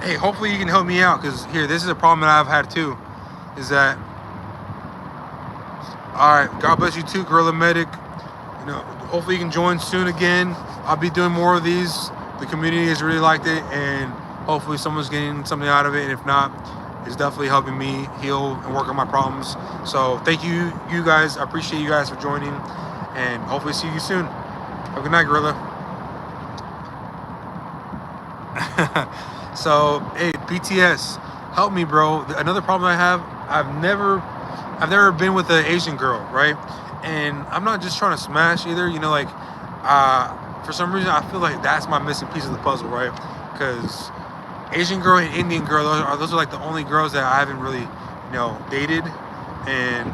Hey, hopefully you can help me out, because here, this is a problem that I've had too. Is that, alright, God bless you too, Gorilla Medic. Hopefully you can join soon again. I'll be doing more of these. The community has really liked it, and hopefully someone's getting something out of it. And if not, it's definitely helping me heal and work on my problems. So thank you guys. I appreciate you guys for joining, and hopefully see you soon. Have a good night, Gorilla. So hey, BTS, help me, bro. Another problem I have, I've never been with an Asian girl, right? And I'm not just trying to smash either, for some reason I feel like that's my missing piece of the puzzle, right? Because Asian girl and Indian girl, those are like the only girls that I haven't really dated. And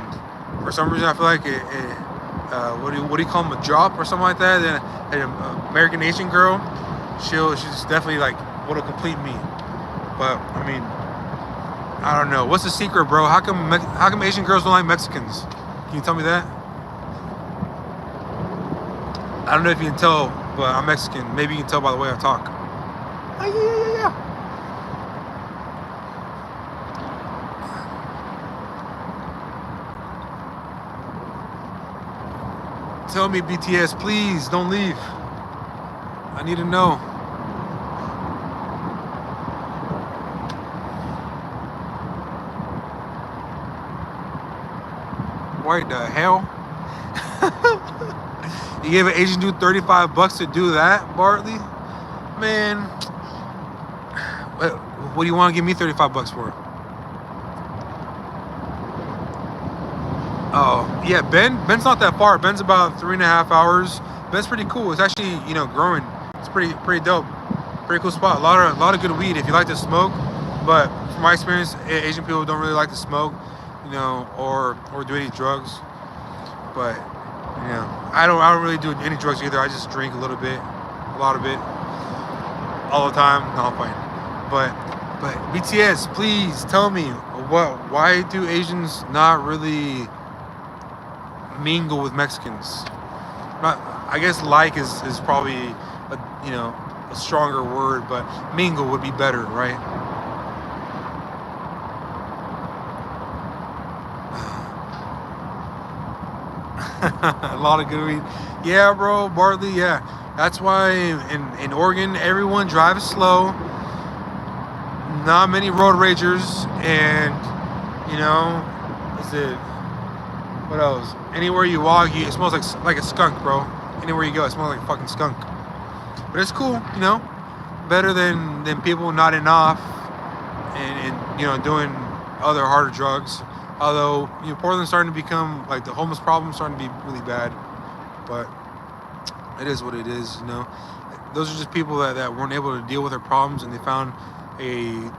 for some reason I feel like what do you call them, a drop or something like that. And an American Asian girl, she's definitely like what'll complete me. But I mean, I don't know. What's the secret, bro? How come Asian girls don't like Mexicans? Can you tell me that? I don't know if you can tell, but I'm Mexican. Maybe you can tell by the way I talk. Oh, yeah. Tell me, BTS, please don't leave. I need to know. What the hell? You gave an Asian dude $35 to do that, Bartley? Man, what do you want to give me $35 for? Oh, yeah, Ben's not that far. Ben's about 3.5 hours. Ben's pretty cool. It's actually, growing. It's pretty dope. Pretty cool spot. A lot of good weed if you like to smoke. But from my experience, Asian people don't really like to smoke, or do any drugs. But I don't really do any drugs either. I just drink a lot of it, all the time. No, I'm fine. But BTS, please tell me why do Asians not really mingle with Mexicans? I guess like is probably a stronger word, but mingle would be better, right? A lot of good weed. Yeah, bro, Bartley, yeah. That's why in Oregon, everyone drives slow. Not many road ragers, and what else? Anywhere you walk, it smells like a skunk, bro. Anywhere you go, it smells like a fucking skunk. But it's cool, better than people nodding off and doing other harder drugs. Although Portland's starting to become like the homeless problem starting to be really bad, but it is what it is. Those are just people that weren't able to deal with their problems, and they found a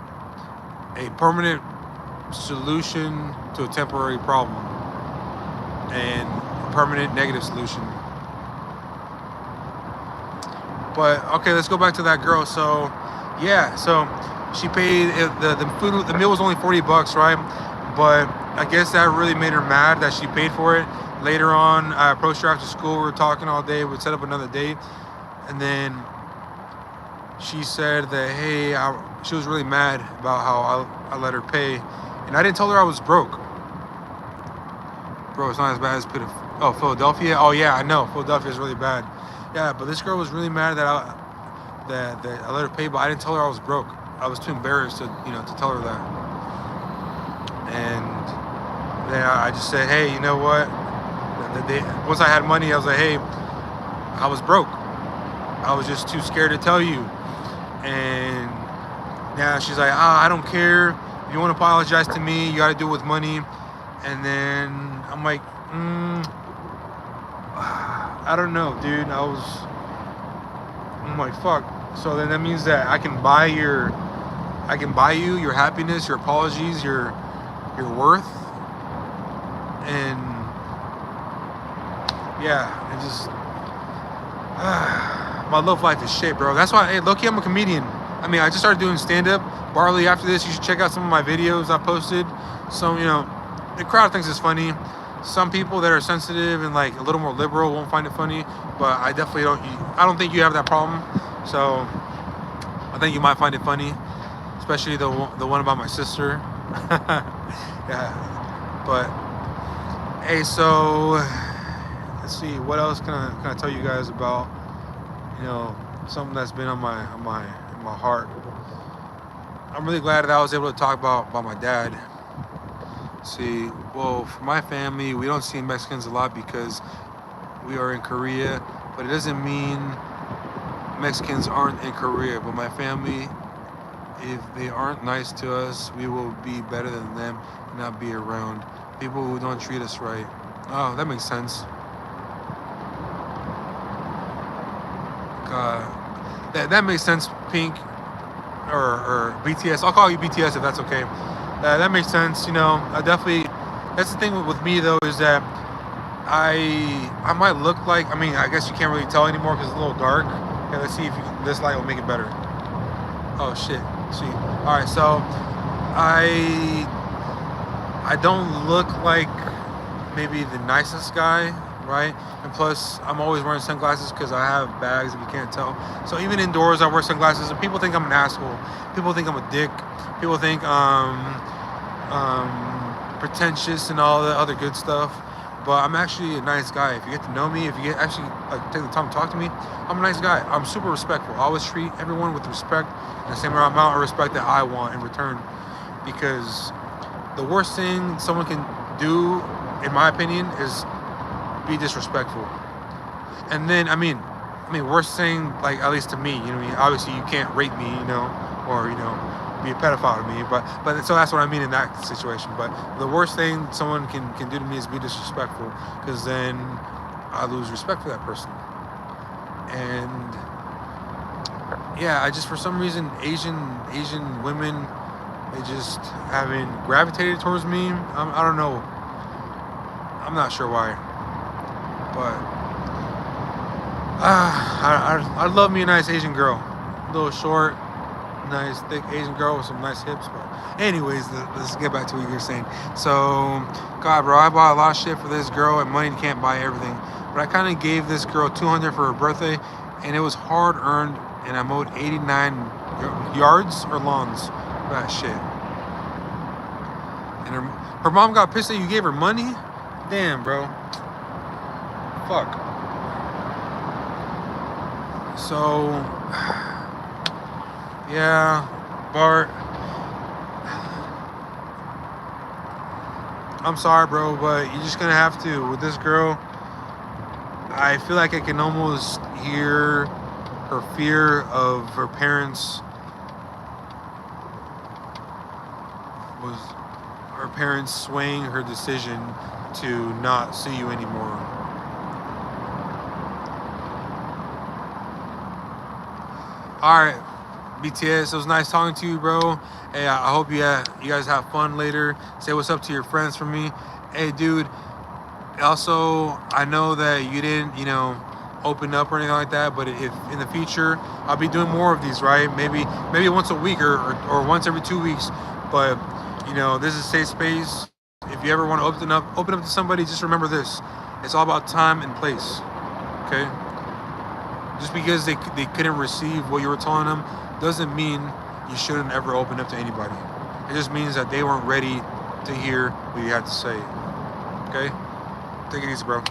permanent solution to a temporary problem, and a permanent negative solution. But okay, let's go back to that girl. So yeah, so she paid the meal was only $40, right? But I guess that really made her mad that she paid for it. Later on, I approached her after school. We were talking all day. We'd set up another date. And then she said that, hey, she was really mad about how I let her pay. And I didn't tell her I was broke. Bro, it's not as bad as Philadelphia? Oh, yeah, I know. Philadelphia is really bad. Yeah, but this girl was really mad that I let her pay, but I didn't tell her I was broke. I was too embarrassed to tell her that. And then I just said, hey, you know what? Once I had money, I was like, hey, I was broke. I was just too scared to tell you. And now she's like, I don't care. If you want to apologize to me, you got to do it with money. And then I'm like, I don't know, dude. I'm like, fuck. So then that means that I can buy you your happiness, your apologies, your worth. And yeah, it just my love life is shit, bro. That's why, hey, low-key, I'm a comedian. I mean, I just started doing stand-up. Barley, after this, you should check out some of my videos I posted. So, the crowd thinks it's funny. Some people that are sensitive and like a little more liberal won't find it funny, but I definitely don't. I don't think you have that problem. So I think you might find it funny, especially the one about my sister. Yeah, but hey, so let's see, what else can I tell you guys about? Something that's been on my heart. I'm really glad that I was able to talk about my dad. See, well, for my family, we don't see Mexicans a lot because we are in Korea, but it doesn't mean Mexicans aren't in Korea. But my family, if they aren't nice to us, we will be better than them and not be around people who don't treat us right. Oh, that makes sense. That makes sense, Pink, or BTS. I'll call you BTS if that's okay. That makes sense. I definitely. That's the thing with me though, is that I might look like. I mean, I guess you can't really tell anymore because it's a little dark. Okay, let's see if this light will make it better. Oh shit! See, all right. So I don't look like maybe the nicest guy, right? And plus, I'm always wearing sunglasses because I have bags, if you can't tell. So even indoors, I wear sunglasses, and people think I'm an asshole. People think I'm a dick. People think pretentious and all the other good stuff. But I'm actually a nice guy. If you get to know me, if you actually take the time to talk to me, I'm a nice guy. I'm super respectful. I always treat everyone with respect and the same amount of respect that I want in return. Because the worst thing someone can do, in my opinion, is be disrespectful. And then, I mean, worst thing, like, at least to me, obviously you can't rape me, or, be a pedophile to me, but so that's what I mean in that situation. But the worst thing someone can do to me is be disrespectful, because then I lose respect for that person. And yeah, I just, for some reason, Asian women, they just haven't gravitated towards me. I don't know. I'm not sure why. But I'd love me a nice Asian girl. A little short, nice, thick Asian girl with some nice hips. But anyways, let's get back to what you were saying. So, God, bro, I bought a lot of shit for this girl, and money can't buy everything. But I kind of gave this girl $200 for her birthday, and it was hard earned, and I mowed 89 yards or lawns for that shit. And her mom got pissed that you gave her money? Damn, bro. Fuck. So, yeah, Bart, I'm sorry, bro, but you're just gonna have to. With this girl, I feel like I can almost hear her fear of her parents swaying her decision to not see you anymore. Alright, BTS, it was nice talking to you, bro. Hey, I hope you guys have fun later. Say what's up to your friends for me. Hey, dude, also, I know that you didn't, open up or anything like that, but if in the future, I'll be doing more of these, right? Maybe once a week or once every 2 weeks. But, this is a safe space. If you ever want to open up to somebody, just remember this. It's all about time and place, okay? Just because they couldn't receive what you were telling them doesn't mean you shouldn't ever open up to anybody. It just means that they weren't ready to hear what you had to say. Okay? Take it easy, bro.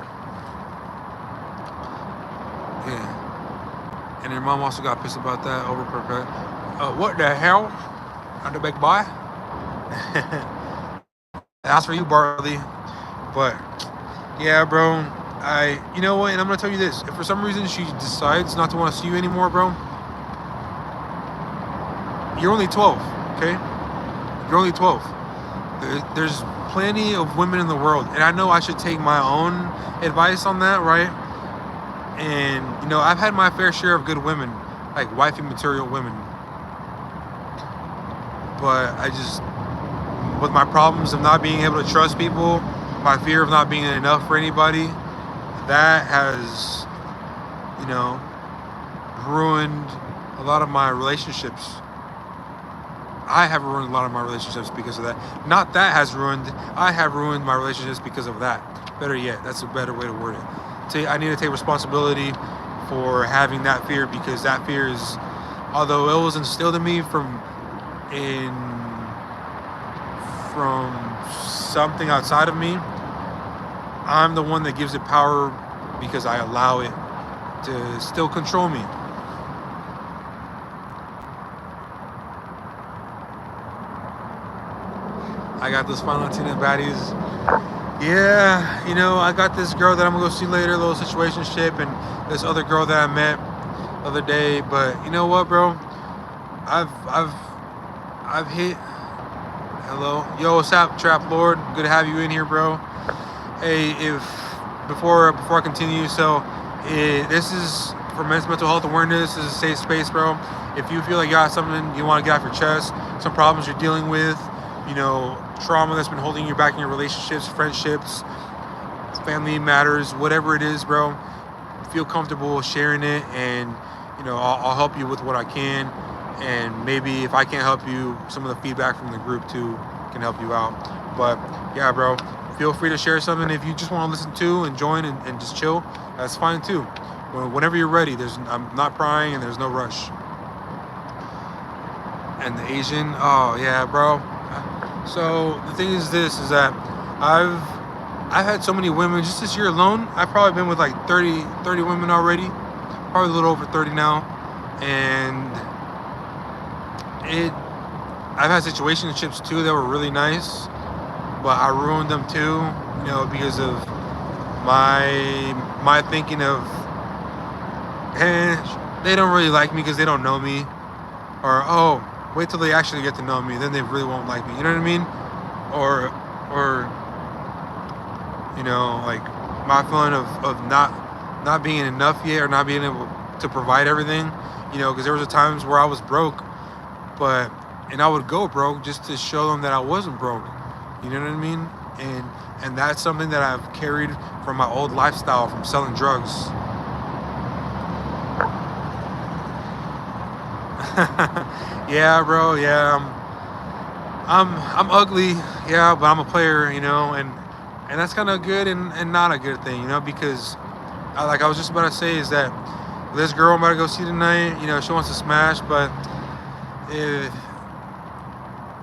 Yeah. And your mom also got pissed about that. What the hell? Not the big boy? That's for you, Barley. But, yeah, bro. You know what, and I'm gonna tell you this: if for some reason she decides not to want to see you anymore, bro, you're only 12, okay? You're only 12. There's plenty of women in the world, and I know I should take my own advice on that, right? And I've had my fair share of good women, like wifey material women. But I just, with my problems of not being able to trust people, my fear of not being enough for anybody, that has, ruined a lot of my relationships. I have ruined a lot of my relationships because of that. Not that has ruined, I have ruined my relationships because of that. Better yet, that's a better way to word it. I need to take responsibility for having that fear, because that fear is, although it was instilled in me from something outside of me, I'm the one that gives it power because I allow it to still control me. I got those Final Latina baddies. Yeah, I got this girl that I'm gonna go see later, a little situationship, and this other girl that I met the other day. But you know what, bro? I've hit. Hello, yo, what's up, Trap Lord? Good to have you in here, bro. Hey, before I continue, so this is for men's mental health awareness. This is a safe space, bro. If you feel like you got something you want to get off your chest, some problems you're dealing with, trauma that's been holding you back in your relationships, friendships, family matters, whatever it is, bro, feel comfortable sharing it, and I'll help you with what I can, and maybe if I can't help you, some of the feedback from the group too can help you out. But yeah, bro, feel free to share something. If you just want to listen to and join and just chill, that's fine too. Whenever you're ready, I'm not prying and there's no rush. And the Asian, oh yeah, bro. So the thing is is that I've had so many women just this year alone. I've probably been with like 30 women already, probably a little over 30 now. And I've had situationships too that were really nice, but I ruined them too, because of my thinking of, hey, they don't really like me because they don't know me, or oh, wait till they actually get to know me, then they really won't like me. You know what I mean? Or like my feeling of not being enough yet, or not being able to provide everything. Because there was times where I was broke, and I would go broke just to show them that I wasn't broke. You know what I mean? And that's something that I've carried from my old lifestyle, from selling drugs. Yeah, bro. Yeah, I'm ugly. Yeah, but I'm a player. And that's kind of good and not a good thing. Because like I was just about to say, is that this girl I'm about to go see tonight, she wants to smash, but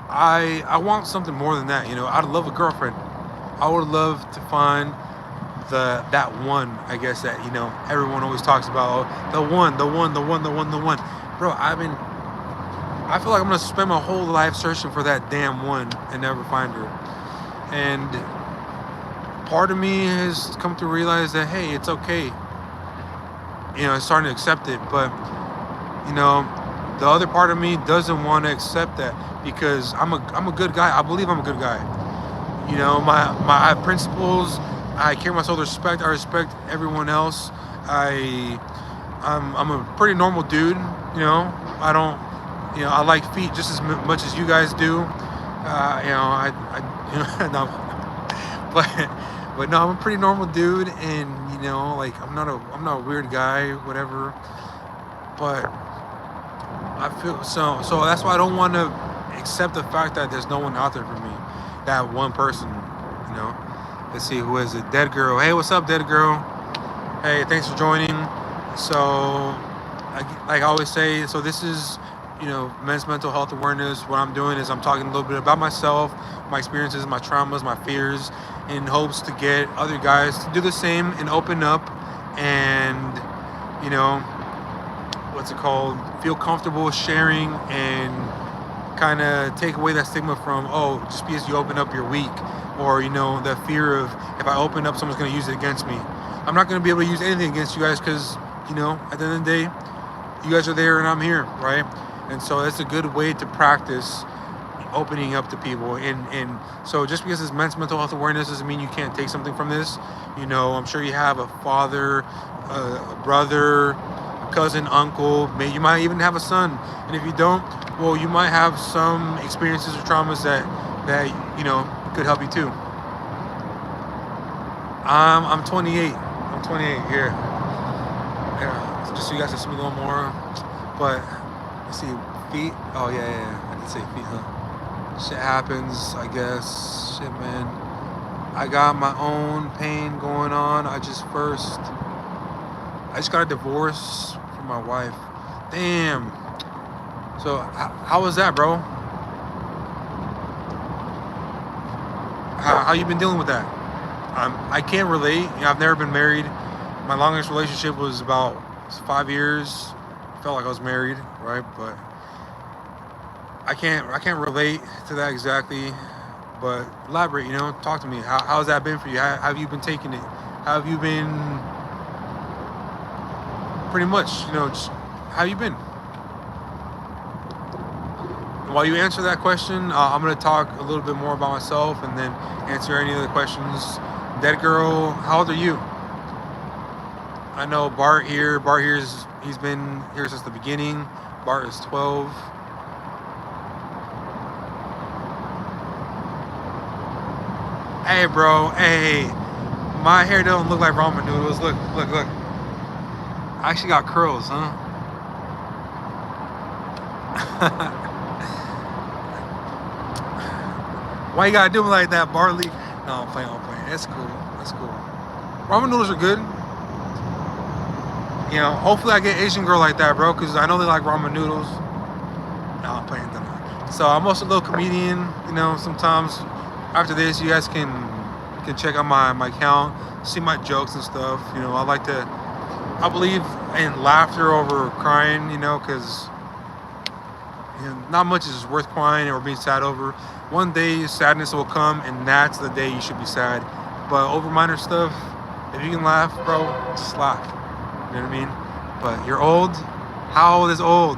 I want something more than that. I'd love a girlfriend. I would love to find that one, I guess, that everyone always talks about. The one. Bro, I feel like I'm gonna spend my whole life searching for that damn one and never find her. And part of me has come to realize that, hey, it's okay. It's starting to accept it, but the other part of me doesn't want to accept that, because I'm a good guy. I believe I'm a good guy. I have principles. I carry myself with respect. I respect everyone else. I'm a pretty normal dude. I don't. I like feet just as much as you guys do. No, but no, I'm a pretty normal dude, and like I'm not a weird guy, whatever. But I feel so that's why I don't want to accept the fact that there's no one out there for me, that one person. Let's see, who is it? Dead Girl. Hey, what's up, Dead Girl? Hey, thanks for joining. So like I always say, so this is men's mental health awareness. What I'm doing is I'm talking a little bit about myself, my experiences, my traumas, my fears, in hopes to get other guys to do the same and open up and what's it called, feel comfortable sharing, and kind of take away that stigma from, oh, just because you open up you're weak, or the fear of, if I open up someone's going to use it against me. I'm not going to be able to use anything against you guys because, you know, at the end of the day, you guys are there and I'm here, right? And so that's a good way to practice opening up to people. And so just because it's mental health awareness doesn't mean you can't take something from this. You know, I'm sure you have a father, a brother, a cousin, uncle, maybe you might even have a son. And if you don't, well, you might have some experiences or traumas that you know, could help you too. I'm 28. I'm 28 here. Yeah, just so you guys can see me a little more. But let's see, feet. Oh yeah. I did say feet, huh? Shit happens, I guess. Shit, man. I got my own pain going on. I just got a divorce from my wife. Damn. So how was that, bro? How you been dealing with that? I can't relate. You know, I've never been married. My longest relationship was about 5 years. Felt like I was married, right? But I can't relate to that exactly. But elaborate, you know, talk to me. How has that been for you? How have you been taking it? How have you been? Pretty much, you know, just how you been? While you answer that question, I'm going to talk a little bit more about myself and then answer any other questions. Dead girl, how old are you? I know Bart here. He's been here since the beginning. Bart is 12. Hey, bro. Hey, my hair don't look like ramen noodles. Look. I actually got curls, huh? Why you gotta do me like that, Barley? No, I'm playing. It's cool. Ramen noodles are good. You know, hopefully I get Asian girl like that, bro, because I know they like ramen noodles. No, I'm playing them. So I'm also a little comedian. You know, sometimes after this, you guys can check out my account, see my jokes and stuff. You know, I believe in laughter over crying. You know, because you know, not much is worth crying or being sad over. One day sadness will come, and that's the day you should be sad. But over minor stuff, if you can laugh, bro, just laugh. You know what I mean? But you're old. How old is old?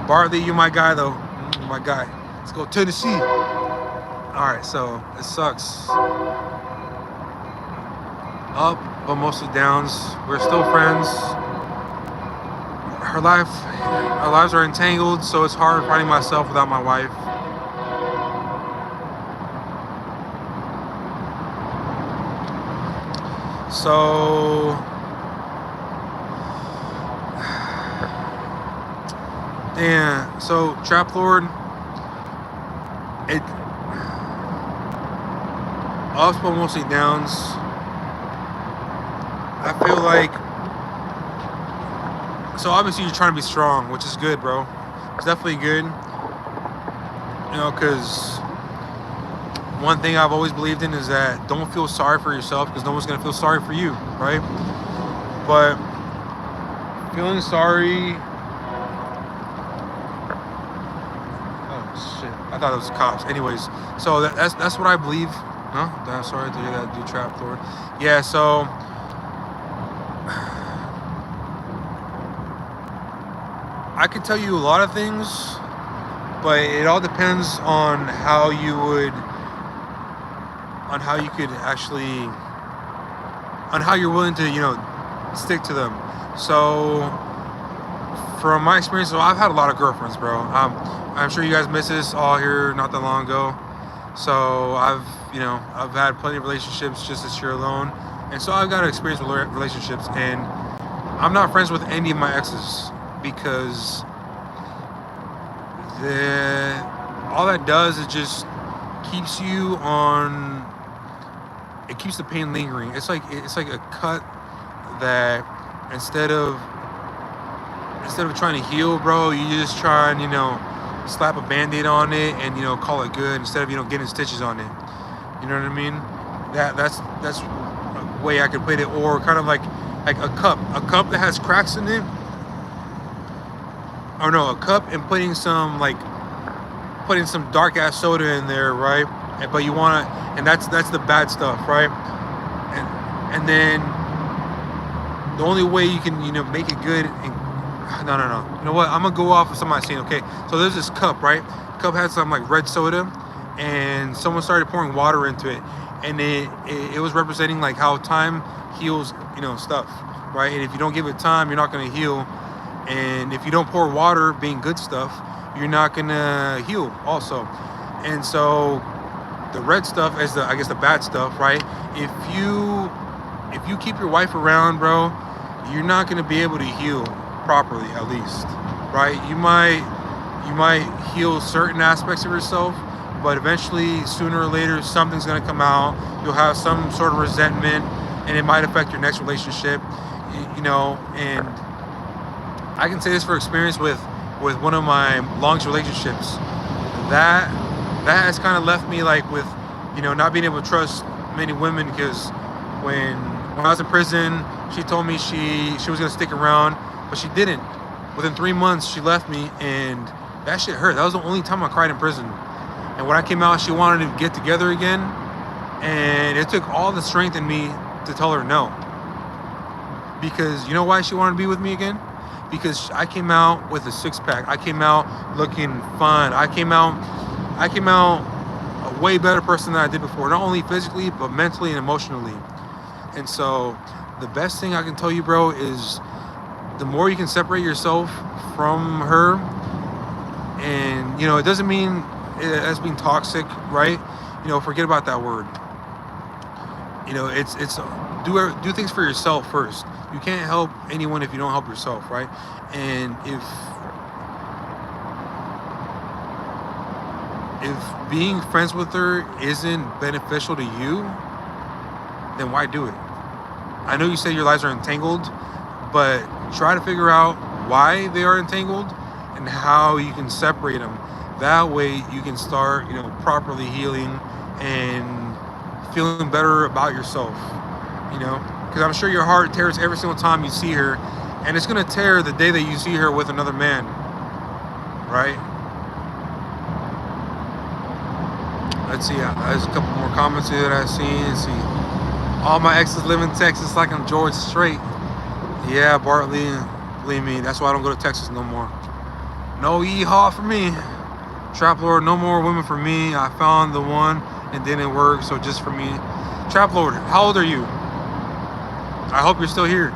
Bartley, you my guy though. You're my guy. Let's go Tennessee. All right, so it sucks. Up, but mostly downs. We're still friends. Our lives are entangled, so it's hard finding myself without my wife. So damn. So Trap Lord, it ups but mostly downs. I feel like, so obviously you're trying to be strong, which is good, bro. It's definitely good. You know, because one thing I've always believed in is that don't feel sorry for yourself because no one's going to feel sorry for you, right? But feeling sorry... Oh, shit. I thought it was cops. Anyways, so that's what I believe. Huh? Damn, sorry to hear that, dude, Trap Lord. Yeah, so... I could tell you a lot of things, but it all depends on how you could actually, on how you're willing to, you know, stick to them. So from my experience, so I've had a lot of girlfriends, bro. I'm sure you guys missed this all here not that long ago. So I've had plenty of relationships just this year alone. And so I've got experience with relationships, and I'm not friends with any of my exes because all that does is just keeps you on. It keeps the pain lingering. It's like a cut that instead of trying to heal, bro, you just try and, you know, slap a Band-Aid on it and, you know, call it good instead of, you know, getting stitches on it. You know what I mean? That's a way I could put it. Or kind of like a cup that has cracks in it. Or no, a cup and putting some dark ass soda in there, right? but you want to, and that's the bad stuff, right? And then the only way you can, make it good. No. You know what? I'm gonna go off of something I've seen. Okay, so there's this cup, right? Cup had some like red soda, and someone started pouring water into it, and it was representing like how time heals, stuff, right? And if you don't give it time, you're not gonna heal. And if you don't pour water, being good stuff, you're not gonna heal also. And so the red stuff is I guess the bad stuff, right? If you keep your wife around, bro, you're not gonna be able to heal properly, at least, right? You might heal certain aspects of yourself, but eventually, sooner or later, something's gonna come out. You'll have some sort of resentment, and it might affect your next relationship, and I can say this for experience with one of my longest relationships. That has kind of left me like with, not being able to trust many women, because when I was in prison, she told me she was gonna stick around, but she didn't. Within 3 months, she left me, and that shit hurt. That was the only time I cried in prison. And when I came out, she wanted to get together again, and it took all the strength in me to tell her no. Because you know why she wanted to be with me again? Because I came out with a six-pack. I came out looking fun. I came out a way better person than I did before, not only physically, but mentally and emotionally. And so the best thing I can tell you, bro, is the more you can separate yourself from her, and it doesn't mean as being toxic, right? Forget about that word. It's do things for yourself first. You can't help anyone if you don't help yourself, right? And if being friends with her isn't beneficial to you, then why do it? I know you say your lives are entangled, but try to figure out why they are entangled and how you can separate them. That way you can start, properly healing and feeling better about yourself, because I'm sure your heart tears every single time you see her, and it's going to tear the day that you see her with another man, right? Let's see, there's a couple more comments here that I've seen. Let's see. All my exes live in Texas like I'm George Strait. Yeah, Bartley, believe me, that's why I don't go to Texas no more. No yeehaw for me. Trap Lord, no more women for me. I found the one and didn't work, so just for me. Trap Lord, how old are you? I hope you're still here.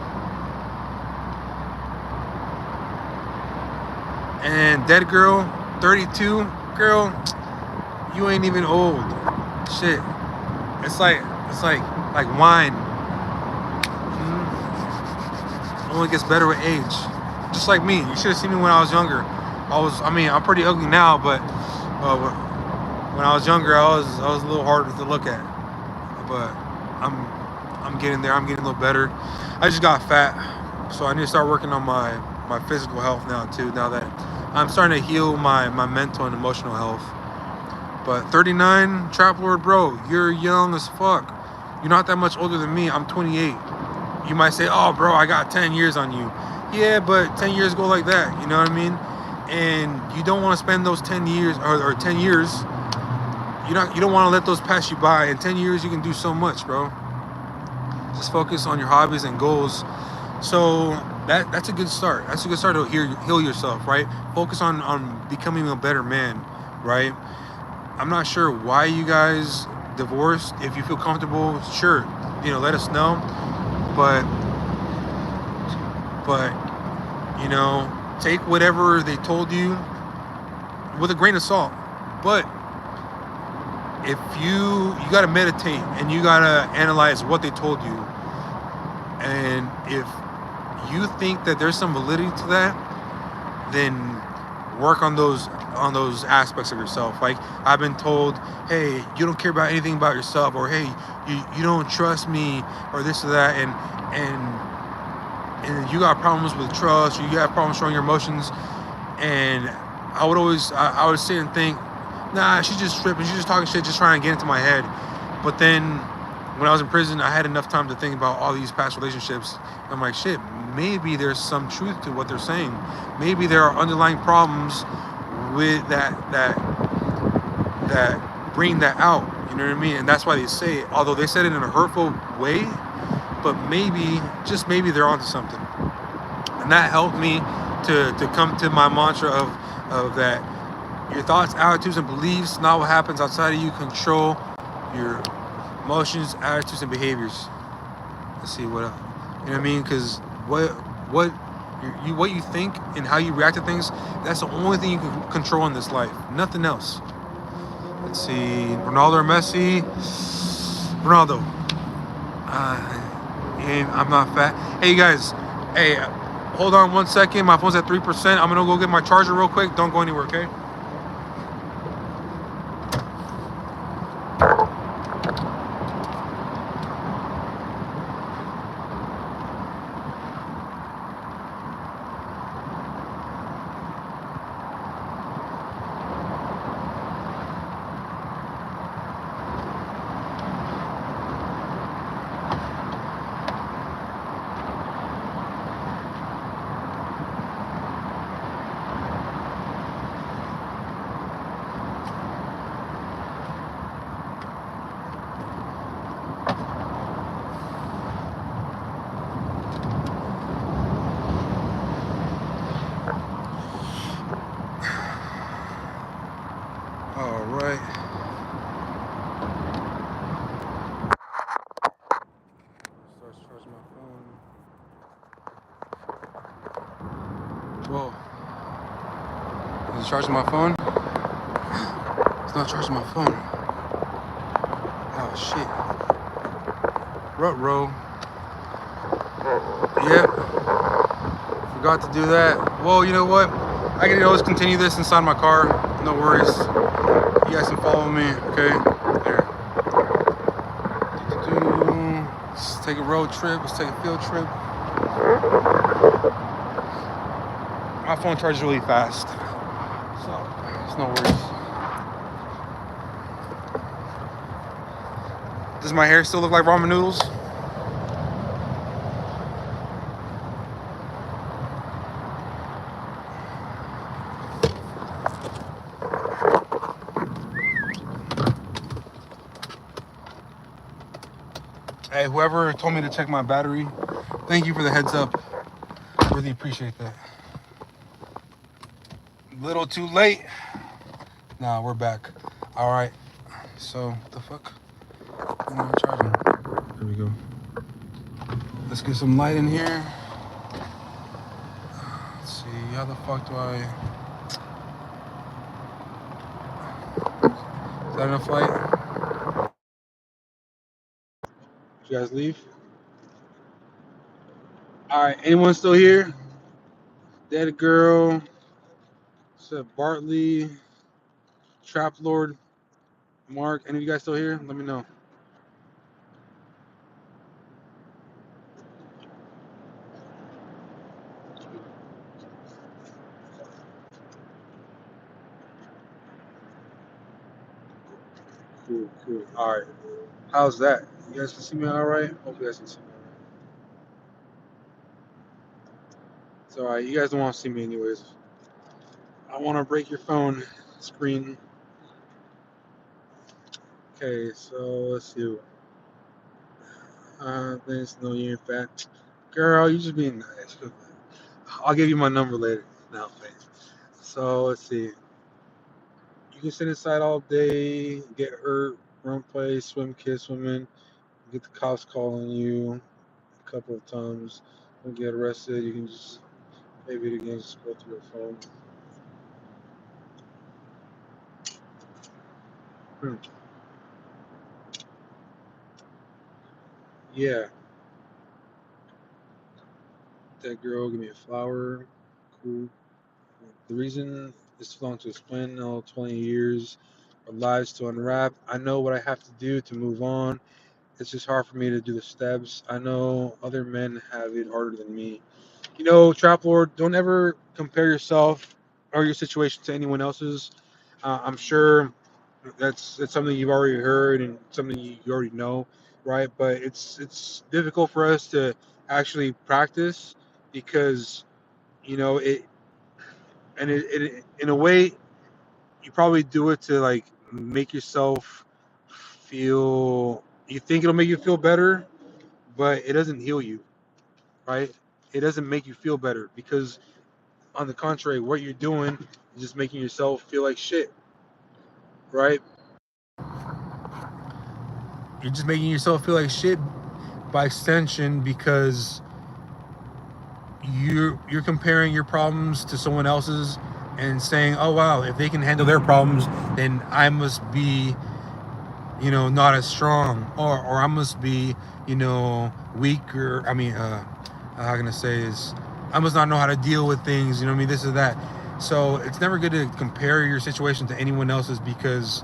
And Dead Girl, 32. Girl, you ain't even old. Shit. It's like wine. Only gets better with age. Just like me. You should have seen me when I was younger. I'm pretty ugly now, but when I was younger, I was a little harder to look at. But I'm getting there. I'm getting a little better. I just got fat, so I need to start working on my physical health now too. Now that I'm starting to heal my mental and emotional health. But 39, Trap Lord, bro, you're young as fuck. You're not that much older than me. I'm 28. You might say, oh, bro, I got 10 years on you. Yeah, but 10 years go like that. You know what I mean? And you don't want to spend those 10 years or 10 years. You don't want to let those pass you by. In 10 years, you can do so much, bro. Just focus on your hobbies and goals. So that's a good start. That's a good start to heal yourself, right? Focus on becoming a better man, right? I'm not sure why you guys divorced. If you feel comfortable, sure, let us know. But take whatever they told you with a grain of salt. But if you got to meditate and you got to analyze what they told you, and if you think that there's some validity to that, then work on those aspects of yourself. Like, I've been told, hey, you don't care about anything about yourself, or hey, you don't trust me, or this or that, and you got problems with trust, or you have problems showing your emotions. And I would sit and think, nah, she's just tripping, she's just talking shit, just trying to get into my head. But then when I was in prison, I had enough time to think about all these past relationships. I'm like, shit, maybe there's some truth to what they're saying. Maybe there are underlying problems with that bring that out. You know what I mean? And that's why they say it. Although they said it in a hurtful way, but maybe, just maybe, they're onto something. And that helped me to come to my mantra of that your thoughts, attitudes, and beliefs, not what happens outside of you, control your emotions, attitudes, and behaviors. Let's see what, you know what I mean? Because what what you think and how you react to things, that's the only thing you can control in this life. Nothing else. Let's see, Ronaldo or Messi? Ronaldo. And I'm not fat. Hey, you guys. Hey, hold on 1 second. My phone's at 3%. I'm gonna go get my charger real quick. Don't go anywhere, okay? All right. Starts charging my phone. Whoa. Is it charging my phone? It's not charging my phone. Oh shit. Ruh-roh. Yep. Forgot to do that. Well, you know what? I can always continue this inside my car. No worries. You guys can follow me, okay? There. Let's take a road trip. Let's take a field trip. My phone charges really fast, so it's no worries. Does my hair still look like ramen noodles? Hey, whoever told me to check my battery, thank you for the heads up. Really appreciate that. A little too late. Nah, we're back. All right. So, what the fuck? I'm not charging. There we go. Let's get some light in here. Let's see. How the fuck do I? Is that enough light? Did you guys leave? All right. Anyone still here? Dead girl. Said Bartley. Trap Lord. Mark. Any of you guys still here? Let me know. Cool. Cool. All right. How's that? You guys can see me all right? Hope you guys can see me all right. It's all right. You guys don't want to see me anyways. I want to break your phone screen. Okay, so let's see. Thanks, no, you ain't fat. Girl, you just being nice. I'll give you my number later. No, thanks. So let's see. You can sit inside all day, get hurt, run play, swim, kiss women, get the cops calling you a couple of times, don't get arrested. You can just maybe it again, just go through your phone. Hmm. Yeah, that girl give me a flower. Cool. The reason is too long to explain. All 20 years of lives to unwrap. I know what I have to do to move on. It's just hard for me to do the steps. I know other men have it harder than me. You know, Trap Lord, don't ever compare yourself or your situation to anyone else's. I'm sure that's something you've already heard and something you already know, right? But it's difficult for us to actually practice because you know it, and it in a way you probably do it to like make yourself feel, you think it'll make you feel better, but it doesn't heal you, right? It doesn't make you feel better because, on the contrary, what you're doing is just making yourself feel like shit, right? You're just making yourself feel like shit by extension because you're comparing your problems to someone else's and saying, oh wow, if they can handle their problems, then I must be, not as strong, or I must be, weaker. I mean, how can I say is, I must not know how to deal with things. You know what I mean? This or that. So it's never good to compare your situation to anyone else's because,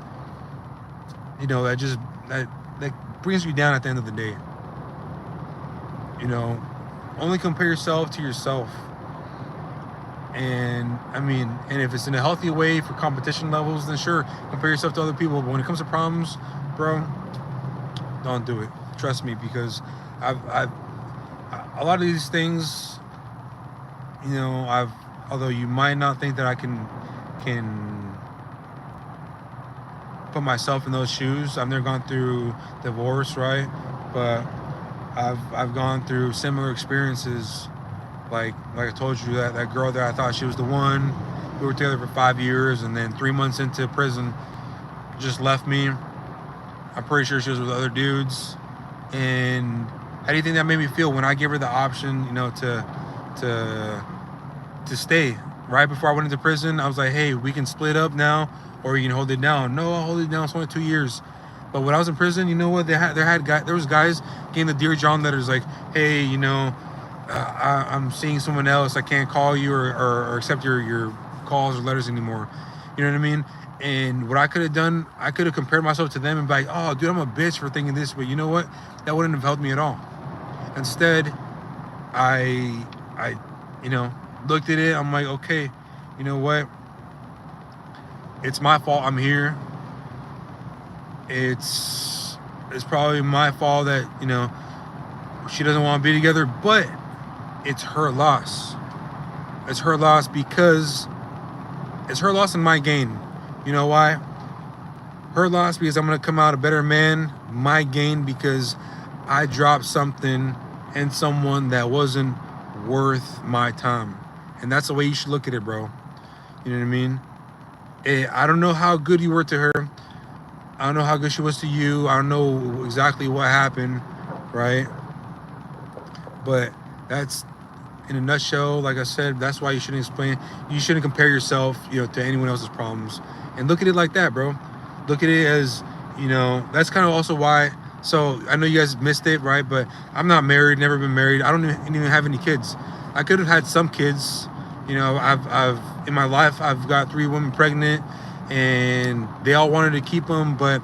that brings you down at the end of the day. Only compare yourself to yourself. And and if it's in a healthy way for competition levels, then sure, compare yourself to other people. But when it comes to problems, bro, don't do it. Trust me, because I've a lot of these things, although you might not think that I can put myself in those shoes. I've never gone through divorce, right? But I've gone through similar experiences. Like I told you, that girl that I thought she was the one, we were together for 5 years, and then 3 months into prison, just left me. I'm pretty sure she was with other dudes. And how do you think that made me feel when I gave her the option, to stay? Right before I went into prison, I was like, hey, we can split up now, or you can hold it down. No, I'll hold it down. It's only 2 years. But when I was in prison, you know what? There was guys getting the Dear John letters like, hey, I'm seeing someone else. I can't call you or accept your calls or letters anymore. You know what I mean? And what I could have done, I could have compared myself to them and be like, oh, dude, I'm a bitch for thinking this. But you know what? That wouldn't have helped me at all. Instead, I looked at it. I'm like, okay, you know what? It's my fault I'm here. It's probably my fault that, she doesn't want to be together, but it's her loss. It's her loss because it's her loss and my gain. You know why? Her loss because I'm going to come out a better man. My gain because I dropped something and someone that wasn't worth my time. And that's the way you should look at it, bro. You know what I mean? I don't know how good you were to her. I don't know how good she was to you. I don't know exactly what happened, right? But that's, in a nutshell, like I said, that's why you shouldn't compare yourself, to anyone else's problems. And look at it like that, bro. Look at it as, that's kind of also why. So I know you guys missed it, right? But I'm not married, never been married. I don't even have any kids. I could have had some kids. I've in my life, I've got 3 women pregnant, and they all wanted to keep them, but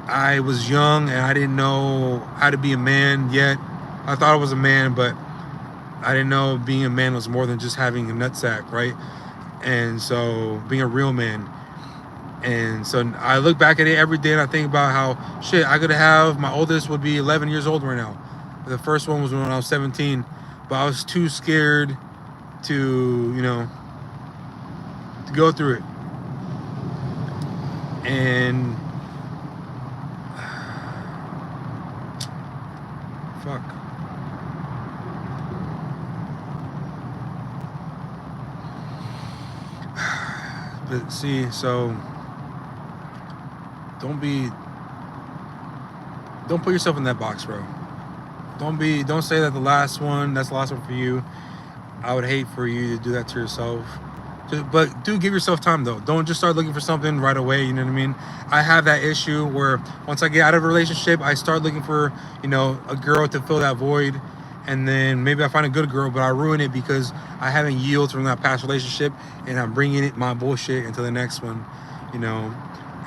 I was young and I didn't know how to be a man yet. I thought I was a man, but I didn't know being a man was more than just having a nutsack, right? And so being a real man. And so I look back at it every day and I think about how, shit, I could have, my oldest would be 11 years old right now. The first one was when I was 17, but I was too scared to, to go through it. And fuck. But see, so don't put yourself in that box, bro. Don't say that that's the last one for you. I would hate for you to do that to yourself. But do give yourself time, though. Don't just start looking for something right away. You know what I mean? I have that issue where once I get out of a relationship, I start looking for, a girl to fill that void. And then maybe I find a good girl, but I ruin it because I haven't yielded from that past relationship, and I'm bringing my bullshit into the next one,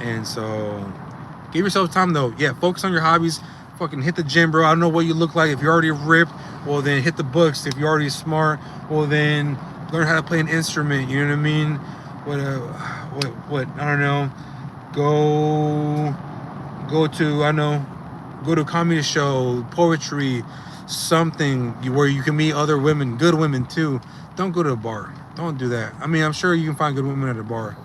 And so give yourself time, though. Yeah, focus on your hobbies. Fucking hit the gym, bro. I don't know what you look like. If you're already ripped, well, then hit the books. If you're already smart, well, then learn how to play an instrument. You know what I mean? What? I don't know. Go to a comedy show, poetry, something where you can meet other women, good women too. Don't go to a bar. Don't do that. I'm sure you can find good women at a bar.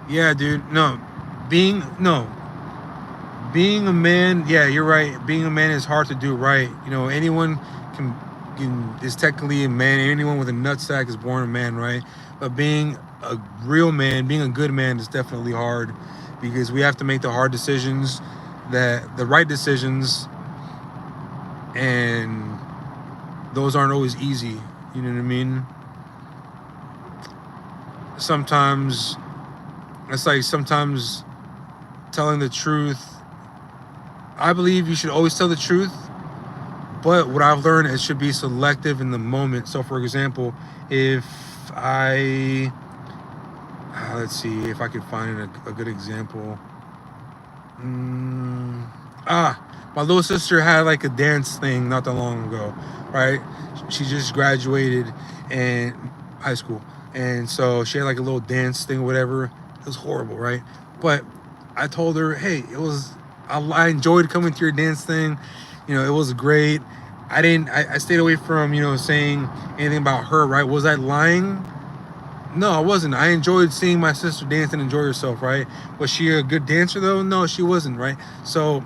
Yeah, dude. No, being no being a man. Yeah, you're right. Being a man is hard to do right. You know, anyone can is technically a man. Anyone with a nutsack is born a man, right? But being a real man, being a good man, is definitely hard because we have to make the hard decisions, that the right decisions, and those aren't always easy. You know what I mean? Sometimes it's like sometimes telling the truth. I believe you should always tell the truth, but what I've learned, it should be selective in the moment. So, for example, if I let's see if I could find a good example. My little sister had like a dance thing not that long ago, right? She just graduated in high school, and so she had like a little dance thing or whatever. It was horrible, right? But I told her, hey, it was. I enjoyed coming to your dance thing. You know, it was great. I didn't. I stayed away from saying anything about her, right? Was I lying? No, I wasn't. I enjoyed seeing my sister dance and enjoy herself, right? Was she a good dancer though? No, she wasn't, right? So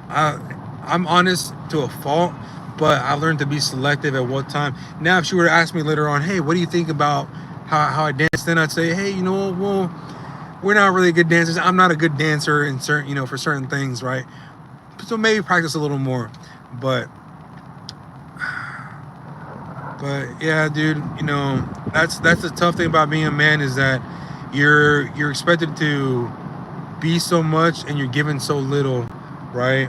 I, I'm honest to a fault, but I learned to be selective at what time. Now, if she were to ask me later on, hey, what do you think about how I danced? Then I'd say, hey, well, we're not really good dancers. I'm not a good dancer in certain, for certain things, right? So maybe practice a little more, but yeah, dude, that's the tough thing about being a man is that you're expected to be so much and you're given so little, right?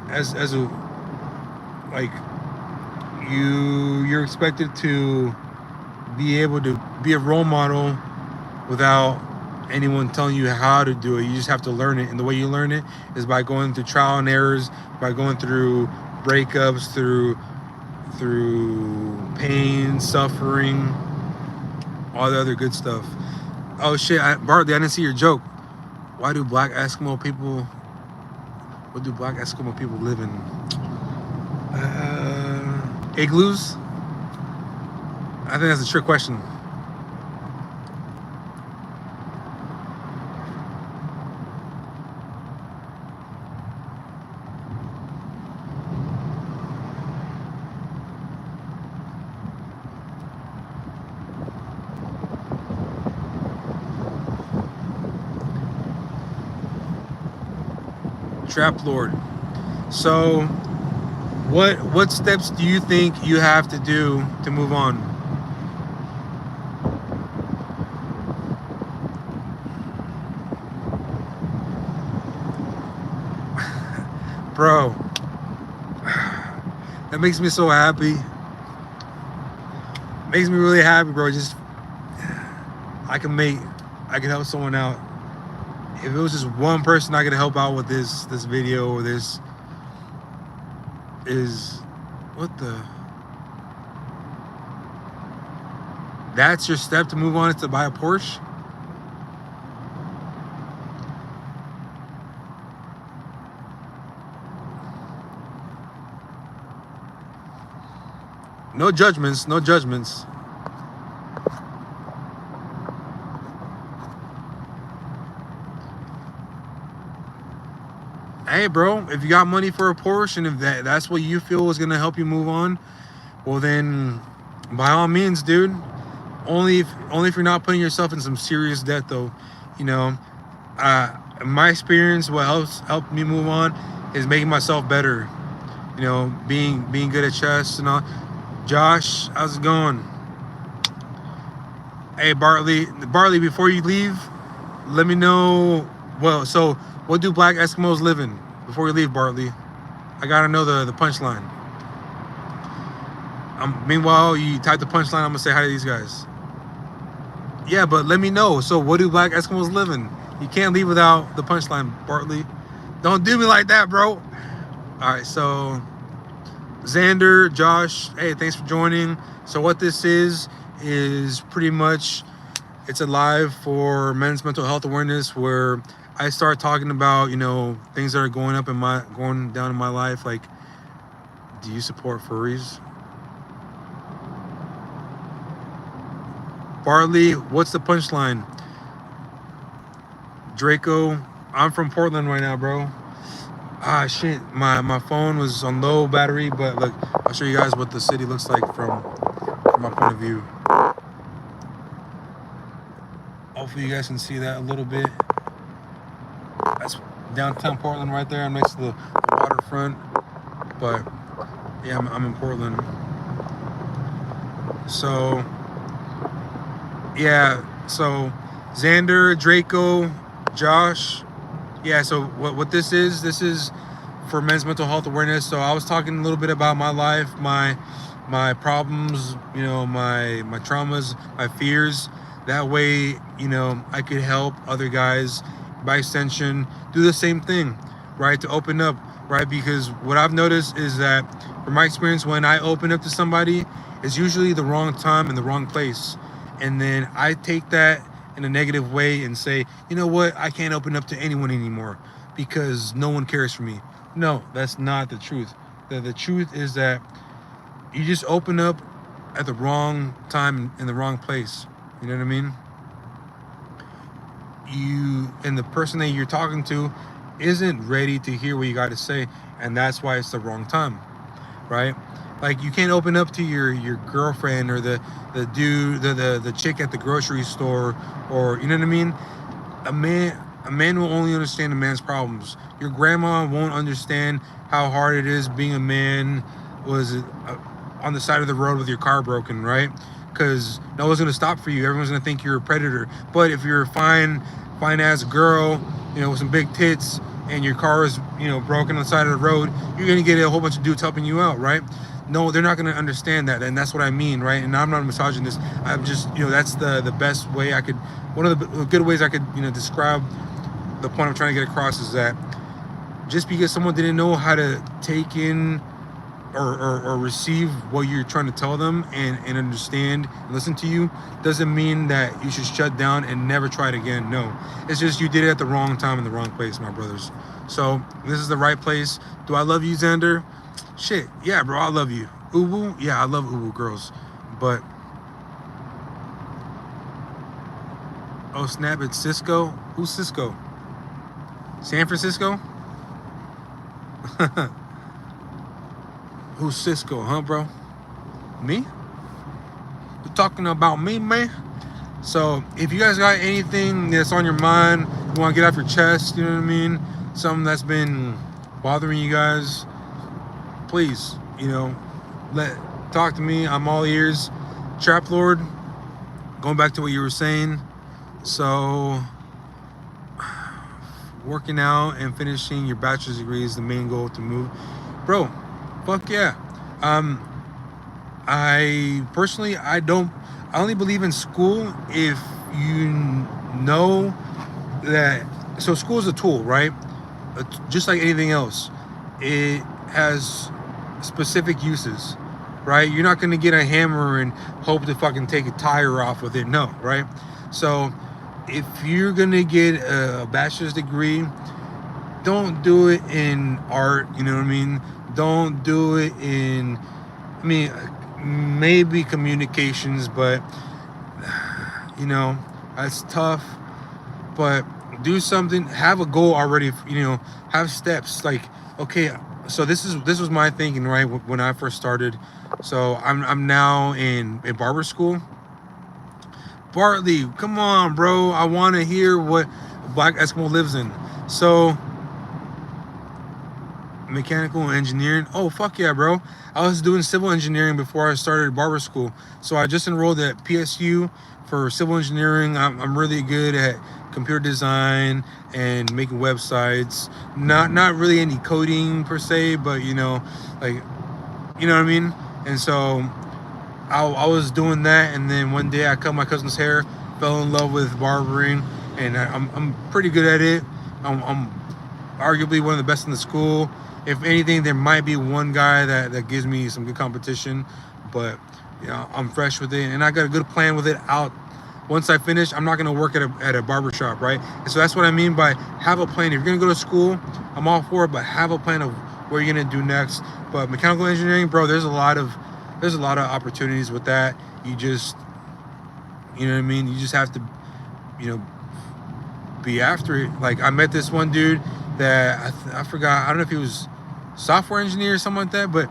As a like you're expected to be able to be a role model without anyone telling you how to do it. You just have to learn it, and the way you learn it is by going through trial and errors, by going through breakups, through pain, suffering, all the other good stuff. Oh shit, Bartley, I didn't see your joke. Why do black Eskimo people? What do black Eskimo people live in? Igloos? I think that's a trick question. Trap Lord. So, what steps do you think you have to do to move on? Bro, that makes me so happy. Makes me really happy, bro. Just I can help someone out. If it was just one person I could help out with this video or this is what the that's your step to move on is to buy a Porsche? No judgments, no judgments. Hey, bro, if you got money for a Porsche and if that's what you feel is gonna help you move on, well then, by all means, dude. Only if you're not putting yourself in some serious debt, though. In my experience, what helped me move on is making myself better. Being good at chess and all. Josh, how's it going? Hey, Bartley, before you leave, let me know. Well, so what do black Eskimos live in? Before you leave, Bartley, I gotta know the punchline. Meanwhile, you type the punchline. I'm gonna say hi to these guys. Yeah, but let me know. So, what do black Eskimos live in? You can't leave without the punchline, Bartley. Don't do me like that, bro. All right, so Xander, Josh, hey, thanks for joining. So what this is pretty much, it's a live for men's mental health awareness where I start talking about, things that are going down in my life. Like, do you support furries? Bartley, what's the punchline? Draco. I'm from Portland right now, bro. Ah, shit. My phone was on low battery, but look, I'll show you guys what the city looks like from my point of view. Hopefully you guys can see that a little bit. That's downtown Portland right there. I'm next to the waterfront. But yeah, I'm in Portland. So yeah, so Xander, Draco, Josh. Yeah, so what this is for men's mental health awareness. So I was talking a little bit about my life, my problems, my traumas, my fears. That way, I could help other guys by extension do the same thing, right? To open up, right? Because what I've noticed is that from my experience, when I open up to somebody, it's usually the wrong time and the wrong place. And then I take that in a negative way and say, you know what, I can't open up to anyone anymore because no one cares for me. No, that's not the truth. The truth is that you just open up at the wrong time in the wrong place. You know what I mean? And the person that you're talking to isn't ready to hear what you got to say, and that's why it's the wrong time, right? Like, you can't open up to your girlfriend or the dude, the chick at the grocery store, or you know what I mean. A man will only understand a man's problems. Your grandma won't understand how hard it is being a man was on the side of the road with your car broken, right? Because no one's gonna stop for you. Everyone's gonna think you're a predator. But if you're a fine ass girl, with some big tits, and your car is broken on the side of the road, you're gonna get a whole bunch of dudes helping you out, right? No, they're not gonna understand that, and that's what I mean, right? And I'm not a misogynist. I'm just that's the best way I could. One of the good ways I could describe the point I'm trying to get across is that just because someone didn't know how to take in or receive what you're trying to tell them and understand and listen to you doesn't mean that you should shut down and never try it again. No, it's just you did it at the wrong time in the wrong place, my brothers. So this is the right place. Do I love you, Xander? Shit, yeah, bro, I love you. Ubu, yeah, I love Ubu girls, but oh snap, it's Cisco. Who's Cisco? San Francisco? Who's Cisco, huh, bro? Me? You're talking about me, man? So if you guys got anything that's on your mind, you want to get off your chest, you know what I mean? Something that's been bothering you guys, please, talk to me. I'm all ears. Trap Lord, going back to what you were saying. So working out and finishing your bachelor's degree is the main goal to move. Bro, fuck yeah. I personally, I only believe in school if you know that. So school is a tool, right? Just like anything else, it has specific uses, right? You're not going to get a hammer and hope to fucking take a tire off with it. No, right? So if you're going to get a bachelor's degree, don't do it in art, you know what I mean? Don't do it in, maybe communications, but that's tough. But do something, have a goal already, have steps. Like, okay, so this was my thinking, right, when I first started. So I'm now in barber school. Bartley, come on, bro, I want to hear what Black Eskimo lives in. So mechanical engineering. Oh, fuck yeah, bro. I was doing civil engineering before I started barber school. So I just enrolled at PSU for civil engineering. I'm really good at computer design and making websites. Not really any coding per se, but you know what I mean? And so I was doing that, and then one day I cut my cousin's hair, fell in love with barbering, and I'm pretty good at it. I'm arguably one of the best in the school. If anything, there might be one guy that gives me some good competition, but I'm fresh with it, and I got a good plan with it out. Once I finish, I'm not going to work at a barber shop, right? And so that's what I mean by have a plan. If you're going to go to school, I'm all for it, but have a plan of what you're going to do next. But mechanical engineering, bro, there's a lot of opportunities with that. You just, you know what I mean? You just have to, be after it. Like I met this one dude that I forgot. I don't know if he was software engineer or something like that, but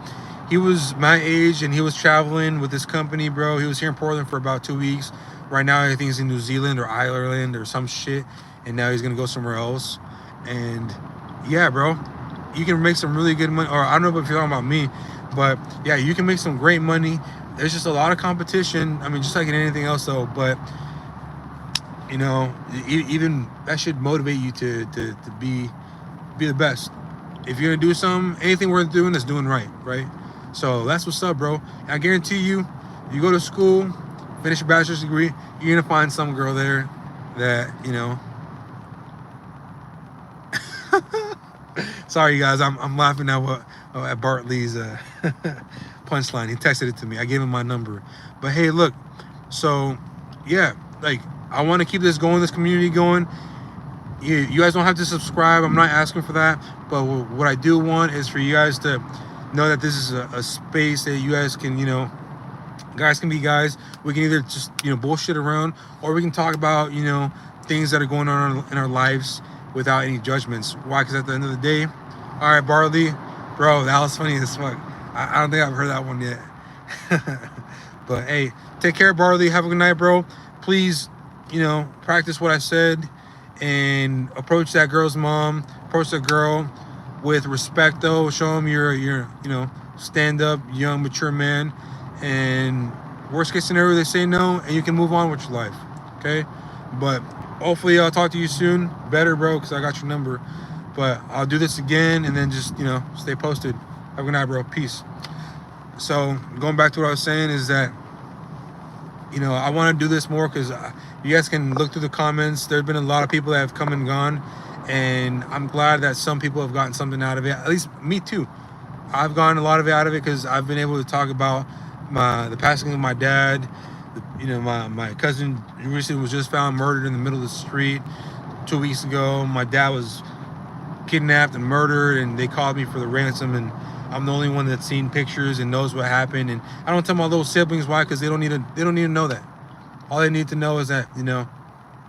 he was my age and he was traveling with this company, bro. He was here in Portland for about 2 weeks. Right now, I think he's in New Zealand or Ireland or some shit, and now he's gonna go somewhere else. And yeah, bro, you can make some really good money. Or I don't know if you're talking about me, but yeah, you can make some great money. There's just a lot of competition. I mean, just like in anything else, though. But you know, even that should motivate you to be the best. If you're gonna do something, anything worth doing is doing right? So that's what's up, bro. And I guarantee you, you go to school, finish your bachelor's degree, you're gonna find some girl there that, you know. Sorry, guys, I'm laughing at Bartley's punchline. He texted it to me. I gave him my number. But hey, look, so yeah, like I want to keep this going, this community going. You guys don't have to subscribe. I'm not asking for that. But what I do want is for you guys to know that this is a space that you guys can, you know, guys can be guys. We can either just, you know, bullshit around, or we can talk about, you know, things that are going on in our lives without any judgments. Why? Because at the end of the day, all right, Barley, bro, that was funny as fuck. I don't think I've heard that one yet. But hey, take care, Barley. Have a good night, bro. Please, you know, practice what I said and approach that girl's mom. Approach that girl with respect, though. Show them you're you know, stand up, young, mature man. And worst case scenario, they say no, and you can move on with your life. Okay, but hopefully I'll talk to you soon. Better, bro, because I got your number. But I'll do this again, and then just, you know, stay posted. Have a good night, bro. Peace. So going back to what I was saying is that, you know, I want to do this more because you guys can look through the comments. There have been a lot of people that have come and gone, and I'm glad that some people have gotten something out of it. At least me too. I've gotten a lot of it out of it because I've been able to talk about the passing of my dad. You know, my cousin recently was just found murdered in the middle of the street 2 weeks ago. My dad was kidnapped and murdered, and they called me for the ransom, and I'm the only one that's seen pictures and knows what happened. And I don't tell my little siblings why, because they don't need to know that. All they need to know is that, you know,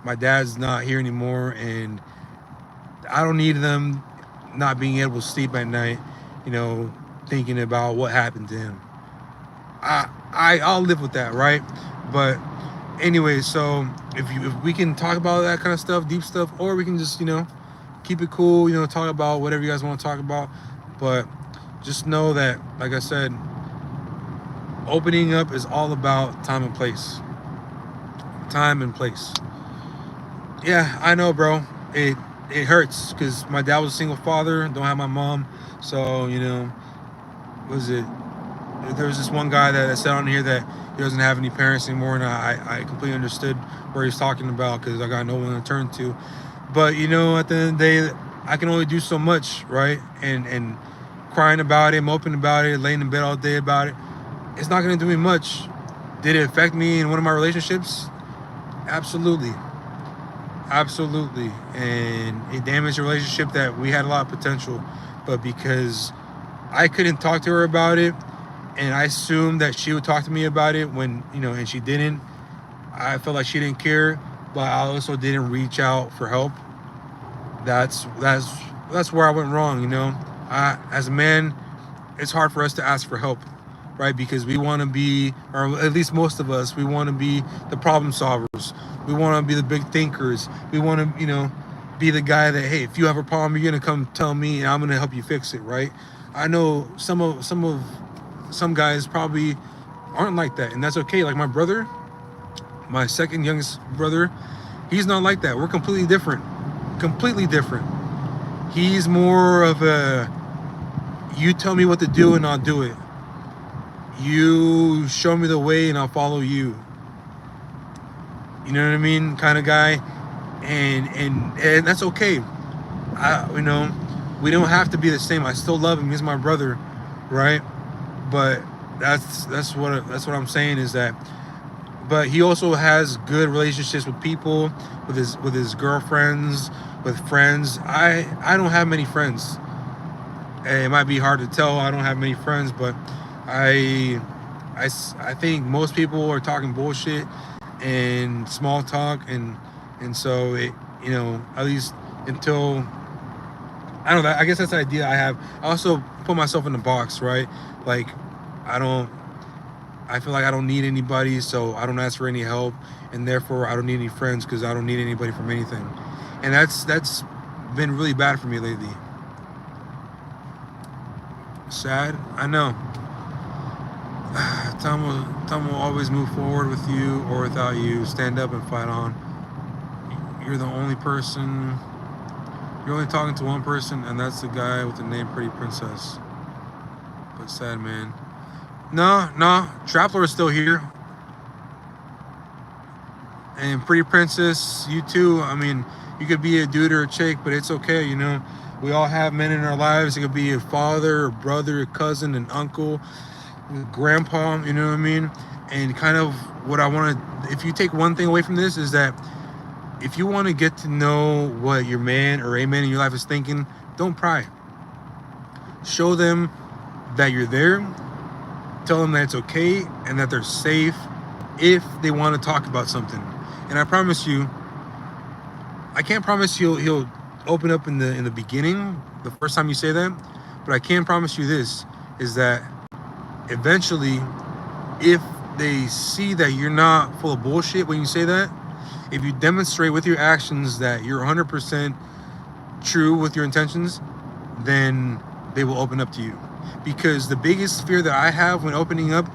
my dad's not here anymore, and I don't need them not being able to sleep at night, you know, thinking about what happened to him. I'll live with that, right? But anyway, so if we can talk about that kind of stuff, deep stuff, or we can just, you know, keep it cool, you know, talk about whatever you guys want to talk about. But just know that, like I said, opening up is all about time and place. Time and place. Yeah, I know, bro. It hurts because my dad was a single father, don't have my mom. So, you know, there was this one guy that said on here that he doesn't have any parents anymore, and I completely understood where he's talking about because I got no one to turn to. But, you know, at the end of the day, I can only do so much, right? And crying about it, moping about it, laying in bed all day about it, it's not going to do me much. Did it affect me in one of my relationships? Absolutely. Absolutely. And it damaged a relationship that we had a lot of potential. But because I couldn't talk to her about it, and I assumed that she would talk to me about it when, you know, and she didn't. I felt like she didn't care, but I also didn't reach out for help. That's where I went wrong, you know. As a man, it's hard for us to ask for help, right? Because we want to be, or at least most of us, we want to be the problem solvers. We want to be the big thinkers. We want to, you know, be the guy that, hey, if you have a problem, you're gonna come tell me, and I'm gonna help you fix it, right? I know some guys probably aren't like that, and that's okay. Like my brother, my second youngest brother, he's not like that. We're completely different. He's more of a, you tell me what to do and I'll do it. You show me the way and I'll follow you. You know what I mean? Kind of guy. And that's okay. You know, we don't have to be the same. I still love him. He's my brother, right? But that's what I'm saying is that. But he also has good relationships with people, with his girlfriends, with friends. I don't have many friends. It might be hard to tell. I don't have many friends, but I think most people are talking bullshit and small talk, and so you know, at least until, I don't know, I guess that's the idea I have. I also put myself in the box, right? Like, I feel like I don't need anybody, so I don't ask for any help, and therefore I don't need any friends because I don't need anybody from anything. And that's been really bad for me lately. Sad, I know. Time will always move forward with you or without you. Stand up and fight on. You're the only person. You're only talking to one person, and that's the guy with the name Pretty Princess. But sad, man. No, Trappler is still here. And Pretty Princess, you too. I mean, you could be a dude or a chick, but it's okay, you know. We all have men in our lives. It could be a father, a brother, a cousin, an uncle, grandpa, you know what I mean? And kind of what I want to, if you take one thing away from this, is that if you want to get to know what your man or a man in your life is thinking, don't pry. Show them that you're there. Tell them that it's okay and that they're safe if they want to talk about something. And I promise you, I can't promise he'll open up in the beginning, the first time you say that, but I can promise you this, is that eventually, if they see that you're not full of bullshit when you say that, if you demonstrate with your actions that you're 100% true with your intentions, then they will open up to you. Because the biggest fear that I have when opening up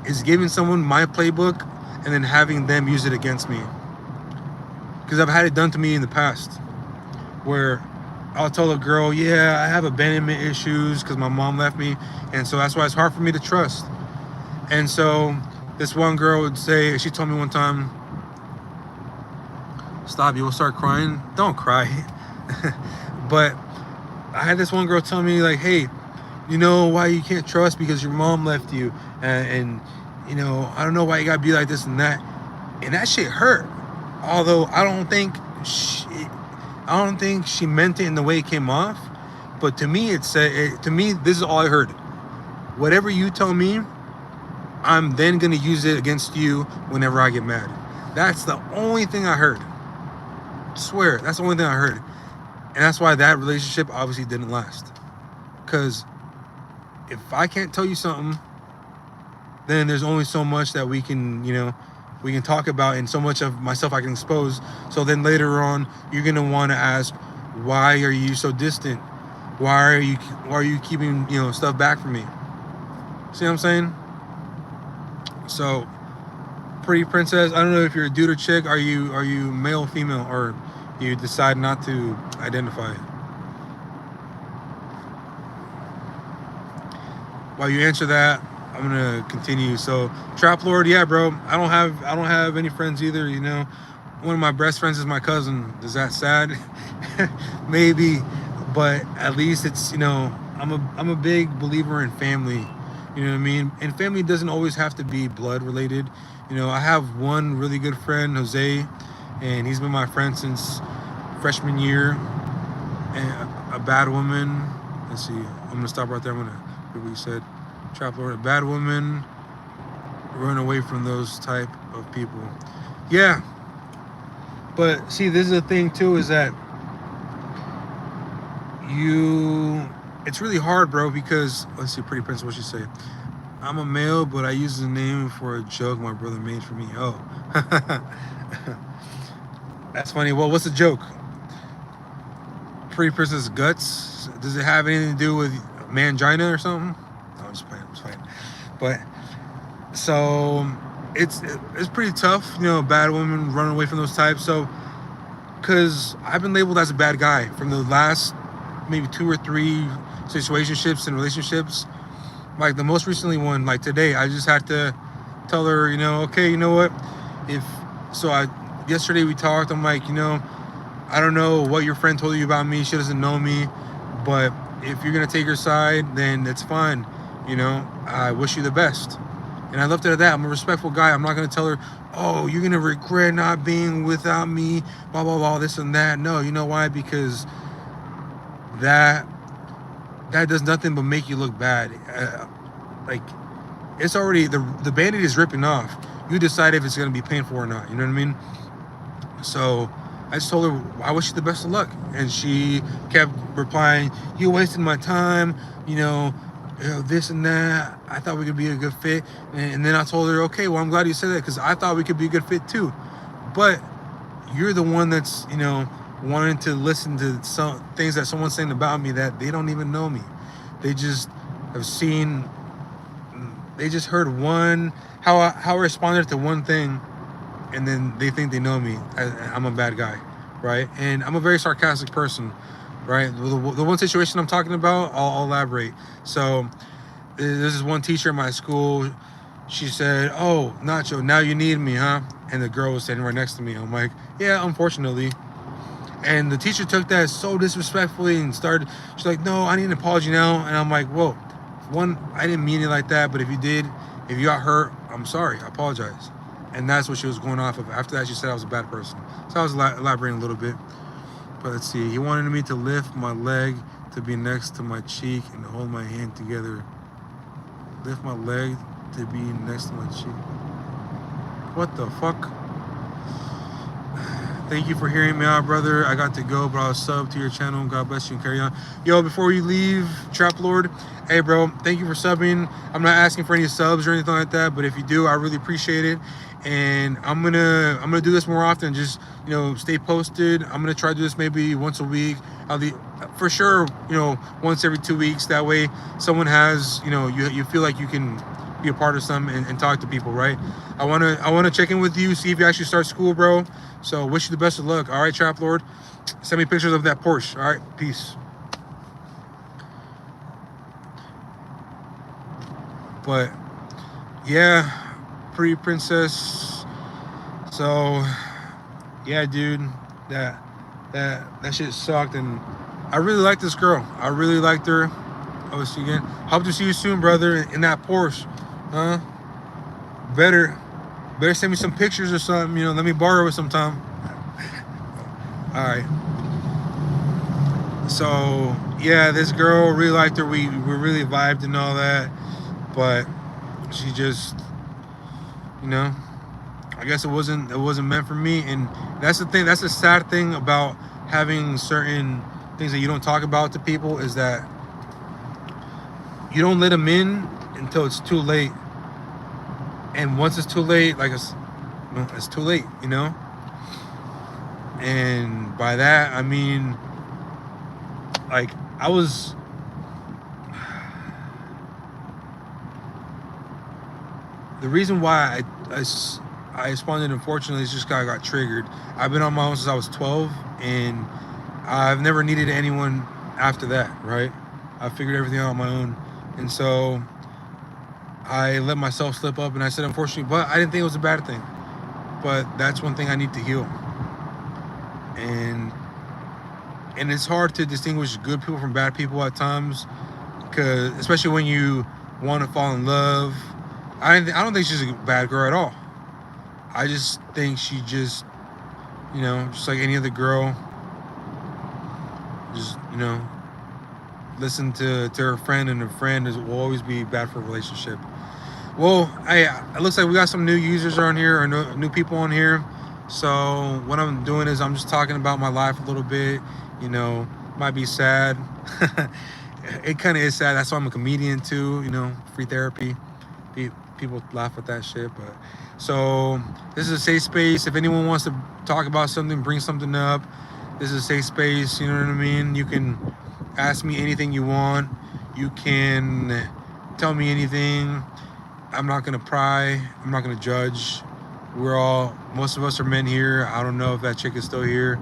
is giving someone my playbook and then having them use it against me. Because I've had it done to me in the past, where I'll tell a girl, yeah, I have abandonment issues because my mom left me, and so that's why it's hard for me to trust. And so this one girl would say, she told me one time, stop, you will start crying. Don't cry. But I had this one girl tell me, like, hey, you know why you can't trust? Because your mom left you, and you know, I don't know why you gotta be like this and that. And that shit hurt. Although I don't think she meant it in the way it came off. But to me, this is all I heard. Whatever you tell me, I'm then gonna use it against you whenever I get mad. That's the only thing I heard. I swear, that's the only thing I heard. And that's why that relationship obviously didn't last. Because if I can't tell you something, then there's only so much that we can talk about, and so much of myself I can expose. So then later on, you're gonna want to ask, why are you so distant? Why are you keeping stuff back from me? See what I'm saying? So, Pretty Princess, I don't know if you're a dude or chick. Are you male, female, or you decide not to identify? While you answer that, I'm gonna continue. So, Trap Lord, yeah, bro. I don't have any friends either. You know, one of my best friends is my cousin. Is that sad? Maybe, but at least it's I'm a big believer in family. You know what I mean? And family doesn't always have to be blood related. I have one really good friend, Jose, and he's been my friend since freshman year. And a bad woman. Let's see. I'm gonna stop right there. I'm gonna hear what you said. Trap Lord, a bad woman. Run away from those type of people. Yeah. But see, this is the thing too, is that it's really hard, bro, because let's see, Pretty Prince, what she say? I'm a male, but I use the name for a joke my brother made for me. Oh. That's funny. Well, what's the joke? Pretty Princess guts? Does it have anything to do with mangina or something? No, I'm just playing. But so it's pretty tough, bad women running away from those types. So, because I've been labeled as a bad guy from the last maybe 2 or 3 situationships and relationships. Like the most recently one, like today, I just had to tell her, okay, you know what? Yesterday we talked. I'm like, I don't know what your friend told you about me. She doesn't know me, but if you're gonna take her side, then it's fine. I wish you the best. And I left it at that. I'm a respectful guy. I'm not gonna tell her, oh, you're gonna regret not being without me, blah blah blah, this and that. No, you know why? Because that does nothing but make you look bad. Like, it's already, the Band-Aid is ripping off. You decide if it's gonna be painful or not. You know what I mean? So I just told her I wish you the best of luck, and she kept replying, "You wasted my time, you know, this and that. I thought we could be a good fit." And then I told her, "Okay, well, I'm glad you said that because I thought we could be a good fit too, but you're the one that's, you know, wanting to listen to some things that someone's saying about me that they don't even know me. They just have seen, they just heard one how I responded to one thing, and then they think they know me. I'm a bad guy, right? And I'm a very sarcastic person, right? The one situation I'm talking about, I'll elaborate. So there's this one teacher in my school. She said, "Oh, Nacho, now you need me, huh?" And the girl was standing right next to me. I'm like, "Yeah, unfortunately." And the teacher took that so disrespectfully and started. She's like, "No, I need an apology now." And I'm like, "Whoa, one, I didn't mean it like that. But if you did, if you got hurt, I'm sorry. I apologize." And that's what she was going off of. After that, she said I was a bad person. So I was elaborating a little bit. But let's see. He wanted me to lift my leg to be next to my cheek and hold my hand together. Lift my leg to be next to my cheek. What the fuck? Thank you for hearing me out, brother. I got to go, but I'll sub to your channel. God bless you and carry on. Yo, before we leave, Trap Lord, hey, bro, thank you for subbing. I'm not asking for any subs or anything like that, but if you do, I really appreciate it. And I'm gonna do this more often. Just, you know, stay posted. I'm gonna try to do this maybe once a week. For sure, you know, once every 2 weeks. That way, someone has, you know, you feel like you can be a part of something and talk to people, right? I wanna check in with you, see if you actually start school, bro. So wish you the best of luck. All right, Trap Lord, send me pictures of that Porsche. All right, peace. But yeah, pretty princess. So yeah, dude, that shit sucked, and I really like this girl. I really liked her. Oh, see you again. Hope to see you soon, brother, in that Porsche, huh? Better send me some pictures or something. You know, let me borrow it sometime. All right. So yeah, this girl, really liked her. We really vibed and all that, but she just, you know, I guess it wasn't meant for me. And that's the thing. That's the sad thing about having certain things that you don't talk about to people, is that you don't let them in until it's too late. And once it's too late, like it's too late, you know. And by that I mean, like, I was, the reason why I responded unfortunately is just because I got triggered. I've been on my own since I was 12, and I've never needed anyone after that, right? I figured everything out on my own, and so I let myself slip up, and I said unfortunately, but I didn't think it was a bad thing. But that's one thing I need to heal. And it's hard to distinguish good people from bad people at times, because especially when you want to fall in love. I don't think she's a bad girl at all. I just think she just, you know, just like any other girl, just, you know, listen to her friend, and her friend will always be bad for a relationship. Well, it looks like we got some new users on here, or new people on here. So what I'm doing is I'm just talking about my life a little bit. You know, might be sad. It kind of is sad. That's why I'm a comedian too. You know, free therapy. People laugh at that shit, but so this is a safe space. If anyone wants to talk about something, bring something up, this is a safe space. You know what I mean? You can ask me anything you want. You can tell me anything. I'm not gonna pry. I'm not gonna judge. Most of us are men here. I don't know if that chick is still here,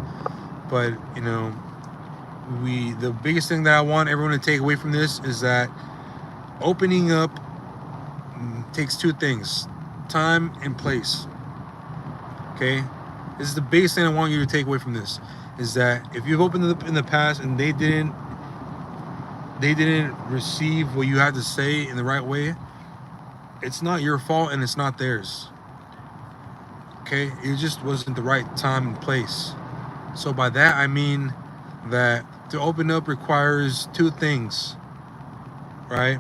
but you know, the biggest thing that I want everyone to take away from this is that opening up takes two things: time and place. Okay, this is the biggest thing I want you to take away from this, is that if you've opened up in the past and they didn't receive what you had to say in the right way, it's not your fault and it's not theirs. Okay, it just wasn't the right time and place. So by that I mean that to open up requires two things, right?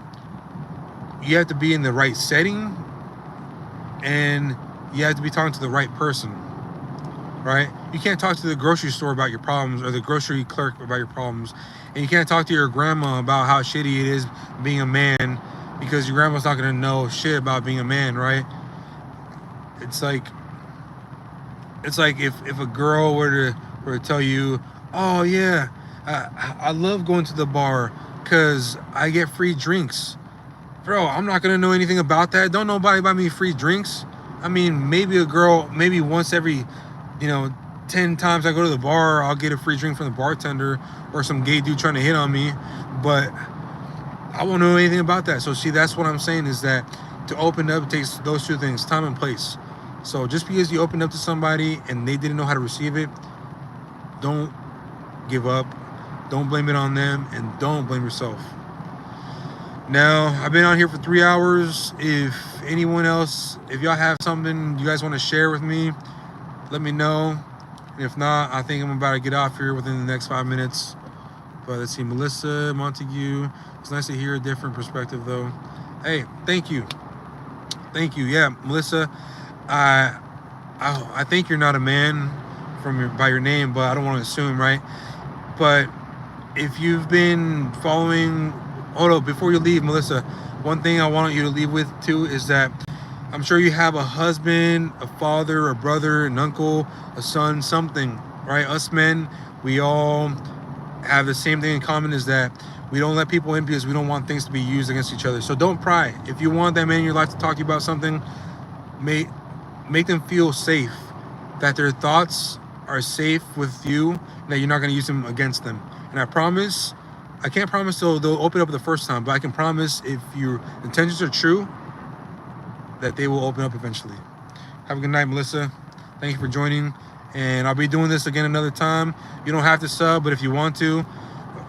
You have to be in the right setting, and you have to be talking to the right person, right? You can't talk to the grocery store about your problems, or the grocery clerk about your problems, and you can't talk to your grandma about how shitty it is being a man, because your grandma's not gonna know shit about being a man, right? It's like if a girl were to tell you, oh yeah, I love going to the bar because I get free drinks. Bro, I'm not gonna know anything about that. Don't nobody buy me free drinks. I mean, maybe a girl, maybe once every, you know, 10 times I go to the bar, I'll get a free drink from the bartender or some gay dude trying to hit on me. But I won't know anything about that. So see, that's what I'm saying, is that to open up, it takes those two things, time and place. So just because you opened up to somebody and they didn't know how to receive it, don't give up. Don't blame it on them, and don't blame yourself. Now, I've been on here for 3 hours. If anyone else, if y'all have something you guys want to share with me, let me know. And if not, I think I'm about to get off here within the next 5 minutes. But let's see, Melissa, Montague. It's nice to hear a different perspective, though. Hey, thank you. Thank you. Yeah, Melissa, I think you're not a man by your name, but I don't want to assume, right? But if you've been following, hold up, before you leave, Melissa, one thing I want you to leave with too is that I'm sure you have a husband, a father, a brother, an uncle, a son, something, right? Us men, we all have the same thing in common, is that we don't let people in because we don't want things to be used against each other. So don't pry. If you want that man in your life to talk to you about something, make them feel safe, that their thoughts are safe with you, and that you're not going to use them against them. And I promise, I can't promise they'll open up the first time, but I can promise if your intentions are true, that they will open up eventually. Have a good night, Melissa. Thank you for joining. And I'll be doing this again another time. You don't have to sub, but if you want to,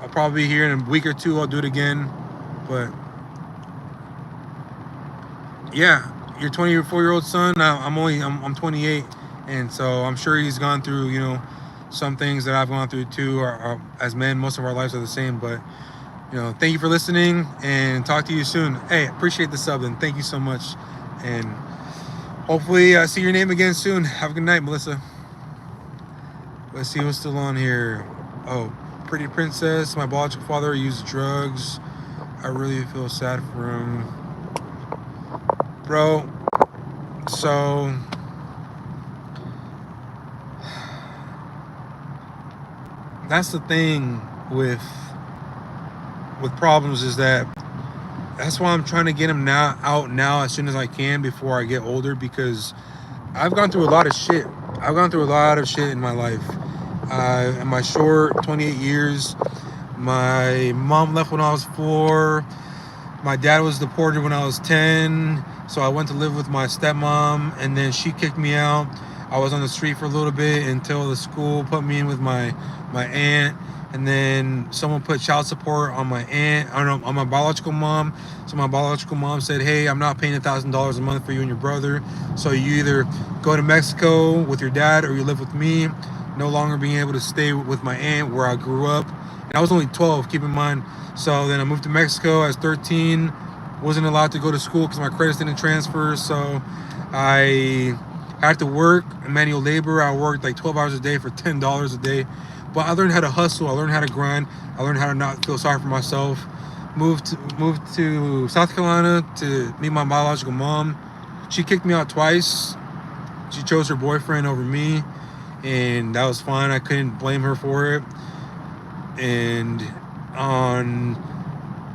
I'll probably be here in a week or two. I'll do it again. But yeah, your 24-year-old son, I'm 28. And so I'm sure he's gone through, you know, some things that I've gone through too. As men, most of our lives are the same. But, you know, thank you for listening, and talk to you soon. Hey, appreciate the sub, and thank you so much. And hopefully I see your name again soon. Have a good night, Melissa. Let's see what's still on here. Oh, Pretty Princess. My biological father used drugs. I really feel sad for him. Bro, so that's the thing with problems, is that that's why I'm trying to get him out now as soon as I can before I get older, because I've gone through a lot of shit. I've gone through a lot of shit in my life. In my short 28 years, my mom left when I was 4. My dad was deported when I was 10. So I went to live with my stepmom, and then she kicked me out. I was on the street for a little bit until the school put me in with my aunt. And then someone put child support on my aunt, on my biological mom. So my biological mom said, hey, I'm not paying $1,000 a month for you and your brother. So you either go to Mexico with your dad, or you live with me. No longer being able to stay with my aunt where I grew up. And I was only 12, keep in mind. So then I moved to Mexico. I was 13. Wasn't allowed to go to school because my credits didn't transfer. So I had to work manual labor. I worked like 12 hours a day for $10 a day. But I learned how to hustle. I learned how to grind. I learned how to not feel sorry for myself. Moved to South Carolina to meet my biological mom. She kicked me out twice. She chose her boyfriend over me, and that was fine. I couldn't blame her for it. And on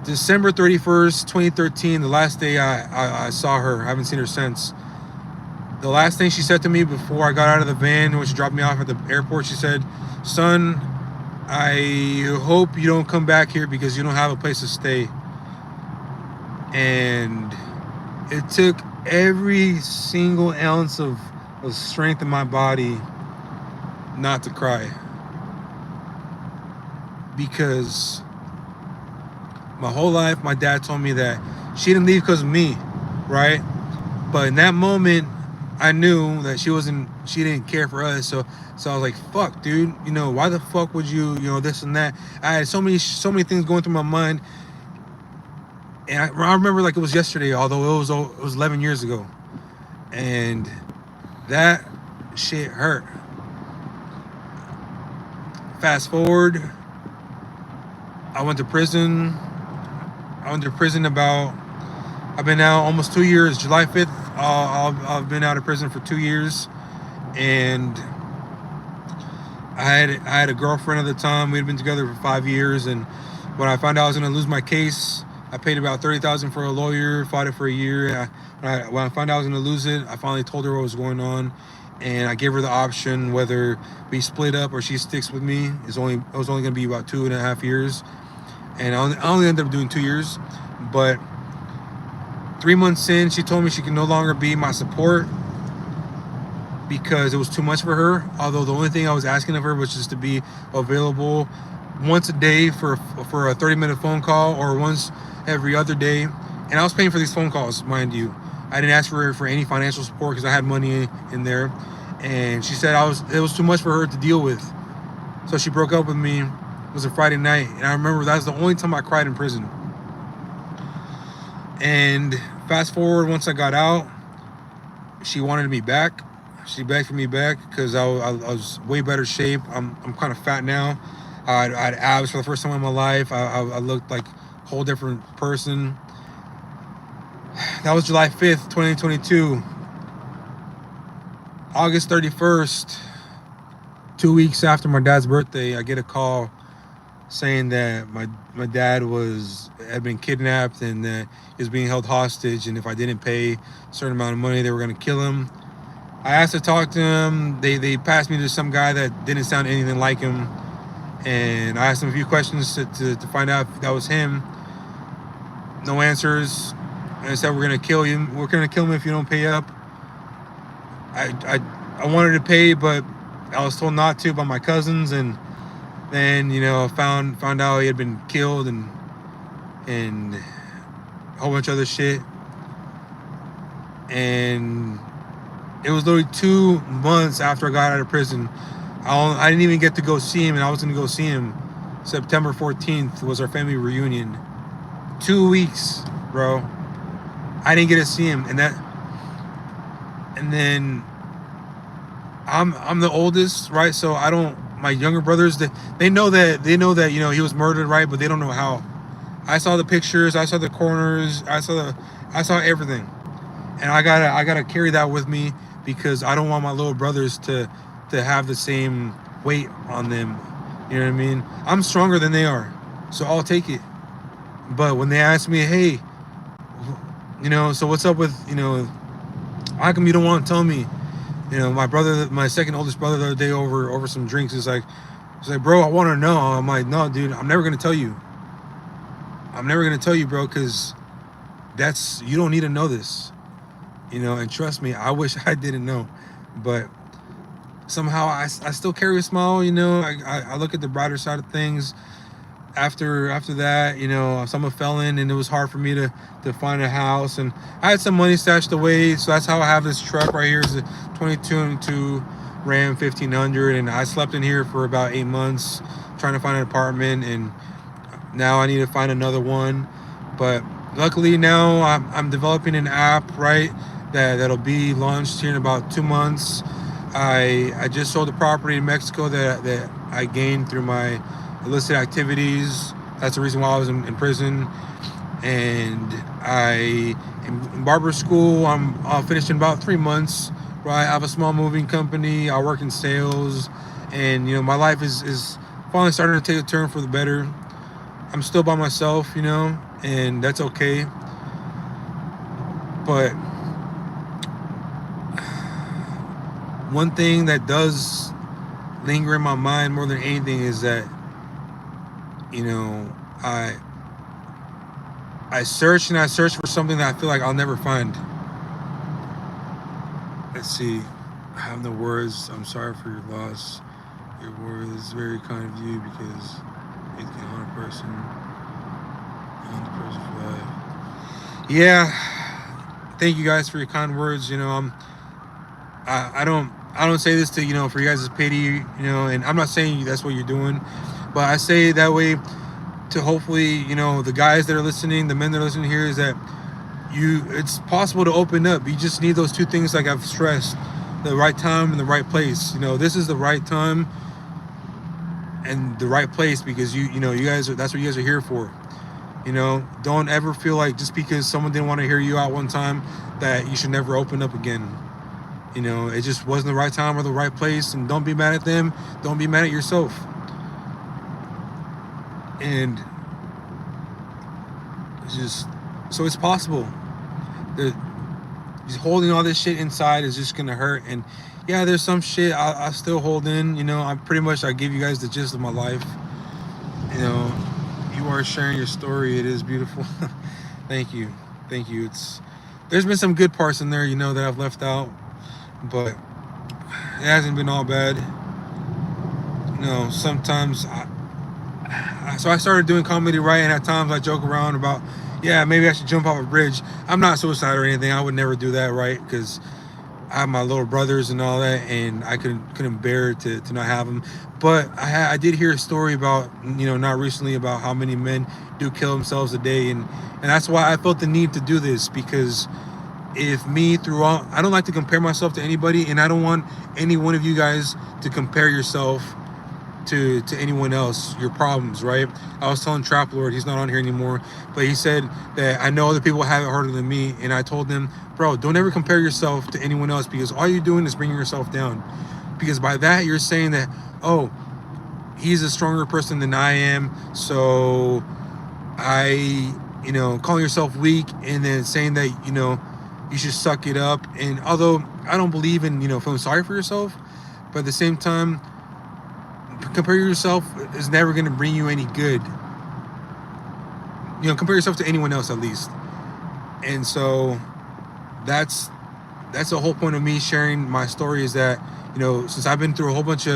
December 31st, 2013, the last day I saw her, I haven't seen her since. The last thing she said to me before I got out of the van, when she dropped me off at the airport, she said, son, I hope you don't come back here because you don't have a place to stay. And it took every single ounce of strength in my body not to cry, because my whole life my dad told me that she didn't leave because of me, right? But in that moment I knew that she didn't care for us. So I was like, fuck, dude, you know, why the fuck would you know, this and that. I had so many things going through my mind. And I remember like it was yesterday, although it was 11 years ago. And that shit hurt. Fast forward, I went to prison. I've been out almost 2 years. July 5th, I've been out of prison for 2 years. And I had a girlfriend at the time. We'd been together for 5 years. And when I found out I was going to lose my case, I paid about $30,000 for a lawyer, fought it for a year. When I found out I was going to lose it, I finally told her what was going on. And I gave her the option whether we split up or she sticks with me. It was only going to be about 2.5 years. And I only ended up doing 2 years. But 3 months in, she told me she could no longer be my support because it was too much for her. Although the only thing I was asking of her was just to be available once a day for a 30-minute phone call or once every other day. And I was paying for these phone calls, mind you. I didn't ask for any financial support because I had money in there. And she said it was too much for her to deal with. So she broke up with me. It was a Friday night. And I remember that was the only time I cried in prison. And fast forward, once I got out, she wanted me back. She begged for me back because I was way better shape. I'm kind of fat now. I had abs for the first time in my life. I looked like a whole different person. That was July 5th, 2022. August 31st, 2 weeks after my dad's birthday, I get a call saying that my dad had been kidnapped and that he was being held hostage, and if I didn't pay a certain amount of money, they were going to kill him. I asked to talk to him. They passed me to some guy that didn't sound anything like him, and I asked him a few questions to find out if that was him. No answers. And I said, we're going to kill him. We're going to kill him if you don't pay up. I wanted to pay, but I was told not to by my cousins, and then, found out he had been killed and a whole bunch of other shit. And it was literally 2 months after I got out of prison. I didn't even get to go see him, and I was going to go see him. September 14th was our family reunion. 2 weeks, bro. I didn't get to see him, and then I'm the oldest, right? So my younger brothers, they know that he was murdered, right? But they don't know how. I saw the pictures, I saw the corners, I saw everything, and I gotta carry that with me because I don't want my little brothers to have the same weight on them. You know what I mean? I'm stronger than they are, so I'll take it. But when they ask me, hey, so what's up with, how come you don't want to tell me? My brother, my second oldest brother, the other day over some drinks, he's like, bro, I want to know. I'm like, no, dude, I'm never going to tell you. I'm never going to tell you, bro, because you don't need to know this. And trust me, I wish I didn't know. But somehow I still carry a smile, I look at the brighter side of things. After that, so I'm a felon, and it was hard for me to find a house, and I had some money stashed away, so that's how I have this truck right here. It's a 2022 Ram 1500, and I slept in here for about 8 months trying to find an apartment, and now I need to find another one. But luckily now I'm developing an app, right, that'll be launched here in about 2 months. I just sold a property in Mexico that I gained through my illicit activities. That's the reason why I was in prison. And in barber school, I'll finish in about 3 months. Right, I have a small moving company. I work in sales, and my life is finally starting to take a turn for the better. I'm still by myself, and that's okay. But one thing that does linger in my mind more than anything is that I search for something that I feel like I'll never find. Let's see. I have no words. I'm sorry for your loss. Your word is very kind of you because it can harm a person. Harm the person for life. Yeah. Thank you guys for your kind words. I don't say this to for you guys' pity. And I'm not saying that's what you're doing. But I say it that way to hopefully, the guys that are listening, the men that are listening here, is that it's possible to open up. You just need those two things, like I've stressed: the right time and the right place. This is the right time. and the right place, because you know you guys are, that's what you guys are here for. You know, don't ever feel like just because someone didn't want to hear you out one time that you should never open up again. You know, it just wasn't the right time or the right place, and don't be mad at them. Don't be mad at yourself. And it's just, so it's possible. Just holding all this shit inside is just gonna hurt. And yeah, there's some shit I still hold in. You know, I give you guys the gist of my life. You know, you are sharing your story. It is beautiful. Thank you. There's been some good parts in there, you know, that I've left out, but it hasn't been all bad. You know, sometimes so I started doing comedy, right? And at times I joke around about, yeah, maybe I should jump off a bridge. I'm not suicidal or anything. I would never do that, right? Because I have my little brothers and all that, and I couldn't bear to not have them. But I did hear a story about, you know, not recently, about how many men do kill themselves a day, and that's why I felt the need to do this, because if me throughout, I don't like to compare myself to anybody, and I don't want any one of you guys to compare yourself to anyone else, your problems, right? I was telling Trap Lord, he's not on here anymore, but he said that I know other people have it harder than me, and I told him, bro, don't ever compare yourself to anyone else, because all you're doing is bringing yourself down. Because by that, you're saying that, oh, he's a stronger person than I am, so you know, calling yourself weak, and then saying that, you know, you should suck it up. And although I don't believe in, you know, feeling sorry for yourself, but at the same time, compare yourself is never going to bring you any good. You know, compare yourself to anyone else at least. And so that's the whole point of me sharing my story, is that, you know, since I've been through a whole bunch of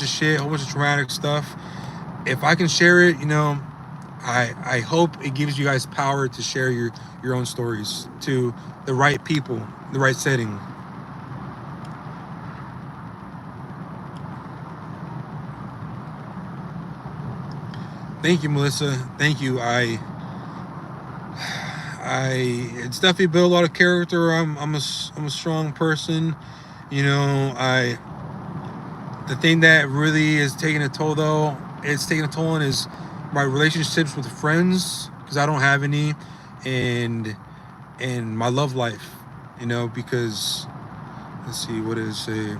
shit, a whole bunch of traumatic stuff, if I can share it, you know, I hope it gives you guys power to share your own stories to the right people, the right setting. Thank you, Melissa. Thank you. It's definitely built a lot of character. I'm a strong person. You know, the thing that really is taking a toll, though, it's taking a toll on is my relationships with friends, because I don't have any, and my love life. You know, because let's see, what does it say?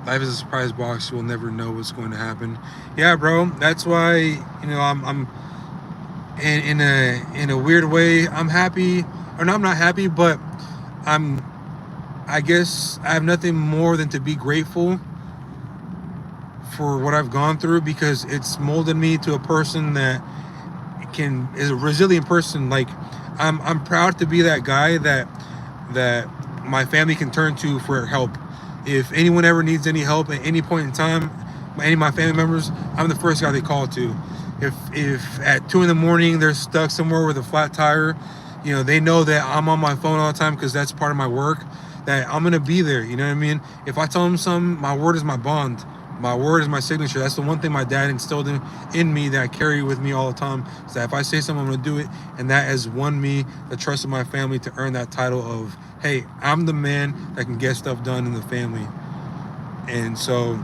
Life is a surprise box. You will never know what's going to happen. Yeah, bro. That's why, you know, I'm in a weird way, I'm happy, or no, I'm not happy, but I guess I have nothing more than to be grateful for what I've gone through, because it's molded me to a person that is a resilient person. Like, I'm proud to be that guy that my family can turn to for help. If anyone ever needs any help at any point in time, any of my family members, I'm the first guy they call to. If at 2 a.m. they're stuck somewhere with a flat tire, you know, they know that I'm on my phone all the time, because that's part of my work, that I'm gonna be there. You know what I mean? If I tell them something, my word is my bond. My word is my signature. That's the one thing my dad instilled in me, that I carry with me all the time, is that if I say something, I'm gonna do it. And that has won me the trust of my family to earn that title of, hey, I'm the man that can get stuff done in the family. And so,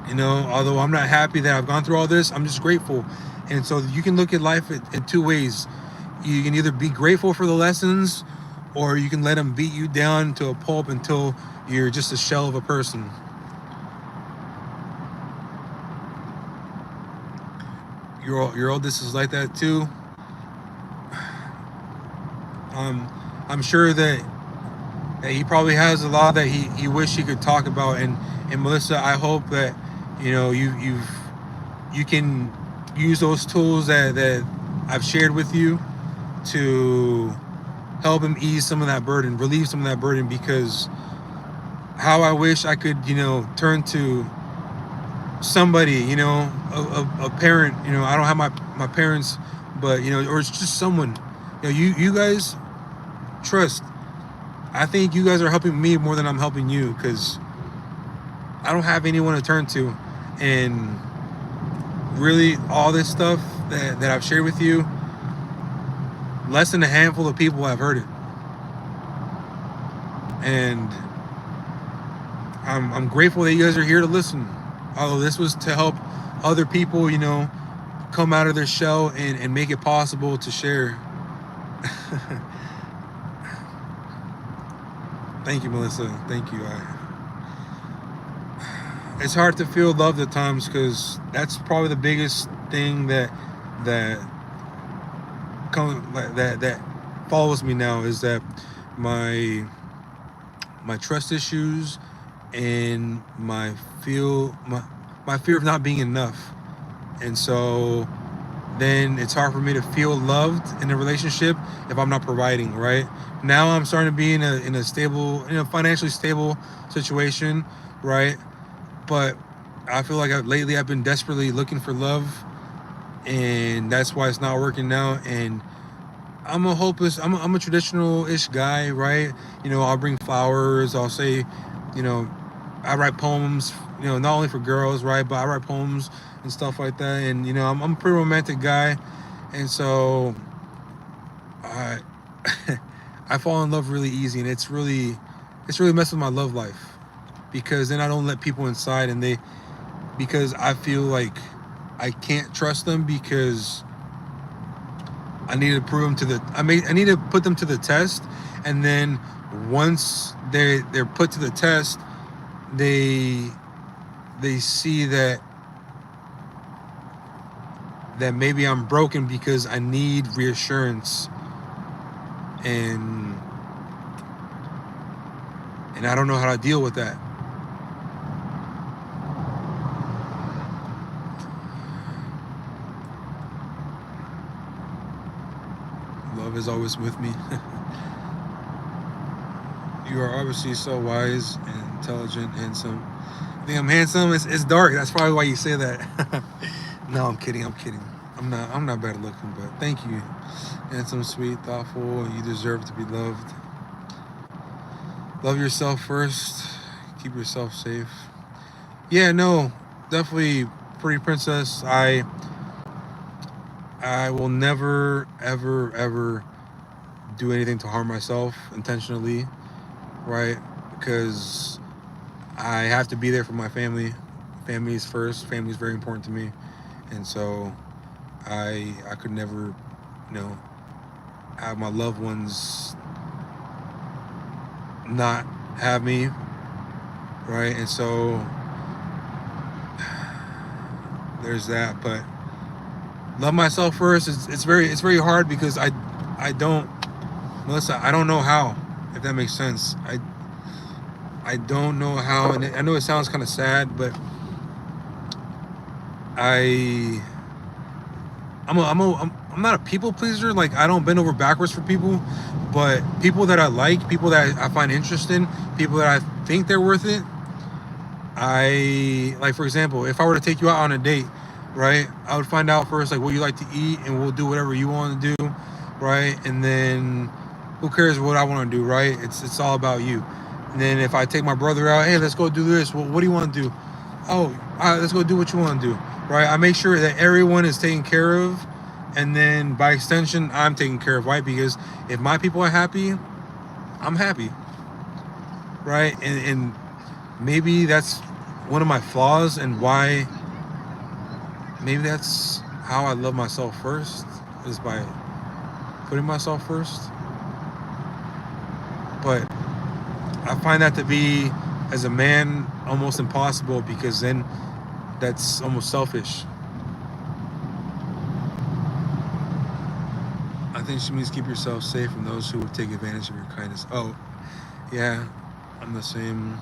you know, although I'm not happy that I've gone through all this, I'm just grateful. And so you can look at life in two ways. You can either be grateful for the lessons, or you can let them beat you down to a pulp until you're just a shell of a person. Your oldest is like that too. I'm sure that he probably has a lot that he wish he could talk about. And Melissa, I hope that, you know, you can use those tools that I've shared with you to help him ease some of that burden, relieve some of that burden, because how I wish I could, you know, turn to somebody, you know, a parent. You know, I don't have my parents, but, you know, or it's just someone. You know, you guys, trust, I think you guys are helping me more than I'm helping you, because I don't have anyone to turn to. And really, all this stuff that I've shared with you, less than a handful of people have heard it. And I'm grateful that you guys are here to listen. Although this was to help other people, you know, come out of their shell and make it possible to share. Thank you, Melissa. Thank you. It's hard to feel loved at times because that's probably the biggest thing that that follows me now, is that my trust issues and my fear of not being enough. And so then it's hard for me to feel loved in a relationship if I'm not providing, right? Now I'm starting to be in a financially stable situation, right? But I feel like lately I've been desperately looking for love, and that's why it's not working now. And I'm a traditional-ish guy, right? You know, I'll bring flowers, I'll say, you know, I write poems, you know, not only for girls, right? But I write poems and stuff like that. And, you know, I'm a pretty romantic guy. And so I I fall in love really easy, and it's really messed with my love life, because then I don't let people inside, and because I feel like I can't trust them, because I need to prove them I need to put them to the test, and then once they're put to the test, they see that maybe I'm broken because I need reassurance, and I don't know how to deal with that. Love is always with me. You are obviously so wise and intelligent, handsome. You think I'm handsome? It's dark. That's probably why you say that. No, I'm kidding. I'm not bad looking, but thank you. Handsome, sweet, thoughtful, and you deserve to be loved. Love yourself first. Keep yourself safe. Yeah, no, definitely, pretty princess. I will never, ever, ever do anything to harm myself intentionally, right? Because I have to be there for my family. Family is first. Family is very important to me, and so I could never, you know, have my loved ones not have me, right? And so there's that. But love myself first. It's very hard, because I don't, Melissa, I don't know how, if that makes sense. I don't know how, and I know it sounds kind of sad, but I'm not a people pleaser. Like, I don't bend over backwards for people, but people that I like, people that I find interesting, people that I think they're worth it, like, for example, if I were to take you out on a date, right, I would find out first, like, what you like to eat, and we'll do whatever you want to do, right? And then who cares what I want to do, right? It's all about you. And then if I take my brother out, hey, let's go do this. Well, what do you want to do? Oh, all right, let's go do what you want to do, right? I make sure that everyone is taken care of, and then by extension, I'm taken care of, right? Because if my people are happy, I'm happy, right? And maybe that's one of my flaws, and why maybe that's how I love myself first, is by putting myself first. But I find that to be, as a man, almost impossible, because then that's almost selfish. I think she means keep yourself safe from those who will take advantage of your kindness. Oh, yeah, I'm the same.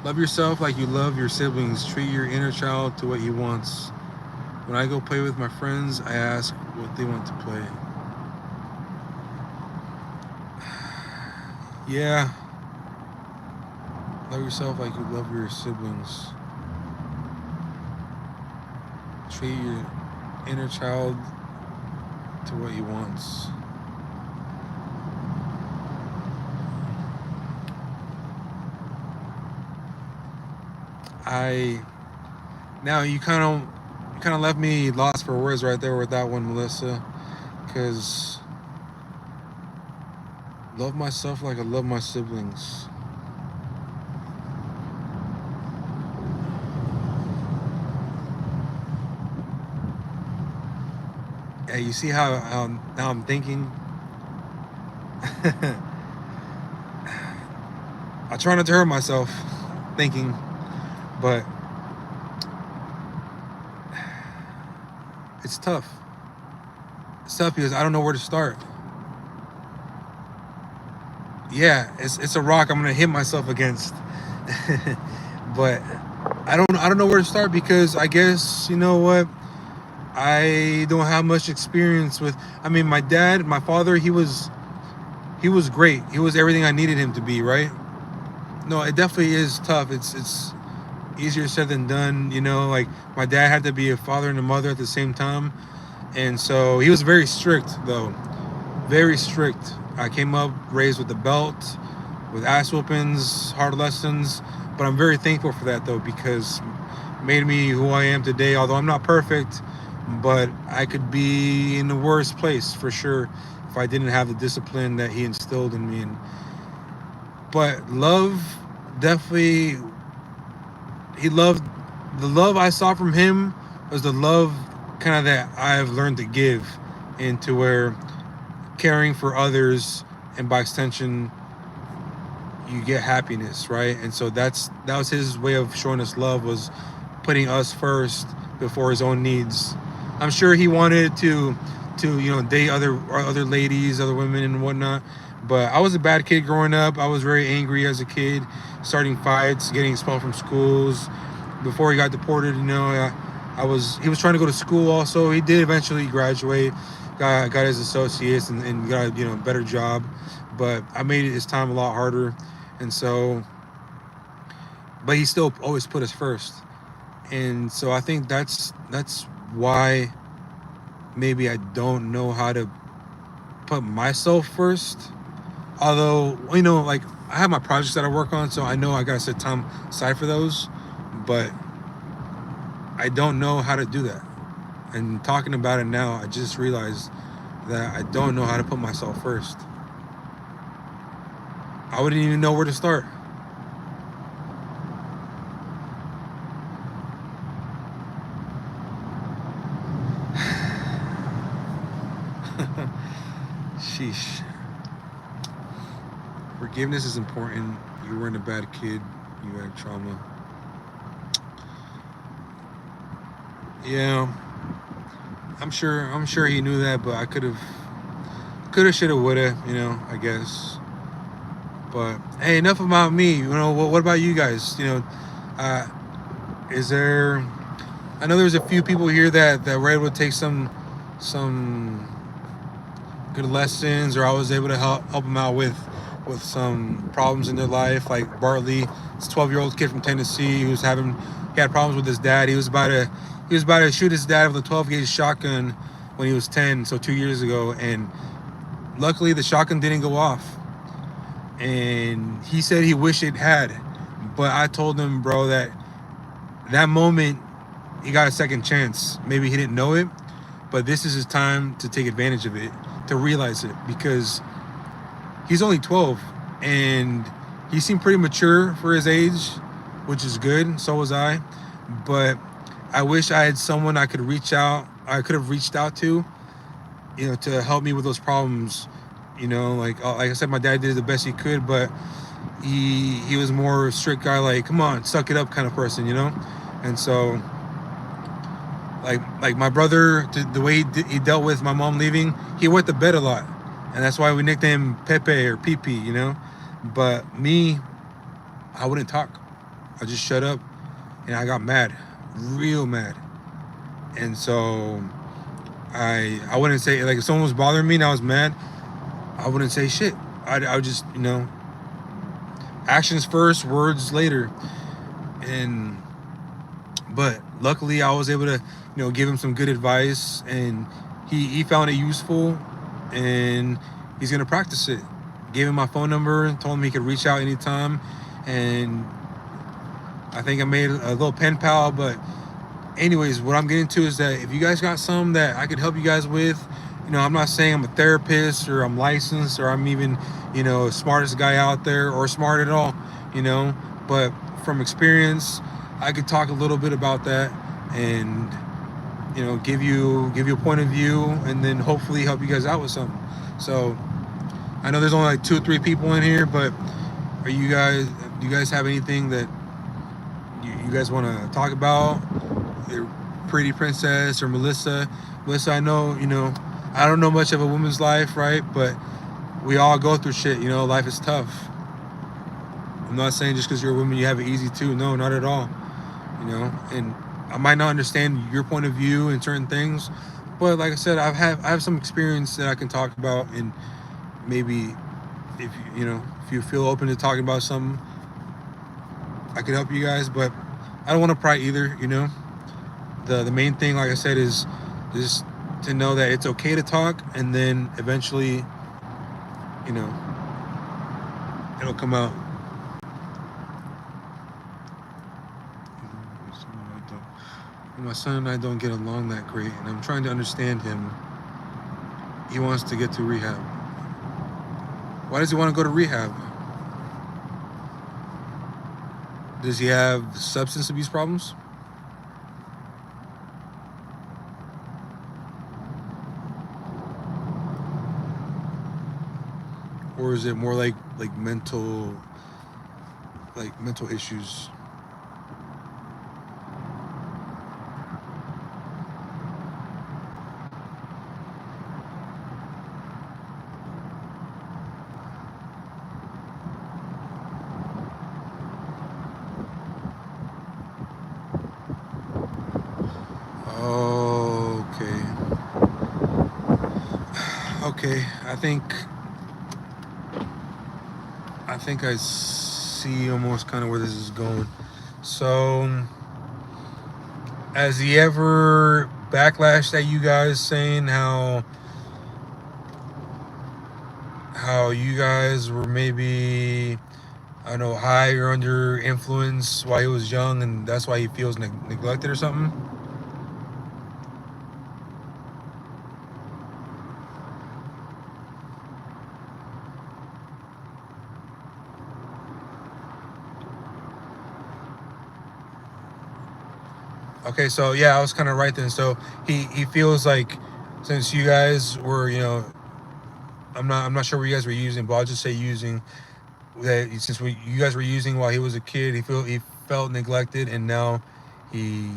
Love yourself like you love your siblings. Treat your inner child to what he wants. When I go play with my friends, I ask what they want to play. Yeah. Love yourself like you love your siblings. Treat your inner child to what he wants. Now you kind of left me lost for words right there with that one, Melissa, because love myself like I love my siblings. Hey, you see how now I'm thinking? I try not to hurt myself thinking, but it's tough. It's tough because I don't know where to start. Yeah, it's a rock I'm gonna hit myself against. But I don't know where to start because I guess you know what, I don't have much experience with. I mean, my father, he was great. He was everything I needed him to be, right? No, it definitely is tough. It's easier said than done. Like my dad had to be a father and a mother at the same time, and so he was very strict though, very strict. I came up raised with the belt, with ass whoopings, hard lessons, but I'm very thankful for that though because it made me who I am today. Although I'm not perfect, but I could be in the worst place for sure if I didn't have the discipline that he instilled in me. But love, definitely, he loved the love I saw from him was the love kind of that I've learned to give, into where caring for others and by extension you get happiness, right? And so that was his way of showing us love, was putting us first before his own needs. I'm sure he wanted to date other ladies, other women and whatnot, but I was a bad kid growing up. I was very angry as a kid, starting fights, getting expelled from schools. Before he got deported, he was trying to go to school also. He did eventually graduate, got his associates and got a better job, but I made his time a lot harder. And so, but he still always put us first. And so I think that's why maybe I don't know how to put myself first. Although, like I have my projects that I work on, so I know I gotta set time aside for those, but I don't know how to do that. And talking about it now, I just realized that I don't know how to put myself first. I wouldn't even know where to start. Sheesh. Forgiveness is important. You weren't a bad kid. You had trauma. Yeah, I'm sure he knew that, but I coulda, shoulda, woulda. I guess. But hey, enough about me. What about you guys? Uh, is there? I know there's a few people here that were able to take some good lessons, or I was able to help them out with some problems in their life. Like Bartley, this 12-year-old kid from Tennessee he had problems with his dad. He was about to shoot his dad with a 12 gauge shotgun when he was 10, so 2 years ago, and luckily the shotgun didn't go off. And he said he wished it had, but I told him, bro, that moment he got a second chance. Maybe he didn't know it, but this is his time to take advantage of it, to realize it, because he's only 12 and he seemed pretty mature for his age, which is good. So was I. But I wish I had someone I could have reached out to, to help me with those problems. Like I said, my dad did the best he could, but he was more a strict guy, like, come on, suck it up kind of person, And so, like my brother, the way he dealt with my mom leaving, he went to bed a lot, and that's why we nicknamed him Pepe or Pee. But me, I wouldn't talk. I just shut up, and I got mad, real mad. And so I wouldn't say, like, if someone was bothering me and I was mad, I wouldn't say shit. I would just, actions first, words later. But luckily I was able to, give him some good advice, and he found it useful, and he's gonna practice it. Gave him my phone number, told him he could reach out anytime, and I think I made a little pen pal. But anyways, what I'm getting to is that if you guys got some that I could help you guys with, I'm not saying I'm a therapist or I'm licensed or I'm even, smartest guy out there or smart at all, but from experience, I could talk a little bit about that. And give you a point of view, and then hopefully help you guys out with something. So I know there's only like 2 or 3 people in here, but do you guys have anything that you guys want to talk about? Pretty Princess or Melissa? Melissa, I know, I don't know much of a woman's life, right? But we all go through shit, life is tough. I'm not saying just because you're a woman you have it easy too. No, not at all. And I might not understand your point of view in certain things, but like I said, I have some experience that I can talk about, and maybe if you feel open to talking about something, I can help you guys. But I don't want to pry either. The main thing, like I said, is just to know that it's okay to talk, and then eventually, it'll come out. My son and I don't get along that great, and I'm trying to understand him. He wants to get to rehab. Why does he want to go to rehab? Does he have substance abuse problems? Or is it more like mental issues? Okay, I think I see almost kind of where this is going. So, has he ever backlashed at you guys saying how you guys were maybe, I don't know, high or under influence while he was young, and that's why he feels neglected or something? Okay, so yeah, I was kind of right then. So he feels like, since you guys were, I'm not sure what you guys were using, but I'll just say using that, since you guys were using while he was a kid, he felt neglected, and now he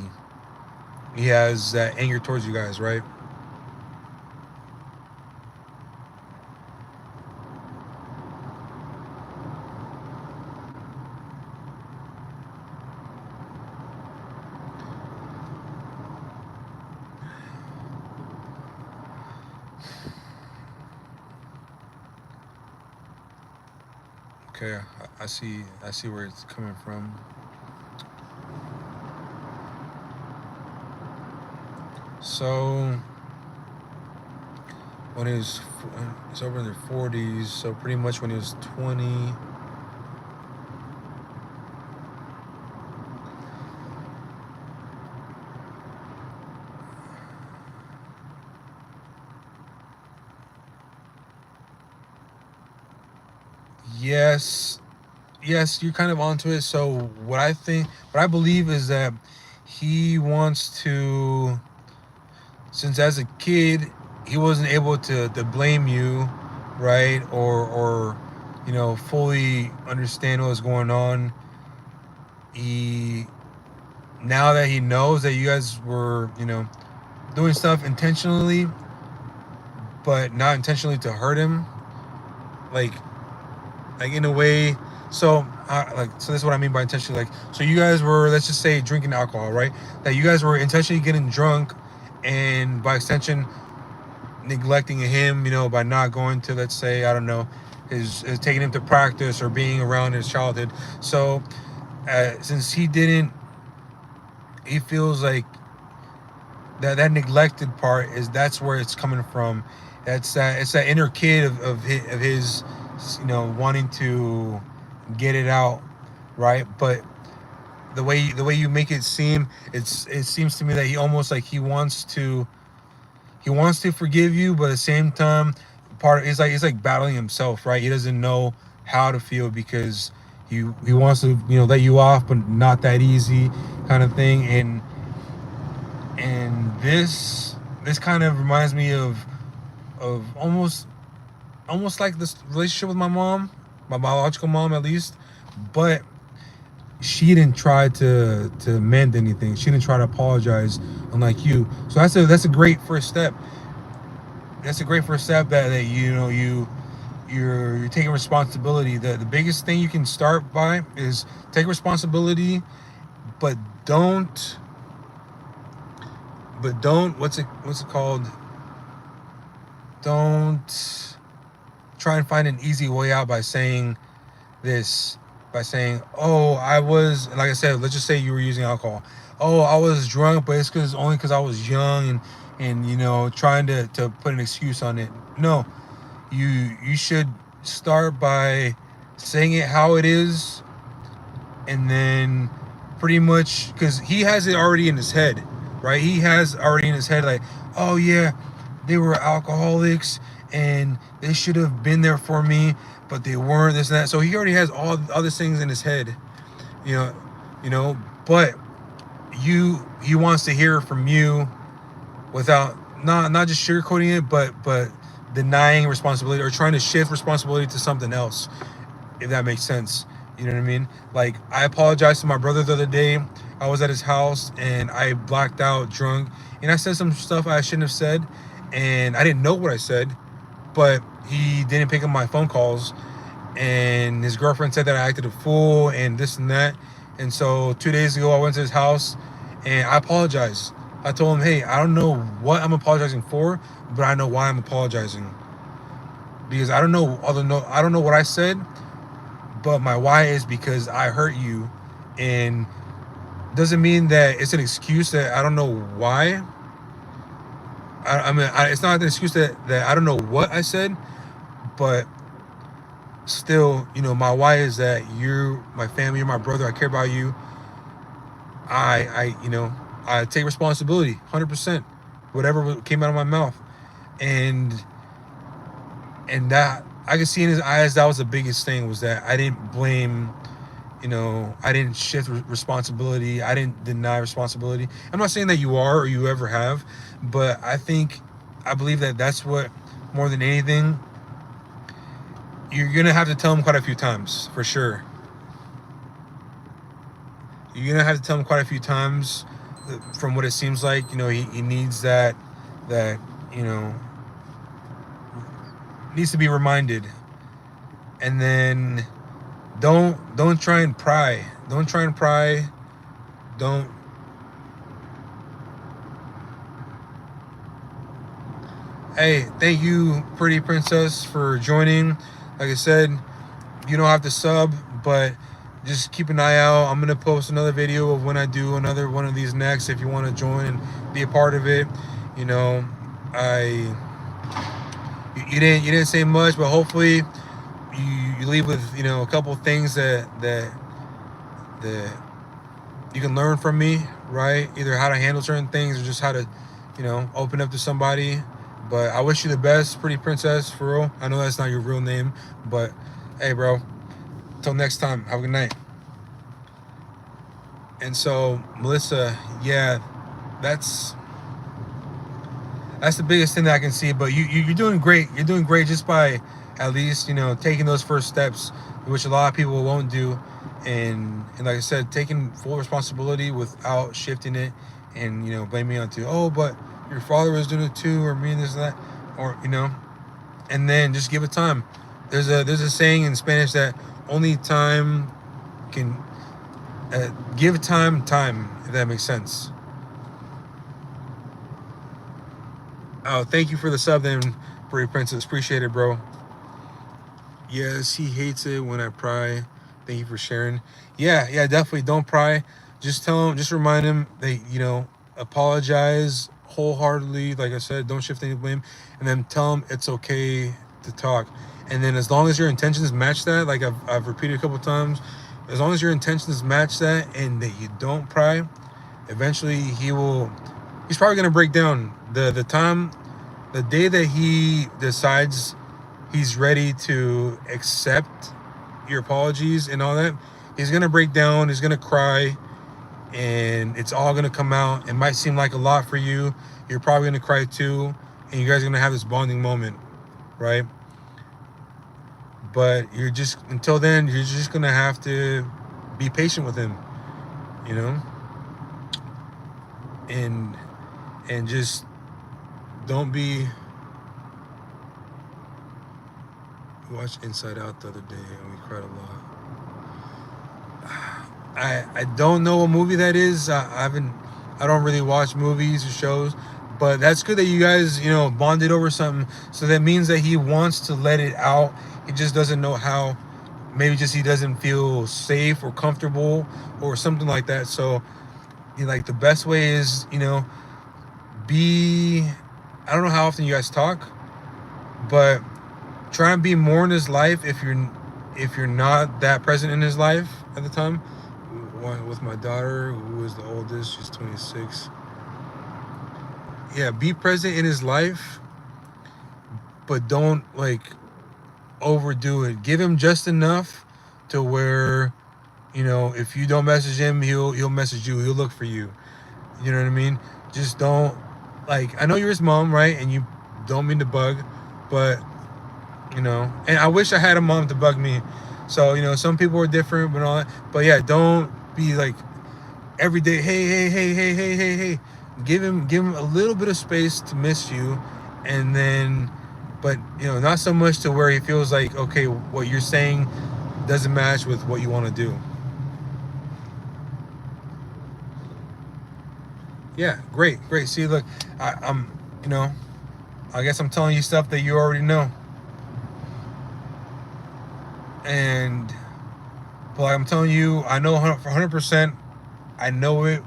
has that anger towards you guys, right? Okay, I see where it's coming from. So when he's over in their 40s, so pretty much when he was 20. Yes, you're kind of onto it. So what I believe is that he wants to, since as a kid he wasn't able to blame you, right, or fully understand what was going on. He Now that he knows that you guys were doing stuff intentionally, but not intentionally to hurt him, like in a way. So so this is what I mean by intentionally. Like, so you guys were, let's just say, drinking alcohol, right? That you guys were intentionally getting drunk, and by extension neglecting him, by not going to, let's say, I don't know, his taking him to practice or being around his childhood. So since he feels like that neglected part that's where it's coming from. It's that inner kid of his, wanting to get it out, right? But the way you make it seem, it seems to me that he almost like he wants to forgive you, but at the same time, it's like battling himself, right? He doesn't know how to feel, because he wants to let you off, but not that easy, kind of thing. And And this kind of reminds me of almost like this relationship with my mom, my biological mom at least, but she didn't try to mend anything. She didn't try to apologize, unlike you. So that's a great first step. That's a great first step that you know you're taking responsibility. The biggest thing you can start by is take responsibility, but don't what's it called? Don't try and find an easy way out by saying this, by saying, oh, I was, like I said, let's just say you were using alcohol. Oh, I was drunk, but it's only because I was young, and you know, trying to put an excuse on it. No, you should start by saying it how it is, and then pretty much, because he has it already in his head, right? He has already in his head, like, oh yeah, they were alcoholics and they should have been there for me, but they weren't, this and that. So he already has all other things in his head, you know, but he wants to hear from you without not just sugarcoating it, but denying responsibility or trying to shift responsibility to something else, if that makes sense. You know what I mean? Like, I apologized to my brother the other day. I was at his house and I blacked out drunk, and I said some stuff I shouldn't have said, and I didn't know what I said, but he didn't pick up my phone calls, and his girlfriend said that I acted a fool and this and that. And so 2 days ago I went to his house and I apologized. I told him, hey, I don't know what I'm apologizing for, but I know why I'm apologizing. Because I don't know what I said, but my why is because I hurt you, and doesn't mean that it's an excuse that I don't know why. I mean, it's not an excuse that I don't know what I said, but still, you know, my why is that you're my family, you're my brother, I care about you. You know, I take responsibility, 100%, whatever came out of my mouth, and that I could see in his eyes. That was the biggest thing, was that I didn't blame, you know, I didn't shift responsibility. I didn't deny responsibility. I'm not saying that you are or you ever have, but I believe that that's what, more than anything, you're gonna have to tell him quite a few times, for sure. You're gonna have to tell him quite a few times, from what it seems like. You know, he needs that, you know, needs to be reminded. And then don't try and pry. Don't try and pry. Don't. Hey, thank you, Pretty Princess, for joining. Like I said, you don't have to sub, but just keep an eye out. I'm gonna post another video of when I do another one of these next. If you want to join and be a part of it, you know, you didn't say much, but hopefully you leave with, you know, a couple things that you can learn from me, right? Either how to handle certain things or just how to, you know, open up to somebody. But I wish you the best, Pretty Princess, for real. I know that's not your real name, but hey, bro, until next time, have a good night. And so, Melissa, yeah, that's the biggest thing that I can see. But you're doing great. You're doing great just by at least, you know, taking those first steps, which a lot of people won't do. And like I said, taking full responsibility without shifting it and, you know, blaming it onto, oh, but your father was doing it too, or me and this and that, or, you know, and then just give it time. There's a saying in Spanish that only time can give time, if that makes sense. Oh, thank you for the sub then, Pretty Princess. Appreciate it, bro. Yes, he hates it when I pry. Thank you for sharing. Yeah, definitely don't pry. Just tell him, just remind him that, you know, apologize wholeheartedly. Like I said, don't shift any blame, and then tell him it's okay to talk. And then as long as your intentions match that, like I've repeated a couple of times, as long as your intentions match that and that you don't pry, eventually he's probably gonna break down. The day that he decides he's ready to accept your apologies and all that, he's gonna break down, he's gonna cry, and it's all gonna come out. It might seem like a lot for you. You're probably gonna cry too, and you guys are gonna have this bonding moment, right? But until then, you're just gonna have to be patient with him, you know, and just don't be. We watched Inside Out the other day and we cried a lot. I don't know what movie that is. I don't really watch movies or shows, but that's good that you guys, bonded over something. So that means that he wants to let it out. He just doesn't know how. Maybe just he doesn't feel safe or comfortable or something like that. So, like the best way is, be. I don't know how often you guys talk, but try and be more in his life if you're not that present in his life at the time. With my daughter, who is the oldest, she's 26. Yeah, be present in his life, but don't overdo it. Give him just enough to where, if you don't message him, he'll message you. He'll look for you. You know what I mean? Just don't I know you're his mom, right? And you don't mean to bug, but and I wish I had a mom to bug me. So, some people are different and all that. But yeah, don't be every day, hey. Give him a little bit of space to miss you, and then, but not so much to where he feels like, okay, what you're saying doesn't match with what you want to do. Yeah, great. See, look, I'm I guess I'm telling you stuff that you already know. But I'm telling you, I know for 100%, I know it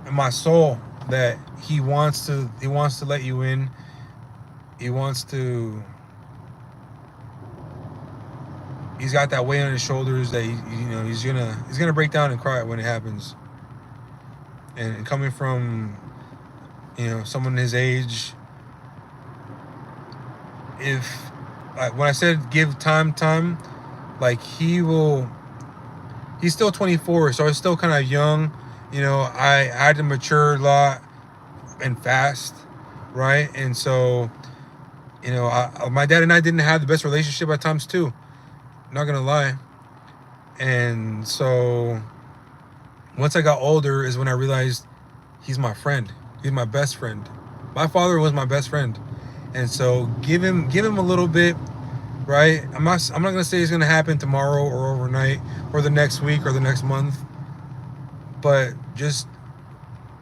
in my soul that he wants to let you in. He's got that weight on his shoulders that he's gonna break down and cry when it happens. And coming from someone his age, if when I said give time, he's still 24, so he's still kind of young. I had to mature a lot and fast, right? And so, my dad and I didn't have the best relationship at times too. Not gonna lie. And so, once I got older is when I realized he's my friend. He's my best friend. My father was my best friend, and so give him a little bit. Right? I'm not gonna say it's gonna happen tomorrow or overnight or the next week or the next month. But just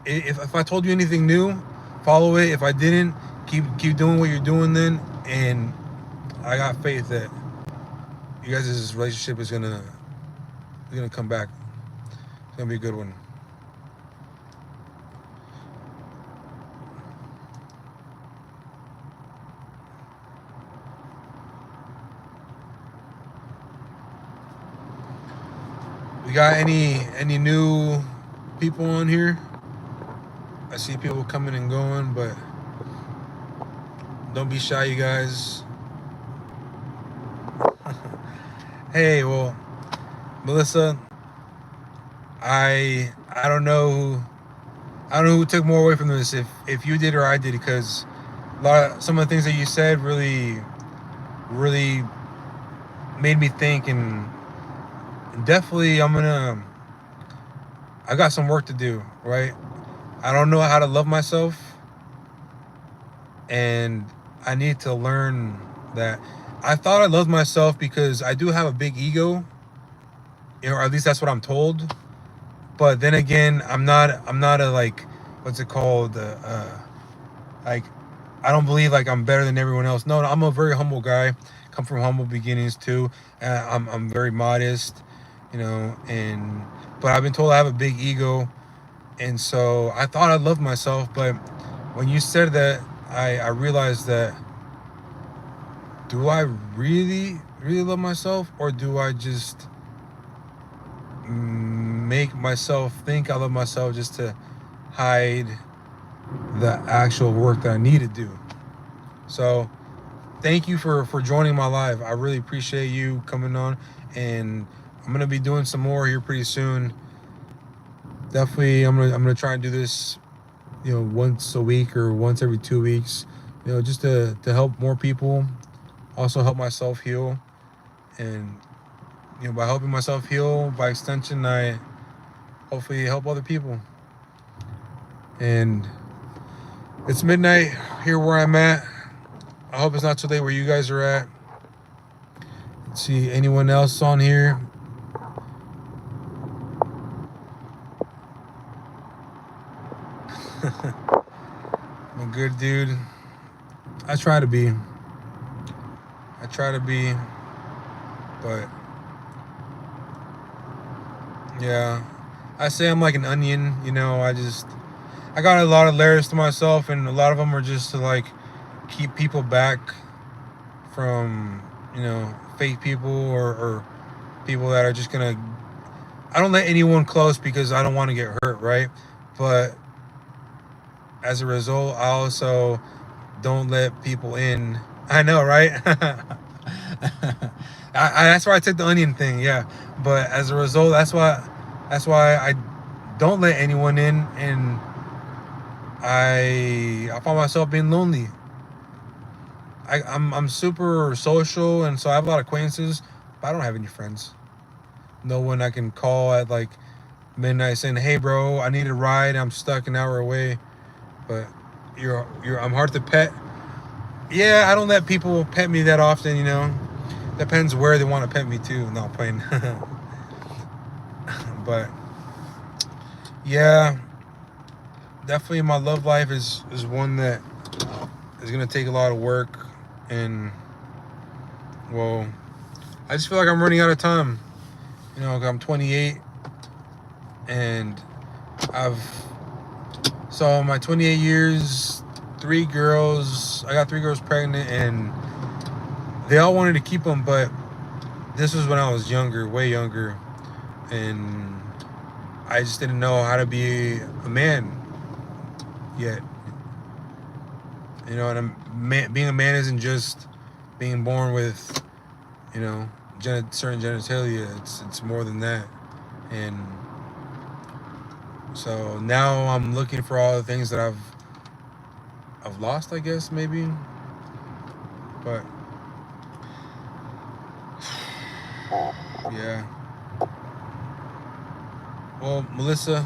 if I told you anything new, follow it. If I didn't, keep doing what you're doing then. And I got faith that you guys' relationship is gonna come back. It's gonna be a good one. We got any new people on here? I see people coming and going, but don't be shy, you guys. Hey, well, Melissa, I don't know who took more away from this, if you did or I did, because some of the things that you said really made me think, and definitely I got some work to do, right? I don't know how to love myself, and I need to learn that. I thought I loved myself because I do have a big ego, or at least that's what I'm told. But then again, I'm not a what's it called? I don't believe I'm better than everyone else. No, I'm a very humble guy. Come from humble beginnings too. I'm very modest, but I've been told I have a big ego, and so I thought I loved myself. But when you said that, I realized that, do I really love myself, or do I just make myself think I love myself just to hide the actual work that I need to do? So thank you for joining my live. I really appreciate you coming on, and I'm gonna be doing some more here pretty soon. definitely I'm gonna try and do this, once a week or once every 2 weeks, just to help more people, also help myself heal, and by helping myself heal, by extension, I hopefully help other people. And it's midnight here where I'm at. I hope it's not too late where you guys are at. Let's see, anyone else on here? I'm a good dude. I try to be. But yeah, I say I'm like an onion. I got a lot of layers to myself, and a lot of them are just to like keep people back from fake people or people that are just gonna. I don't let anyone close because I don't want to get hurt, right? But as a result, I also don't let people in. I know, right? That's why I took the onion thing, yeah. But as a result, that's why I don't let anyone in, and I found myself being lonely. I'm super social, and so I have a lot of acquaintances, but I don't have any friends. No one I can call at like midnight saying, "Hey, bro, I need a ride. I'm stuck an hour away." But I'm hard to pet. Yeah, I don't let people pet me that often. Depends where they want to pet me too. Not playing. But yeah, definitely my love life is one that is gonna take a lot of work, and well, I just feel like I'm running out of time. 'Cause I'm 28, and I've so my 28 years, I got 3 girls pregnant, and they all wanted to keep them, but this was when I was younger, way younger, and I just didn't know how to be a man yet. And being a man isn't just being born with, certain genitalia. It's more than that. And so now I'm looking for all the things that I've lost, I guess, maybe. But yeah. Well, Melissa,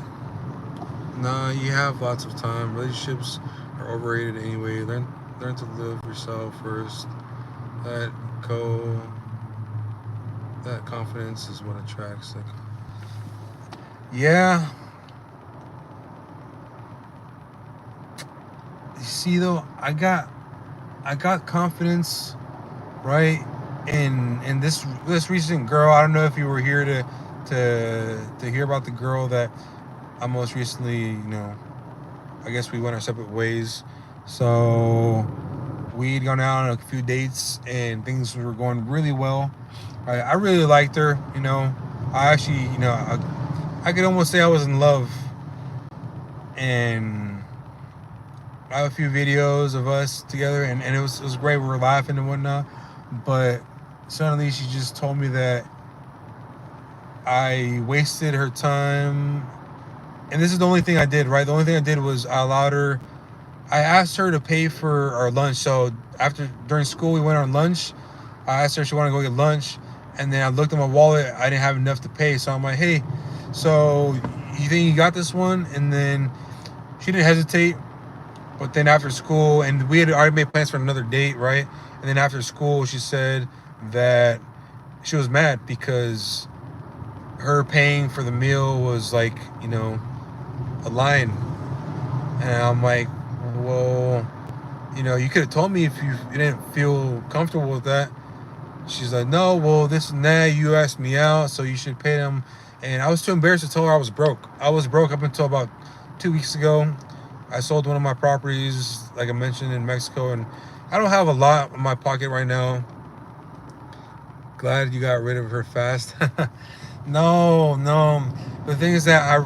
nah, you have lots of time. Relationships are overrated anyway. Learn to live yourself first. That co that confidence is what attracts. Like, yeah. You see though, I got confidence, right? And this recent girl. I don't know if you were here to hear about the girl that I most recently, I guess we went our separate ways. So we'd gone out on a few dates and things were going really well. I really liked her. I actually, I could almost say I was in love. And I have a few videos of us together, and it was great. We were laughing and whatnot. But suddenly she just told me that I wasted her time. And this is the only thing I did, right? The only thing I did was I asked her to pay for our lunch. So during school, we went on lunch. I asked her if she wanted to go get lunch. And then I looked at my wallet. I didn't have enough to pay. So I'm like, hey, so you think you got this one? And then she didn't hesitate. But then after school, and we had already made plans for another date, right? And then after school, she said that she was mad because her paying for the meal was like, a line. And I'm like, well, you could have told me if you didn't feel comfortable with that. She's like, no, well, this and that, you asked me out, so you should pay them. And I was too embarrassed to tell her I was broke. I was broke up until about 2 weeks ago. I sold one of my properties, like I mentioned, in Mexico, and I don't have a lot in my pocket right now. Glad you got rid of her fast. No. The thing is that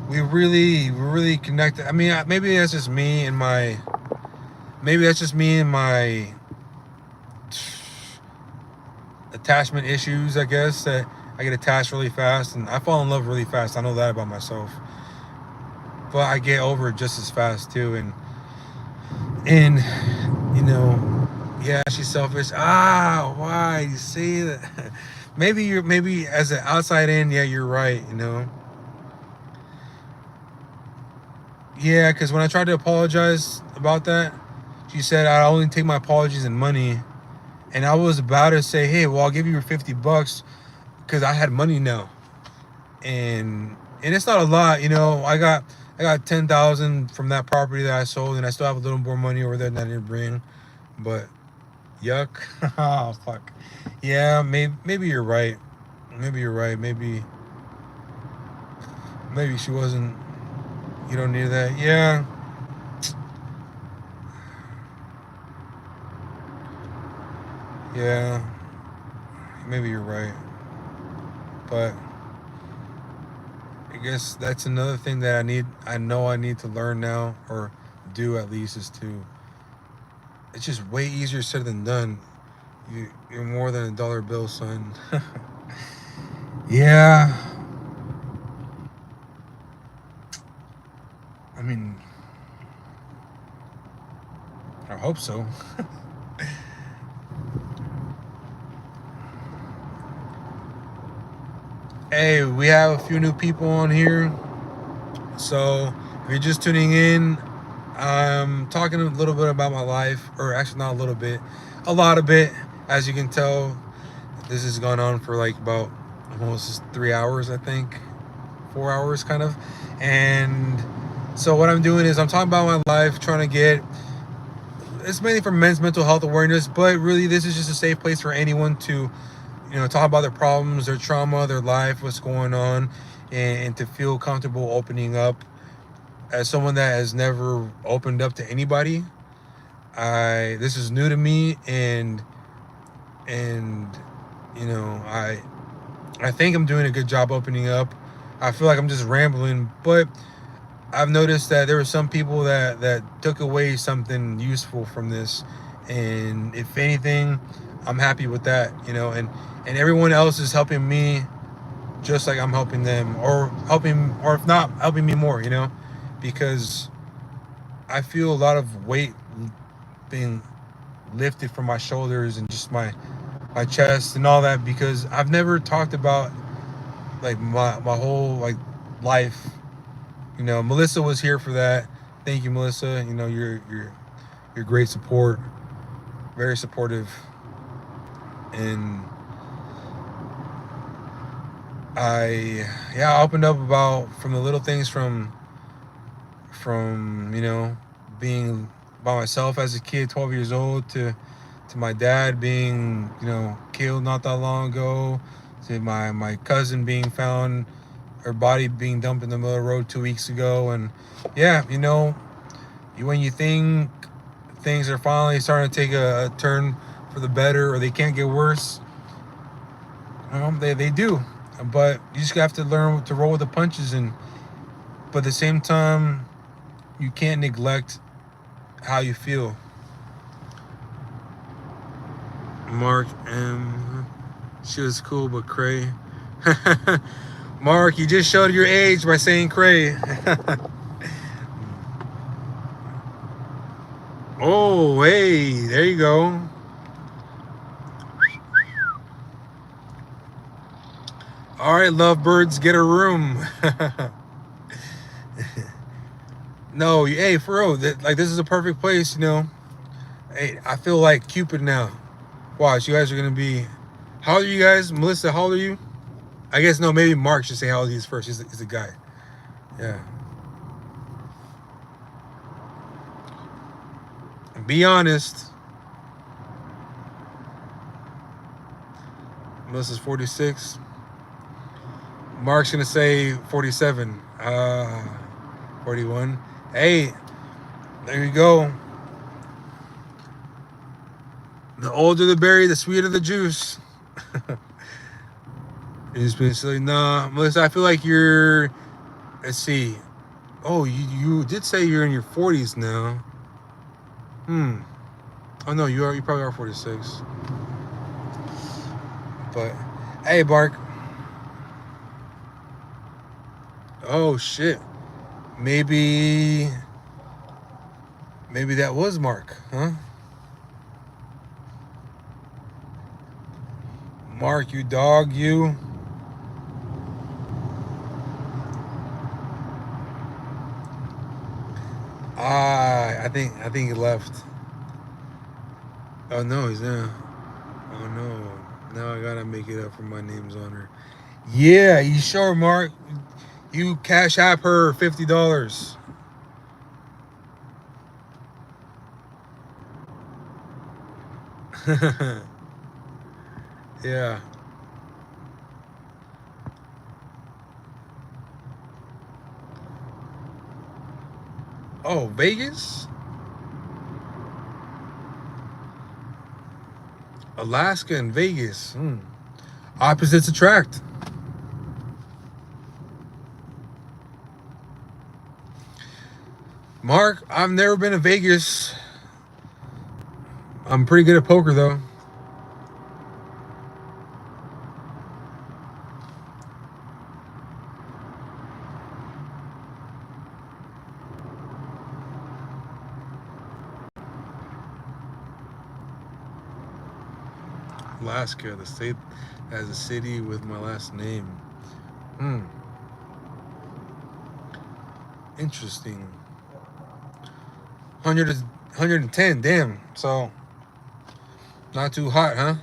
we really connected. I mean, maybe that's just me and my attachment issues, I guess, that I get attached really fast, and I fall in love really fast. I know that about myself. but I get over it just as fast too. And you know, yeah, she's selfish. Why you say that? Maybe as an outside in, yeah, you're right. Yeah, because when I tried to apologize about that, she said I only take my apologies in money, and I was about to say, hey, well, I'll give you your $50 because I had money now, and it's not a lot. I got 10,000 from that property that I sold, and I still have a little more money over there that I didn't bring, but yuck. Oh fuck. Yeah, maybe you're right. Maybe you're right. Maybe she wasn't. You don't need that. Yeah. Yeah. Maybe you're right. But I guess that's another thing that I know I need to learn now, or do at least, is to. It's just way easier said than done. You're more than a dollar bill, son. Yeah. I mean, I hope so. Hey, we have a few new people on here. So if you're just tuning in, I'm talking a little bit about my life, or actually not a little bit, a lot of it. As you can tell, this has gone on for like about almost 3 hours, I think, 4 hours kind of. And so what I'm doing is I'm talking about my life, trying to get, it's mainly for men's mental health awareness, but really this is just a safe place for anyone to, talk about their problems, their trauma, their life, what's going on, and to feel comfortable opening up. As someone that has never opened up to anybody, this is new to me, and I think I'm doing a good job opening up. I feel like I'm just rambling, but I've noticed that there were some people that took away something useful from this, and if anything, I'm happy with that. And everyone else is helping me just like I'm helping them, or if not helping me more. Because I feel a lot of weight being lifted from my shoulders and just my chest and all that, because I've never talked about like my whole like life. Melissa was here for that. Thank you, Melissa. You're great support, very supportive, and I opened up about from the little things from being by myself as a kid, 12 years old, to my dad being killed not that long ago, to my cousin being found, her body being dumped in the middle of the road 2 weeks ago. And yeah, when you think things are finally starting to take a turn for the better, or they can't get worse, they do. But you just have to learn to roll with the punches, but at the same time, you can't neglect how you feel. Mark M. She was cool, but cray. Mark, you just showed your age by saying cray. Oh, hey, there you go. All right, lovebirds, get a room. No, hey, for real, this is a perfect place, Hey, I feel like Cupid now. Watch, you guys are gonna be. How old are you guys? Melissa, how old are you? I guess no, maybe Mark should say how old he is first. He's a guy. Yeah. Be honest. Melissa's 46. Mark's gonna say 47. 41. Hey, there you go. The older the berry, the sweeter the juice. It's been silly. Nah, Melissa, I feel like you're. Let's see. Oh, you did say you're in your 40s now. Oh no, you probably are 46. But hey, Bark. Oh shit. Maybe that was Mark, huh? Mark, you dog, you. I think he left. Oh no, he's not. Oh no. Now I gotta make it up for my name's honor. Yeah, you sure, Mark? You cash app her $50. Yeah. Oh, Vegas? Alaska and Vegas. Opposites attract. Mark, I've never been to Vegas. I'm pretty good at poker though. Alaska, the state has a city with my last name. Interesting. 110, damn. So, not too hot, huh?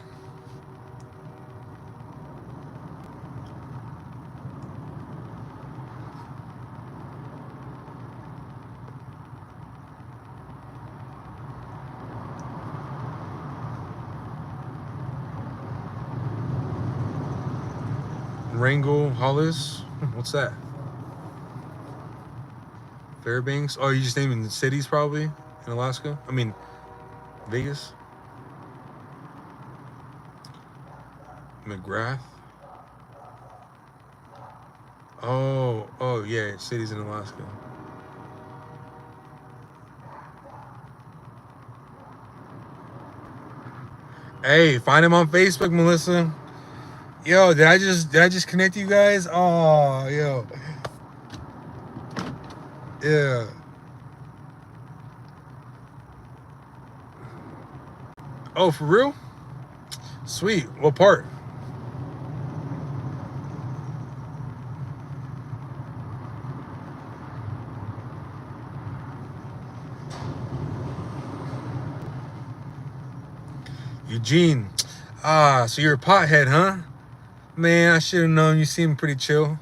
Wrangell, Hollis. What's that? Fairbanks. Oh, you just naming the cities probably in Alaska? I mean, Vegas. McGrath. Oh yeah, cities in Alaska. Hey, find him on Facebook, Melissa. Yo, did I just connect you guys? Oh, yo. Yeah. Oh, for real? Sweet. What part? Eugene. Ah, so you're a pothead, huh? Man, I should have known. You seem pretty chill.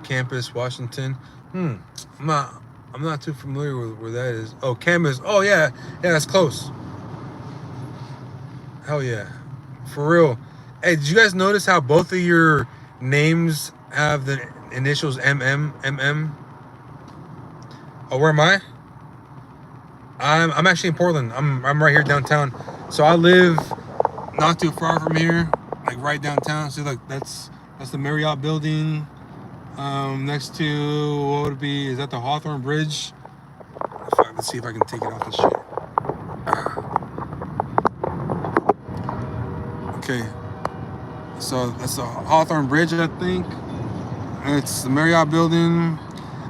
Campus, Washington. I'm not too familiar with where that is. Oh, Campus. Oh yeah, that's close. Hell yeah, for real. Hey, did you guys notice how both of your names have the initials MM? Oh, where am I? I'm actually in Portland. I'm right here downtown. So I live not too far from here, like right downtown. See, like that's the Marriott building. Next to what would it be? Is that the Hawthorne Bridge? Let's see if I can take it off the shit. Okay, so that's the Hawthorne Bridge, I think. It's the Marriott building.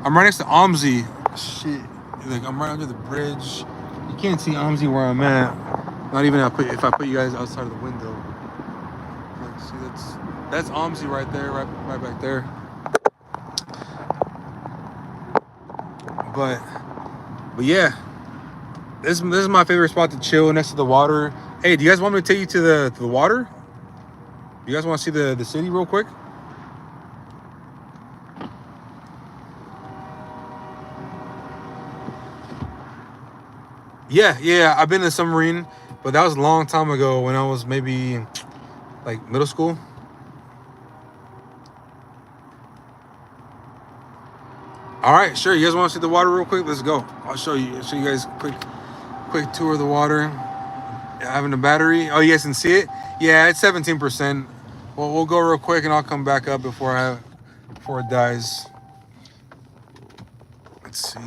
I'm right next to OMSI. Shit, like I'm right under the bridge. You can't see OMSI where I'm at. Not even if I put you guys outside of the window. Like, see, that's OMSI right there, right back there. But yeah, this is my favorite spot to chill next to the water. Hey, do you guys want me to take you to the water? You guys want to see the city real quick? Yeah. I've been in a submarine, but that was a long time ago when I was maybe like middle school. All right, sure. You guys want to see the water real quick? Let's go. I'll show you guys quick tour of the water. Having a battery. Oh, you guys can see it? Yeah, it's 17%. Well, we'll go real quick and I'll come back up before it dies. Let's see.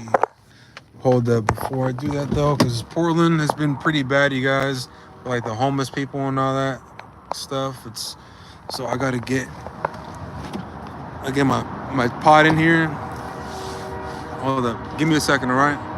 Hold up before I do that though, because Portland has been pretty bad, you guys. Like the homeless people and all that stuff. It's so I gotta get my pot in here. Hold up. Give me a second, all right?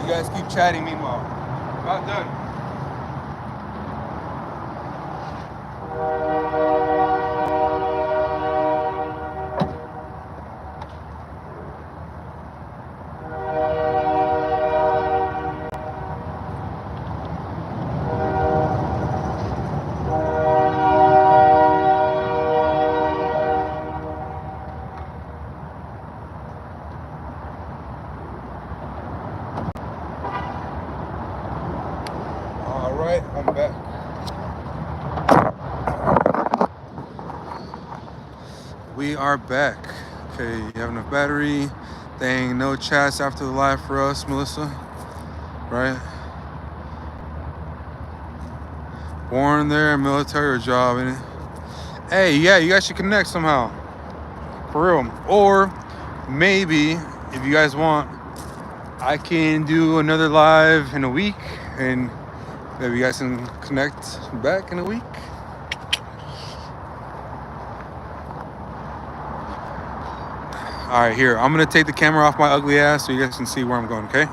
You guys keep chatting meanwhile. About done. All right, I'm back. We are back. Okay, you have enough battery. Dang, no chats after the live for us, Melissa. Right? Born there, military or job, innit? Hey, yeah, you guys should connect somehow. For real. Or maybe, if you guys want, I can do another live in a week and maybe you guys can connect back in a week. All right, here. I'm going to take the camera off my ugly ass so you guys can see where I'm going, okay?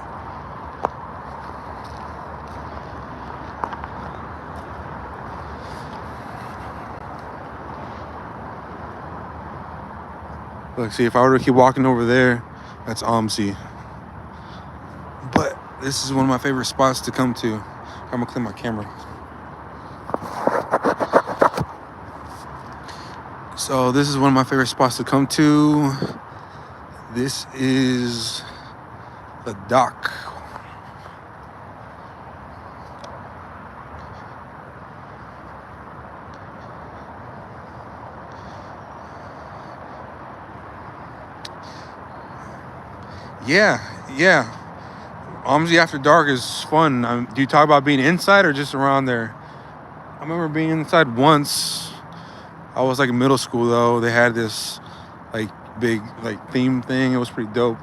Look, see, if I were to keep walking over there, that's Omsi. But this is one of my favorite spots to come to. I'm going to clean my camera. So this is one of my favorite spots to come to. This is the dock. Yeah. Omsi After Dark is fun. Do you talk about being inside or just around there? I remember being inside once. I was like in middle school though. They had this like big like theme thing. It was pretty dope.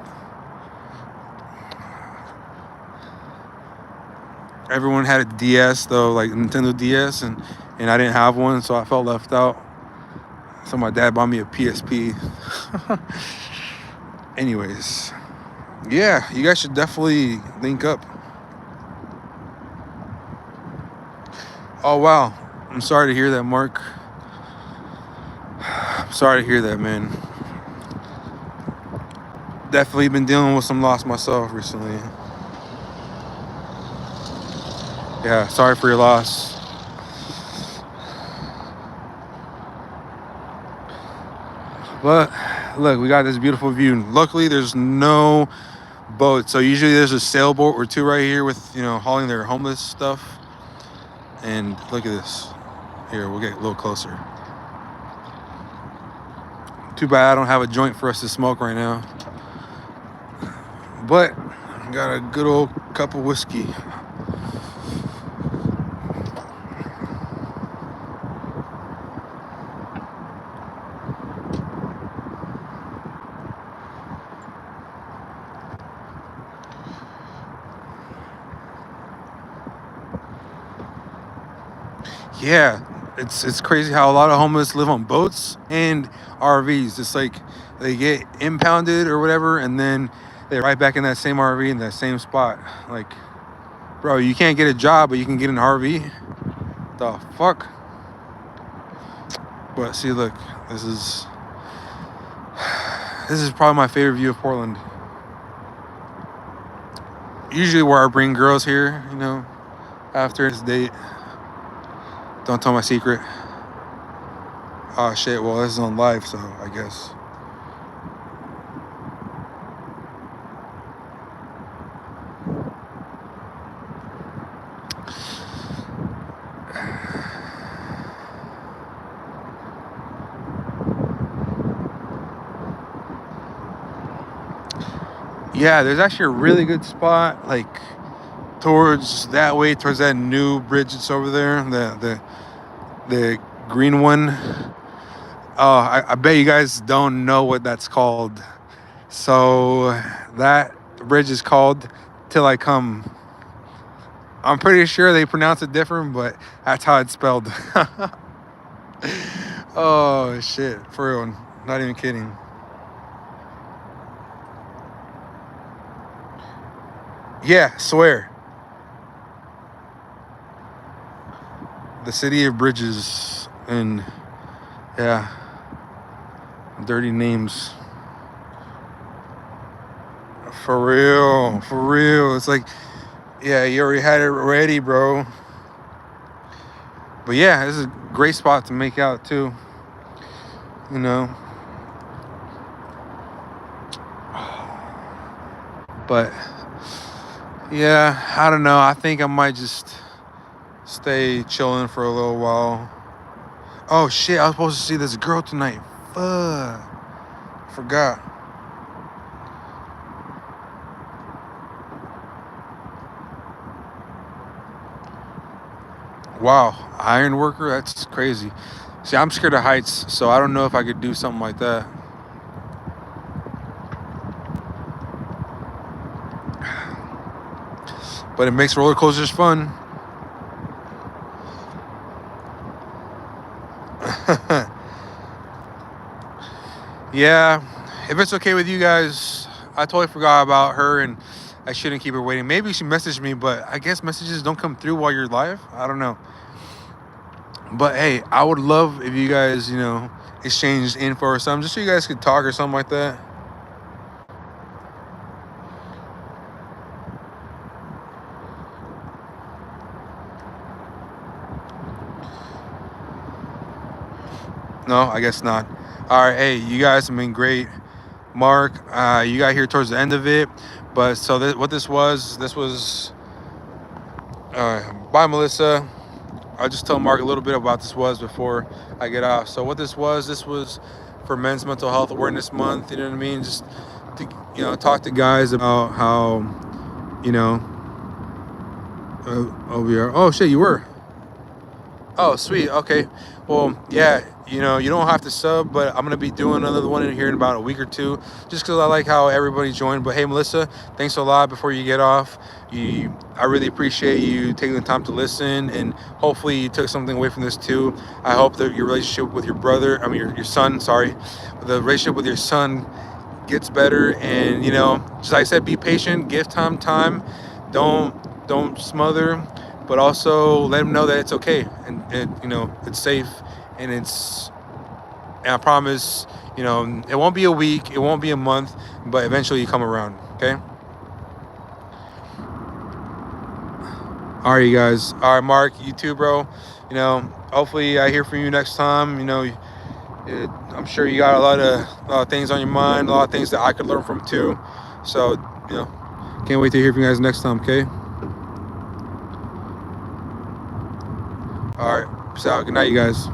Everyone had a DS though, like Nintendo DS, and I didn't have one, so I felt left out. So my dad bought me a PSP. Anyways, yeah, you guys should definitely link up. Oh wow, I'm sorry to hear that, Mark. I'm sorry to hear that, man. Definitely been dealing with some loss myself recently. Yeah, sorry for your loss. But look, we got this beautiful view. Luckily, there's no boat. So usually there's a sailboat or two right here with, hauling their homeless stuff. And look at this. Here, we'll get a little closer. Too bad I don't have a joint for us to smoke right now. But I got a good old cup of whiskey. Yeah, it's crazy how a lot of homeless live on boats and RVs. It's like they get impounded or whatever, and then they're right back in that same RV in that same spot. Like, bro, you can't get a job, but you can get an RV. The fuck? But see, look, this is probably my favorite view of Portland. Usually where I bring girls here, after this date. Don't tell my secret. Oh shit, well this is on live, so I guess. Yeah, there's actually a really good spot, like towards that way, towards that new bridge that's over there, the green one. Oh, I bet you guys don't know what that's called. So that bridge is called Till I Come. I'm pretty sure they pronounce it different, but that's how it's spelled. Oh shit, for real, not even kidding. Yeah, swear. The city of bridges and yeah, dirty names. For real, for real. It's like, yeah, you already had it ready, bro. But yeah, this is a great spot to make out too. You know. But yeah, I don't know. I think I might just stay chilling for a little while. Oh shit, I was supposed to see this girl tonight. Fuck. Forgot. Wow, iron worker? That's crazy. See, I'm scared of heights, so I don't know if I could do something like that. But it makes roller coasters fun. Yeah, if it's okay with you guys, I totally forgot about her and I shouldn't keep her waiting. Maybe she messaged me, but I guess messages don't come through while you're live. I don't know. But hey, I would love if you guys, exchanged info or something, just so you guys could talk or something like that. No, I guess not. All right, hey, you guys have been great. Mark, you got here towards the end of it, but so what this was by Melissa. I'll just tell Mark a little bit about this was before I get off. So what this was for Men's Mental Health Awareness Month. You know what I mean? Just to talk to guys about how OBR. Oh shit, you were. Oh sweet. Okay. Well, yeah. You don't have to sub, but I'm gonna be doing another one in here in about a week or two, just because I like how everybody joined. But hey, Melissa, thanks a lot. Before you get off, I really appreciate you taking the time to listen, and hopefully you took something away from this too. I hope that your relationship with your brother, I mean your son, sorry, the relationship with your son gets better. And just like I said, be patient, give time. Don't smother, but also let them know that it's okay and it's safe. And I promise, it won't be a week, it won't be a month, but eventually you come around, okay? All right, you guys. All right, Mark, you too, bro. Hopefully I hear from you next time. I'm sure you got a lot of things on your mind, a lot of things that I could learn from too. So, can't wait to hear from you guys next time, okay? All right, peace out. Good night, you guys.